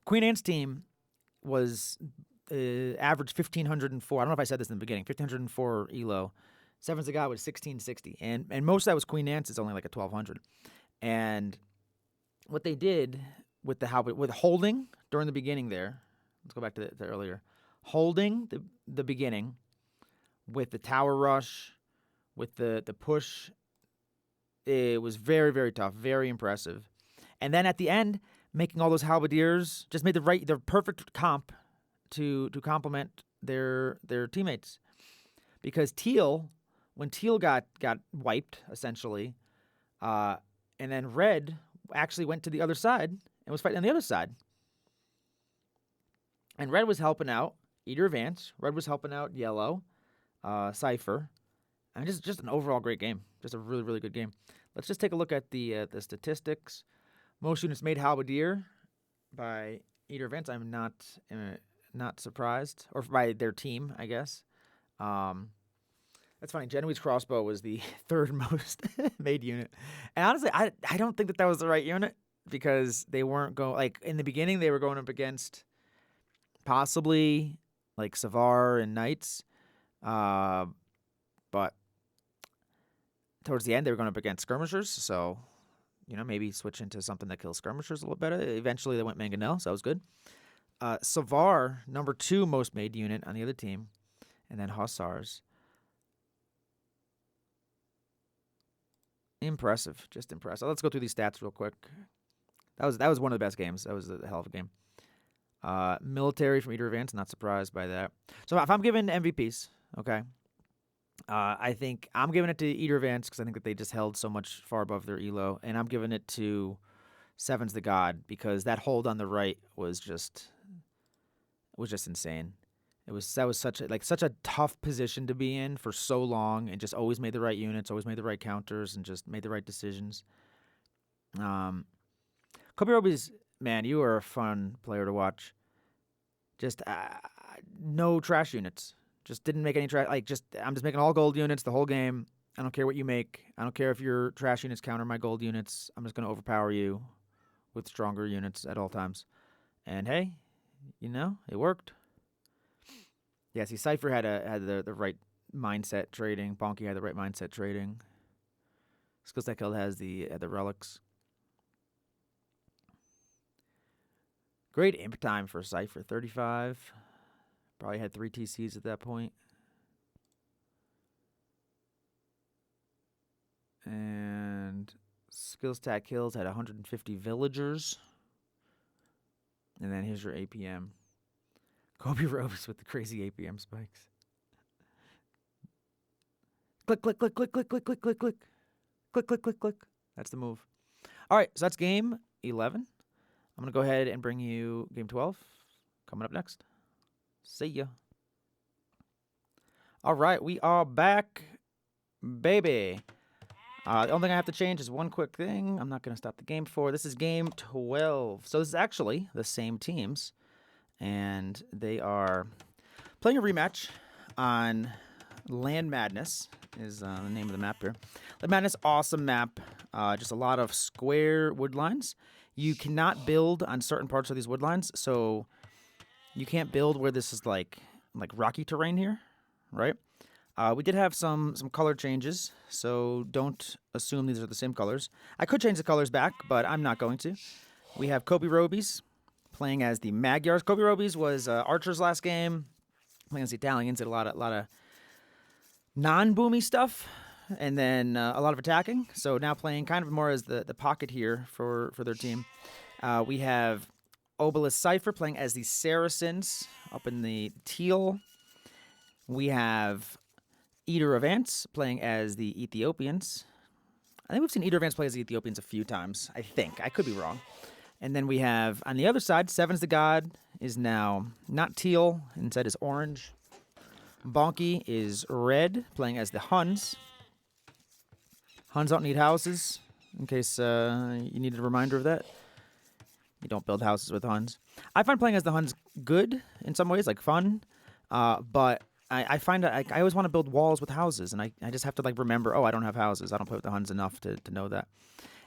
Queen Ant's team was averaged 1,504. I don't know if I said this in the beginning. 1,504 ELO. Seven's the God was 1660, and most of that was Queen Anne's, only like a 1200. And what they did with with holding during the beginning there, let's go back to the earlier, holding the beginning with the tower rush, with the push, it was very, very tough, very impressive. And then at the end, making all those halberdiers just made the perfect comp to complement their teammates, because when Teal got wiped essentially, and then Red actually went to the other side and was fighting on the other side, and Red was helping out Eater Vance, Red was helping out Yellow, Cypher. I mean, just an overall great game, just a really, really good game. Let's just take a look at the statistics. Most units made halberdier by Eater Vance. I'm not surprised, or by their team, I guess. That's funny. Genoese crossbow was the third most made unit, and honestly, I don't think that was the right unit, because they weren't going, like, in the beginning they were going up against possibly like Savar and Knights, but towards the end they were going up against skirmishers. So maybe switch into something that kills skirmishers a little better. Eventually they went Mangonel, so that was good. Savar, number 2 most made unit on the other team, and then Hussars. Impressive, just impressive. Let's go through these stats real quick. That was one of the best games. That was a hell of a game. Military from Eater Vance, not surprised by that. So if I'm giving MVPs, okay, I think I'm giving it to Eater Vance because I think that they just held so much far above their elo, and I'm giving it to Seven's the God because that hold on the right was just insane. That was such a tough position to be in for so long, and just always made the right units, always made the right counters, and just made the right decisions. Kobe Roby's, man, you are a fun player to watch. Just no trash units. Just didn't make any trash. I'm just making all gold units the whole game. I don't care what you make. I don't care if your trash units counter my gold units. I'm just going to overpower you with stronger units at all times. And hey, it worked. Yeah, see, Cypher had the right mindset trading. Bonky had the right mindset trading. Skills that killed has the relics. Great imp time for Cypher, 35. Probably had 3 TCs at that point. And skills tag kills had 150 villagers. And then here's your APM. Kobe Rose with the crazy APM spikes. Click, click, click, click, click, click, click, click, click. Click, click, click, click. That's the move. All right, so that's game 11. I'm going to go ahead and bring you game 12 coming up next. See ya. All right, we are back, baby. The only thing I have to change is one quick thing. I'm not going to stop the game for. This is game 12. So this is actually the same teams, and they are playing a rematch on Land Madness is the name of the map here. Land Madness, awesome map. Just a lot of square wood lines. You cannot build on certain parts of these wood lines, so you can't build where this is like rocky terrain here, right? We did have some color changes, so don't assume these are the same colors. I could change the colors back, but I'm not going to. We have Kobe Robies playing as the Magyars. Kobe Robies was Archer's last game, playing as the Italians, did a lot of non-boomy stuff, and then a lot of attacking. So now playing kind of more as the pocket here for their team. We have Obelisk Cypher playing as the Saracens up in the teal. We have Eater of Ants playing as the Ethiopians. I think we've seen Eater of Ants play as the Ethiopians a few times. I think. I could be wrong. And then we have, on the other side, Seven's the God is now not teal, instead is orange. Bonky is red, playing as the Huns. Huns don't need houses, in case you needed a reminder of that. You don't build houses with Huns. I find playing as the Huns good in some ways, like fun, but I find that I always want to build walls with houses, and I just have to remember, I don't have houses. I don't play with the Huns enough to know that.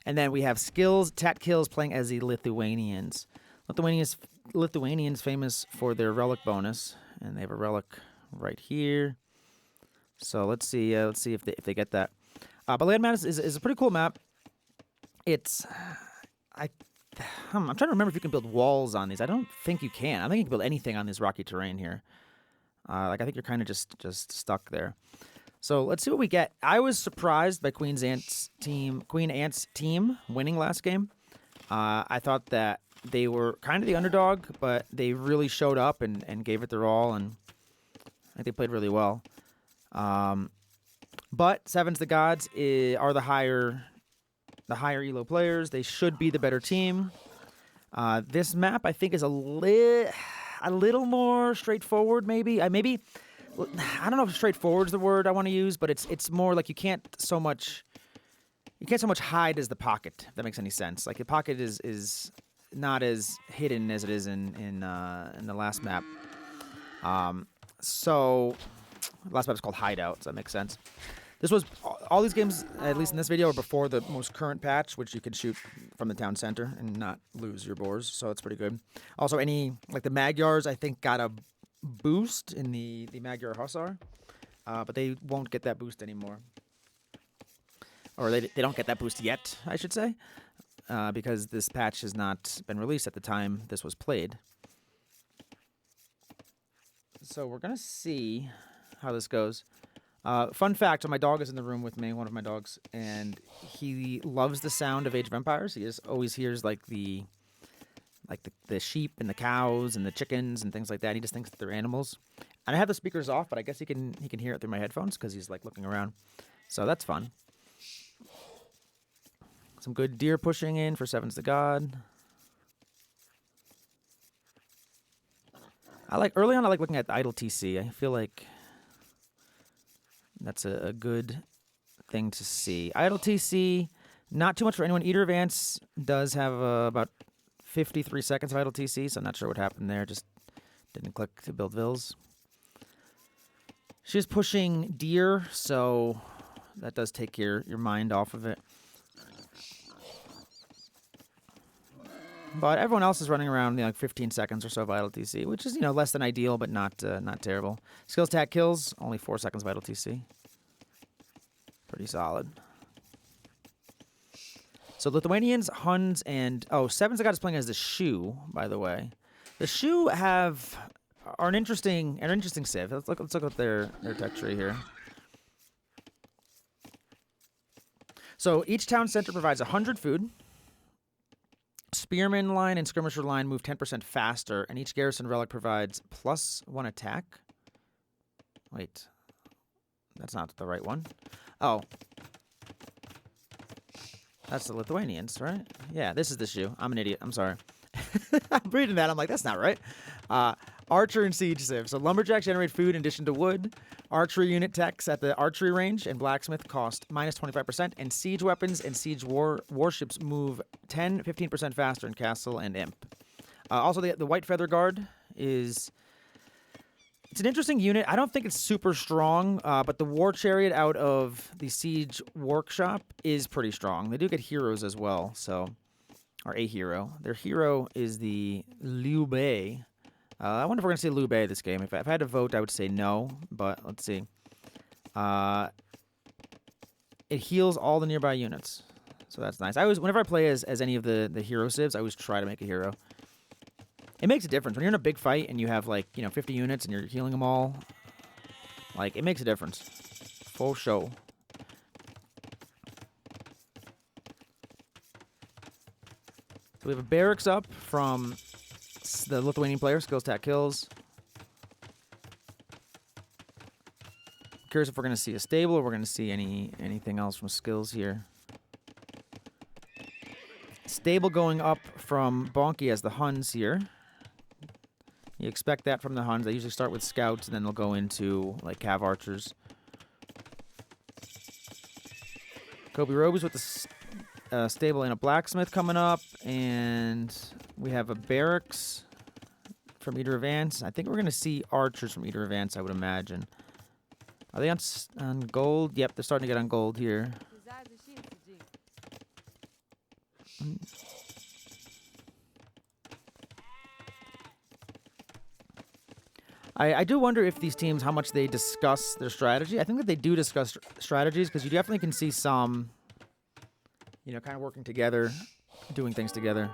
And then we have skills, Tat Kills playing as the Lithuanians. Lithuanians famous for their relic bonus, and they have a relic right here. So let's see if they get that. But Landmass is a pretty cool map. It's I'm trying to remember if you can build walls on these. I don't think you can. I don't think you can build anything on this rocky terrain here. Like I think you're kind of just stuck there. So let's see what we get. I was surprised by Queen Ant's team winning last game. I thought that they were kind of the underdog, but they really showed up and gave it their all, and I think they played really well. But Sevens the Gods are the higher elo players. They should be the better team. This map I think is a little more straightforward. Maybe I don't know if straightforward is the word I want to use, but it's more like you can't so much hide as the pocket. If that makes any sense. Like the pocket is not as hidden as it is in the last map. So last map is called Hideout. So that makes sense. This was all these games, at least in this video, are before the most current patch, which you can shoot from the town center and not lose your boars. So it's pretty good. Also, like the Magyars, I think got a boost in the Magyar Hussar, but they won't get that boost anymore. Or they don't get that boost yet, I should say, because this patch has not been released at the time this was played. So we're going to see how this goes. Fun fact, so my dog is in the room with me, one of my dogs, and he loves the sound of Age of Empires. He always hears like the sheep and the cows and the chickens and things like that. He just thinks that they're animals. And I have the speakers off, but I guess he can hear it through my headphones because he's like looking around. So that's fun. Some good deer pushing in for Sevens the God. Early on I like looking at the idle TC. I feel like that's a good thing to see. Idle TC, not too much for anyone. Eater of Ants does have about 53 seconds of idle TC, so I'm not sure what happened there. Just didn't click to build Vills. She's pushing deer, so that does take your mind off of it. But everyone else is running around like 15 seconds or so of idle TC, which is less than ideal, but not terrible. Skills attack kills, only 4 seconds of idle TC. Pretty solid. So Lithuanians, Huns, and Sevens the God is playing as the Shu, by the way. The Shu are an interesting civ. Let's look at their tech tree here. So each town center provides 100 food. Spearman line and skirmisher line move 10% faster, and each garrison relic provides +1 attack. Wait, that's not the right one. Oh, that's the Lithuanians, right? Yeah, this is the Shu. I'm an idiot. I'm sorry. I'm reading that. I'm like, that's not right. Archer and siege civ. So lumberjacks generate food in addition to wood. Archery unit techs at the archery range and blacksmith cost -25%, and siege weapons and siege warships move 15% faster in castle and imp. Also, the White Feather Guard it's an interesting unit. I don't think it's super strong, but the War Chariot out of the Siege Workshop is pretty strong. They do get heroes as well, or a hero. Their hero is the Liu Bei. I wonder if we're going to see Liu Bei this game. If I had to vote, I would say no, but let's see. It heals all the nearby units, so that's nice. Whenever I play as any of the hero civs, I always try to make a hero. It makes a difference when you're in a big fight and you have 50 units and you're healing them all. It makes a difference. Full show. So we have a barracks up from the Lithuanian player. Skills, attack, kills. Curious if we're going to see a stable or we're going to see anything else from skills here. Stable going up from Bonky as the Huns here. You expect that from the Huns. They usually start with scouts and then they'll go into cav archers. Kobe Robies with the stable and a blacksmith coming up, and we have a barracks from Eater of Ants. I think we're going to see archers from Eater of Ants, I would imagine. Are they on gold? Yep, they're starting to get on gold here. I do wonder if these teams, how much they discuss their strategy. I think that they do discuss strategies because you definitely can see some, you know, kind of working together, doing things together.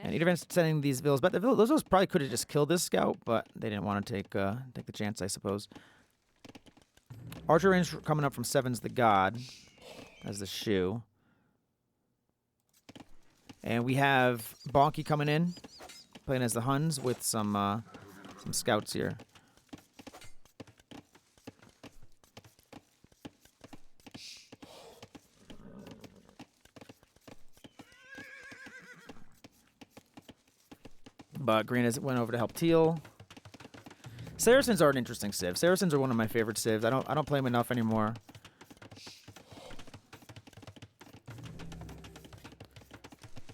And Eater sending these villas, but those villas probably could have just killed this scout, but they didn't want to take the chance, I suppose. Archer range coming up from Seven's the God as the shoe. And we have Bonky coming in, playing as the Huns with some scouts here. But Green went over to help Teal. Saracens are an interesting civ. Saracens are one of my favorite civs. I don't play them enough anymore.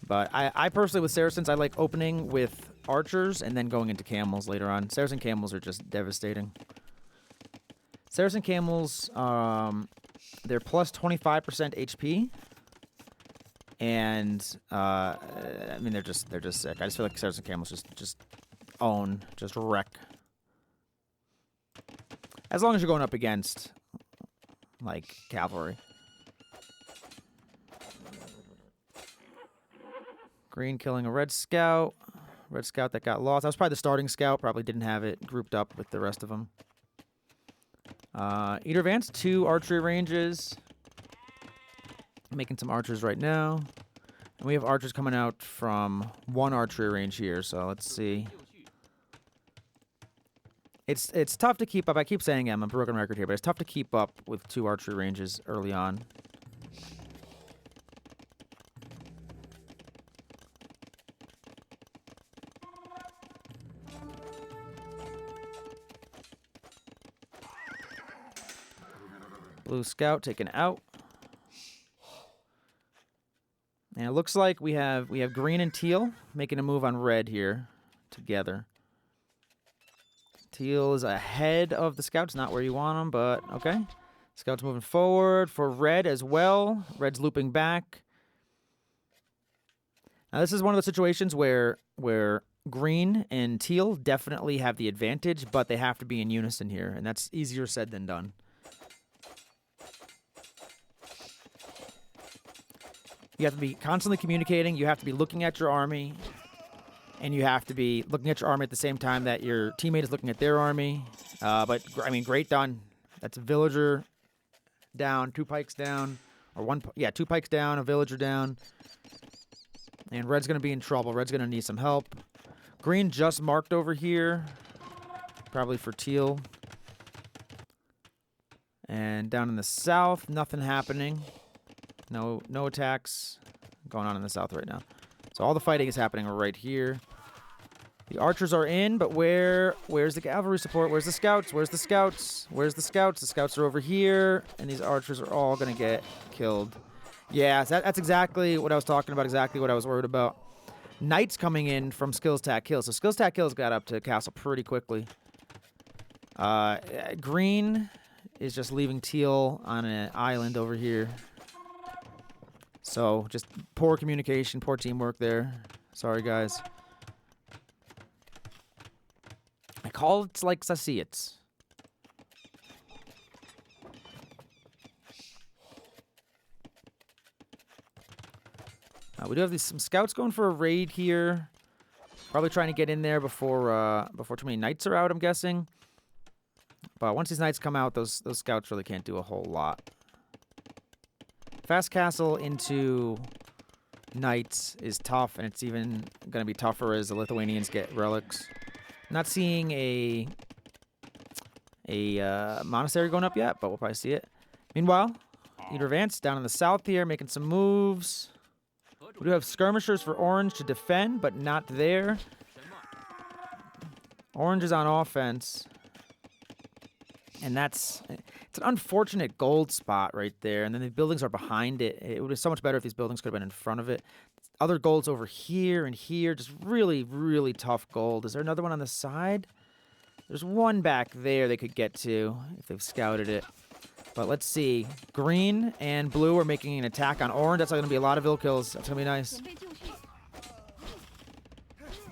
But I personally, with Saracens, I like opening with archers and then going into camels later on. Saracen camels are just devastating. Saracen camels, they're plus 25% HP. And I mean, they're just sick. I just feel like Saracen camels just wreck. As long as you're going up against like cavalry. Green killing a red scout. Red scout that got lost. That was probably the starting scout. Probably didn't have it grouped up with the rest of them. Eater advanced 2 archery ranges. Making some archers right now. And we have archers coming out from 1 archery range here, so let's see. It's tough to keep up. I keep saying I'm a broken record here, but it's tough to keep up with 2 archery ranges early on. Blue scout taken out. And it looks like we have green and teal making a move on red here together. Teal is ahead of the scouts, not where you want them, but okay. Scouts moving forward for red as well. Red's looping back. Now this is one of those situations where green and teal definitely have the advantage, but they have to be in unison here, and that's easier said than done. You have to be constantly communicating. You have to be looking at your army. And you have to be looking at your army at the same time that your teammate is looking at their army. But, I mean, great done. That's a villager down, 2 pikes down. Or 2 pikes down, a villager down. And red's going to be in trouble. Red's going to need some help. Green just marked over here. Probably for teal. And down in the south, nothing happening. No attacks going on in the south right now. So all the fighting is happening right here. The archers are in, but where's the cavalry support? Where's the scouts? Where's the scouts? Where's the scouts? The scouts are over here, and these archers are all going to get killed. Yeah, that's exactly what I was talking about, exactly what I was worried about. Knights coming in from Skills Tack Kills. So Skills Tack Kills got up to castle pretty quickly. Green is just leaving teal on an island over here. So, just poor communication, poor teamwork there. Sorry, guys. I call it like I see it. We do have some scouts going for a raid here. Probably trying to get in there before too many knights are out, I'm guessing. But once these knights come out, those scouts really can't do a whole lot. Fast castle into knights is tough, and it's even going to be tougher as the Lithuanians get relics. Not seeing a monastery going up yet, but we'll probably see it. Meanwhile, Eater advanced down in the south here, making some moves. We do have skirmishers for orange to defend, but not there. Orange is on offense. And it's an unfortunate gold spot right there. And then the buildings are behind it. It would be so much better if these buildings could have been in front of it. Other golds over here and here. Just really, really tough gold. Is there another one on the side? There's one back there they could get to if they've scouted it. But let's see. Green and blue are making an attack on orange. That's going to be a lot of ill kills. That's going to be nice.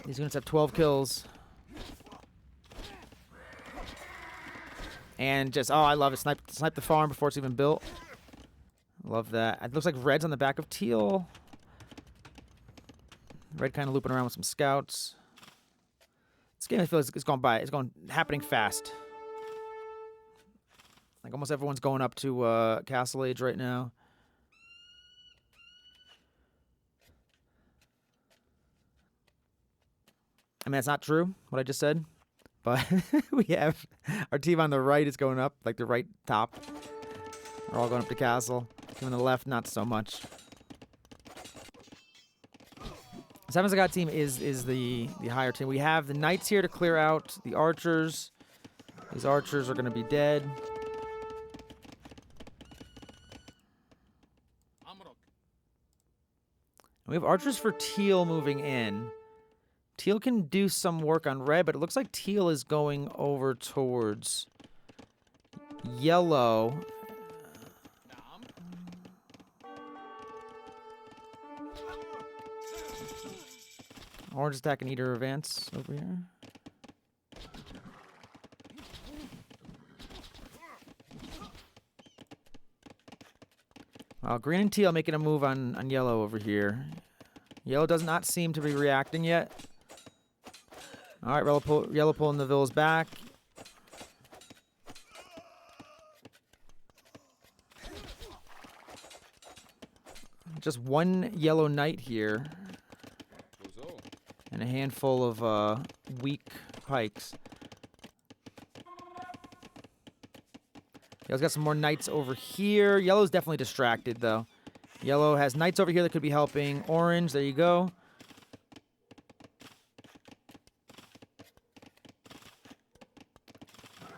These units have 12 kills. And just, oh, I love it. Snipe the farm before it's even built. Love that. It looks like red's on the back of teal. Red kind of looping around with some scouts. This game, I feel, is going by. It's going happening fast. Like almost everyone's going up to Castle Age right now. I mean, that's not true, what I just said. But we have our team on the right is going up, like the right top. We're all going up to Castle. Team on the left, not so much. Seven Zagat team is the higher team. We have the Knights here to clear out the Archers. These Archers are going to be dead. We have Archers for Teal moving in. Teal can do some work on red, but it looks like Teal is going over towards yellow. Orange attacking Eater advance over here. Well, green and teal making a move on yellow over here. Yellow does not seem to be reacting yet. All right, yellow pulling the villas back. Just one yellow knight here. And a handful of weak pikes. Yellow's got some more knights over here. Yellow's definitely distracted, though. Yellow has knights over here that could be helping. Orange, there you go.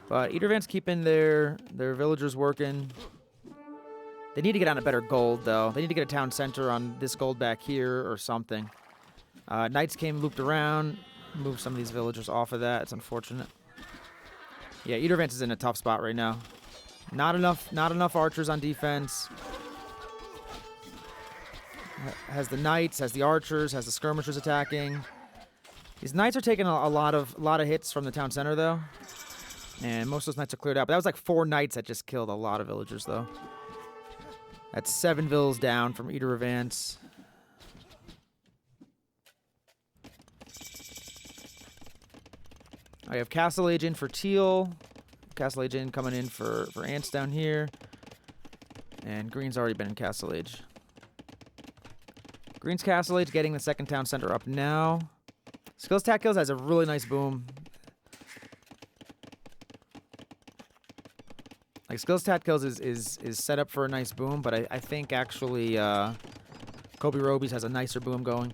But Eatervant's keeping their villagers working. They need to get on a better gold, though. They need to get a town center on this gold back here or something. Knights came looped around. Moved some of these villagers off of that. It's unfortunate. Yeah, Eatervant is in a tough spot right now. Not enough archers on defense. Has the knights, has the archers, has the skirmishers attacking. These knights are taking a lot of hits from the town center, though. And most of those knights are cleared out. But that was like 4 knights that just killed a lot of villagers, though. That's 7 vills down from Eater Advance. I have Castle Age in for Teal. Castle Age in coming in for Ants down here. And Green's already been in Castle Age. Green's Castle Age getting the second town center up now. Skills Tack Kills has a really nice boom. Like Skills Tack Kills is set up for a nice boom, but I think actually Kobe Robies has a nicer boom going.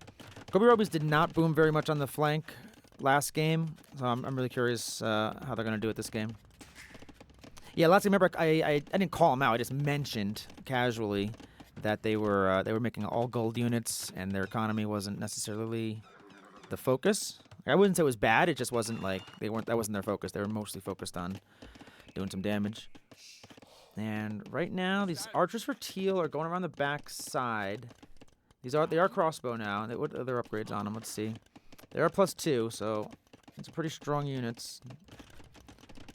Kobe Robies did not boom very much on the flank last game, so I'm really curious how they're going to do it this game. Yeah, last game, remember, I didn't call them out. I just mentioned casually that they were making all gold units, and their economy wasn't necessarily the focus. I wouldn't say it was bad. It just wasn't like that wasn't their focus. They were mostly focused on doing some damage. And right now, these archers for Teal are going around the back side. They are crossbow now. What other upgrades on them? Let's see. They are +2, so it's pretty strong units.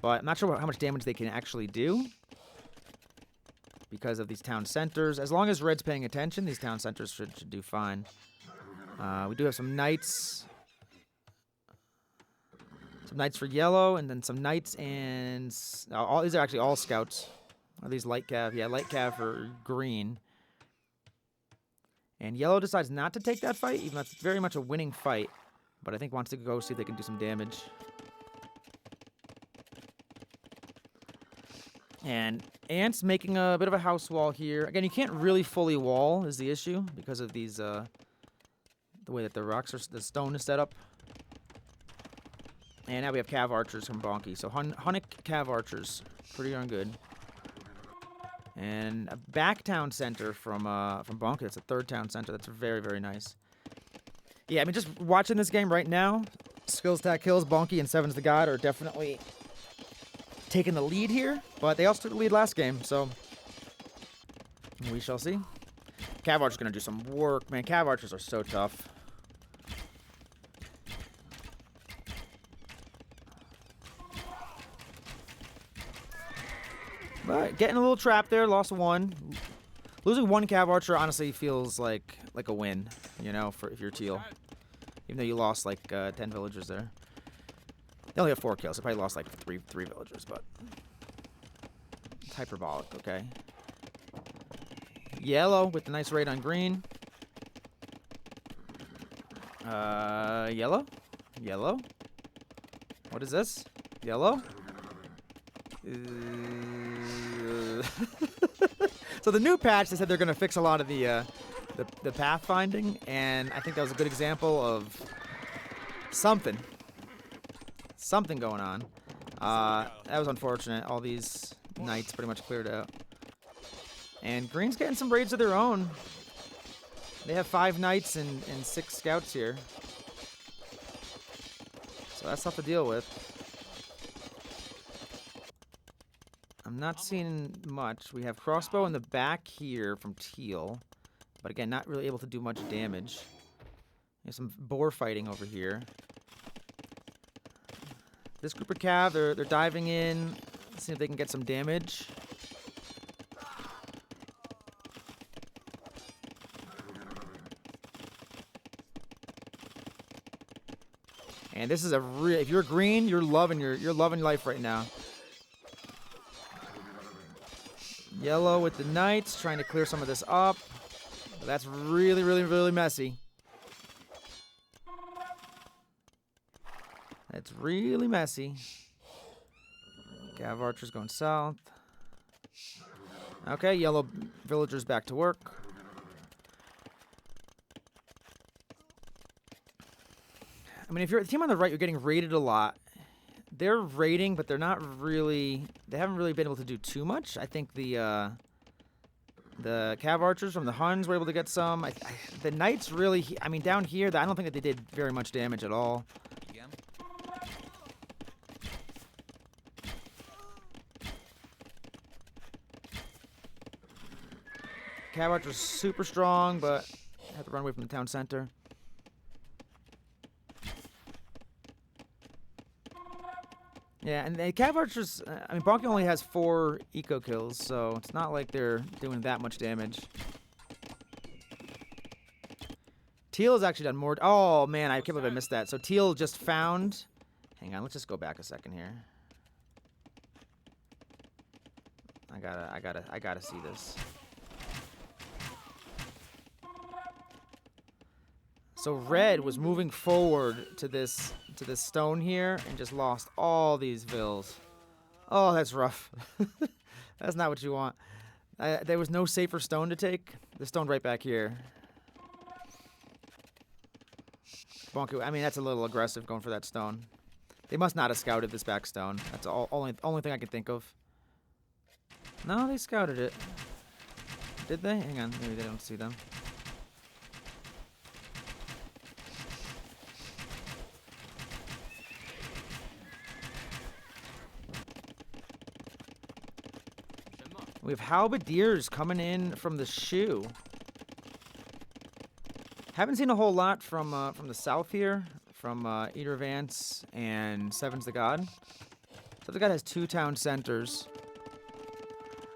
But I'm not sure how much damage they can actually do because of these town centers. As long as Red's paying attention, these town centers should do fine. We do have some knights. Some knights for yellow, and then some knights and... these are actually all scouts. Are these light cav? Yeah, light cav for green. And yellow decides not to take that fight, even though it's very much a winning fight. But I think wants to go see if they can do some damage. And Ants making a bit of a house wall here. Again, you can't really fully wall is the issue because of these, the way that the stone is set up. And now we have Cav Archers from Bonky. So Hunnic Cav Archers. Pretty darn good. And a back town center from Bonky. That's a third town center. That's very, very nice. Yeah, I mean, just watching this game right now, Skills Tack Kills, Bonky, and Sevens the God are definitely taking the lead here. But they also took the lead last game, so we shall see. Cav Archer's going to do some work. Man, Cav Archers are so tough. getting a little trapped there. Lost one. Losing one Cav Archer honestly feels like a win, you know, for if you're teal. Even though you lost like 10 villagers there. They only have 4 kills. They probably lost like three villagers, but it's hyperbolic. Okay. Yellow with the nice raid on green. Yellow. Yellow. What is this? Yellow. So the new patch, they said they're going to fix a lot of the pathfinding, and I think that was a good example of something going on. That was unfortunate. All these knights pretty much cleared out. And green's getting some raids of their own. They have 5 knights and 6 scouts here. So that's tough to deal with. I'm not seeing much. We have crossbow in the back here from teal. But again, not really able to do much damage. There's some boar fighting over here. This group of cav, they're diving in. Let's see if they can get some damage. And this is a real. If you're green, you're loving life right now. Yellow with the knights, trying to clear some of this up. But that's really, really, really messy. That's really messy. Cav Archer's going south. Okay, yellow villagers back to work. I mean, if you're the team on the right, you're getting raided a lot. They're raiding, but they're not really. They haven't really been able to do too much. I think the Cav Archers from the Huns were able to get some. The Knights really. I mean, down here, I don't think that they did very much damage at all. Cav Archer's super strong, but have to run away from the town center. Yeah, and the Cav Archers, I mean, Bonky only has 4 eco kills, so it's not like they're doing that much damage. Teal has actually done more. Oh, man, I can't believe I missed that. So Teal just found. Hang on, let's just go back a second here. I gotta see this. So red was moving forward to this stone here and just lost all these vills. Oh, that's rough. That's not what you want. There was no safer stone to take. The stone right back here. Bonky, I mean, that's a little aggressive going for that stone. They must not have scouted this back stone. That's the only thing I can think of. No, they scouted it. Did they? Hang on, maybe they don't see them. We have halberdiers coming in from the shoe. Haven't seen a whole lot from the south here, from Eater Vance and Sevens the God. So the God has 2 town centers.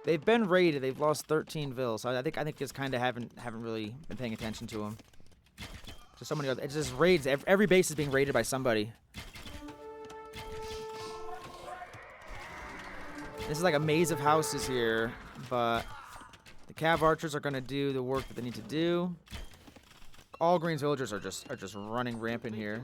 They've been raided. They've lost 13 vills. So I think just kind of haven't really been paying attention to them. So so many other. It's just raids. Every base is being raided by somebody. This is like a maze of houses here, but the Cav Archers are going to do the work that they need to do. All Green's villagers are just running rampant here.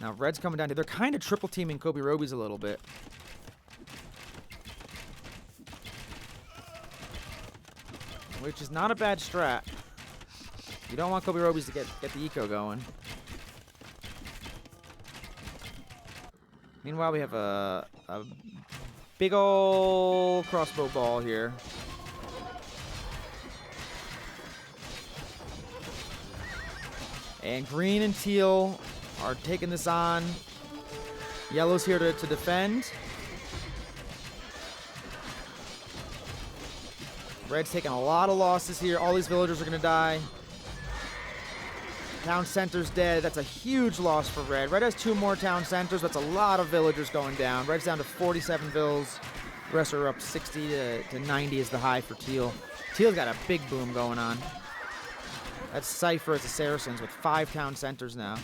Now red's coming down here. They're kind of triple teaming Kobe Robies a little bit. Which is not a bad strat. You don't want Kobe Robies to get the eco going. Meanwhile, we have a big ol' crossbow ball here. And green and teal are taking this on. Yellow's here to defend. Red's taking a lot of losses here. All these villagers are going to die. Town center's dead. That's a huge loss for Red. Red has 2 more town centers. That's a lot of villagers going down. Red's down to 47 vills. The rest are up 60 to 90 is the high for Teal. Teal's got a big boom going on. That's Cypher as the Saracens with 5 town centers now.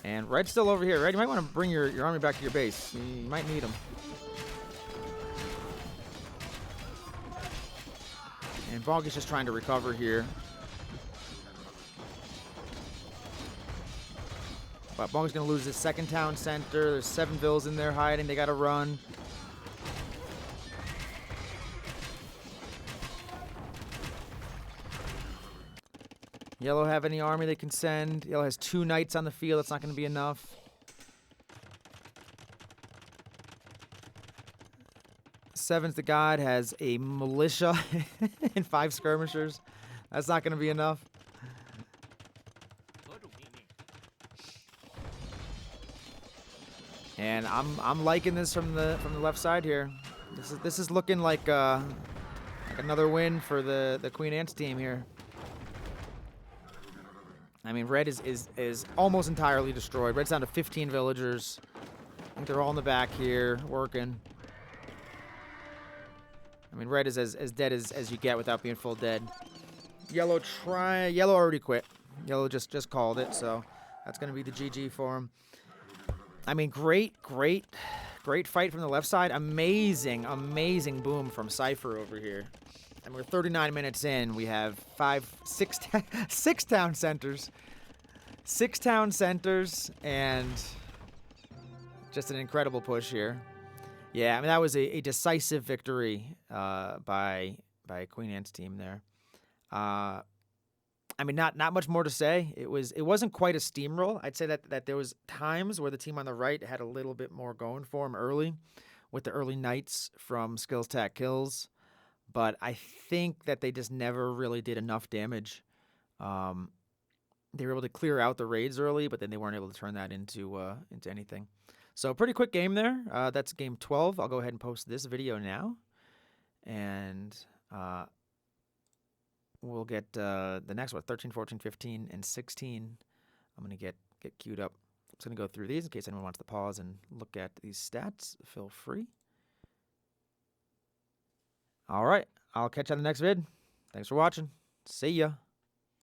And Red's still over here. Red, you might want to bring your army back to your base. You might need them. And Bonk is just trying to recover here. But Bonk is going to lose his 2nd town center. There's 7 vills in there hiding. They got to run. Yellow have any army they can send. Yellow has 2 knights on the field. That's not going to be enough. Seven's the God has a militia and 5 skirmishers. That's not going to be enough. And I'm liking this from the left side here. This is looking like another win for the Queen Ants team here. I mean, Red is almost entirely destroyed. Red's down to 15 villagers. I think they're all in the back here working. I mean, Red is as dead as you get without being full dead. Yellow already quit. Yellow just called it, so that's going to be the GG for him. I mean, great fight from the left side. Amazing boom from Cypher over here. And we're 39 minutes in. We have 6 town centers. 6 town centers, and just an incredible push here. Yeah, I mean, that was a decisive victory by Queen Ant's team there. I mean, not much more to say. It wasn't quite a steamroll. I'd say that there was times where the team on the right had a little bit more going for them early, with the early knights from Skills Tack Kills. But I think that they just never really did enough damage. They were able to clear out the raids early, but then they weren't able to turn that into anything. So pretty quick game there. That's game 12. I'll go ahead and post this video now. And we'll get the next one, 13, 14, 15, and 16. I'm going to get queued up. I'm just going to go through these in case anyone wants to pause and look at these stats. Feel free. All right. I'll catch you on the next vid. Thanks for watching. See ya.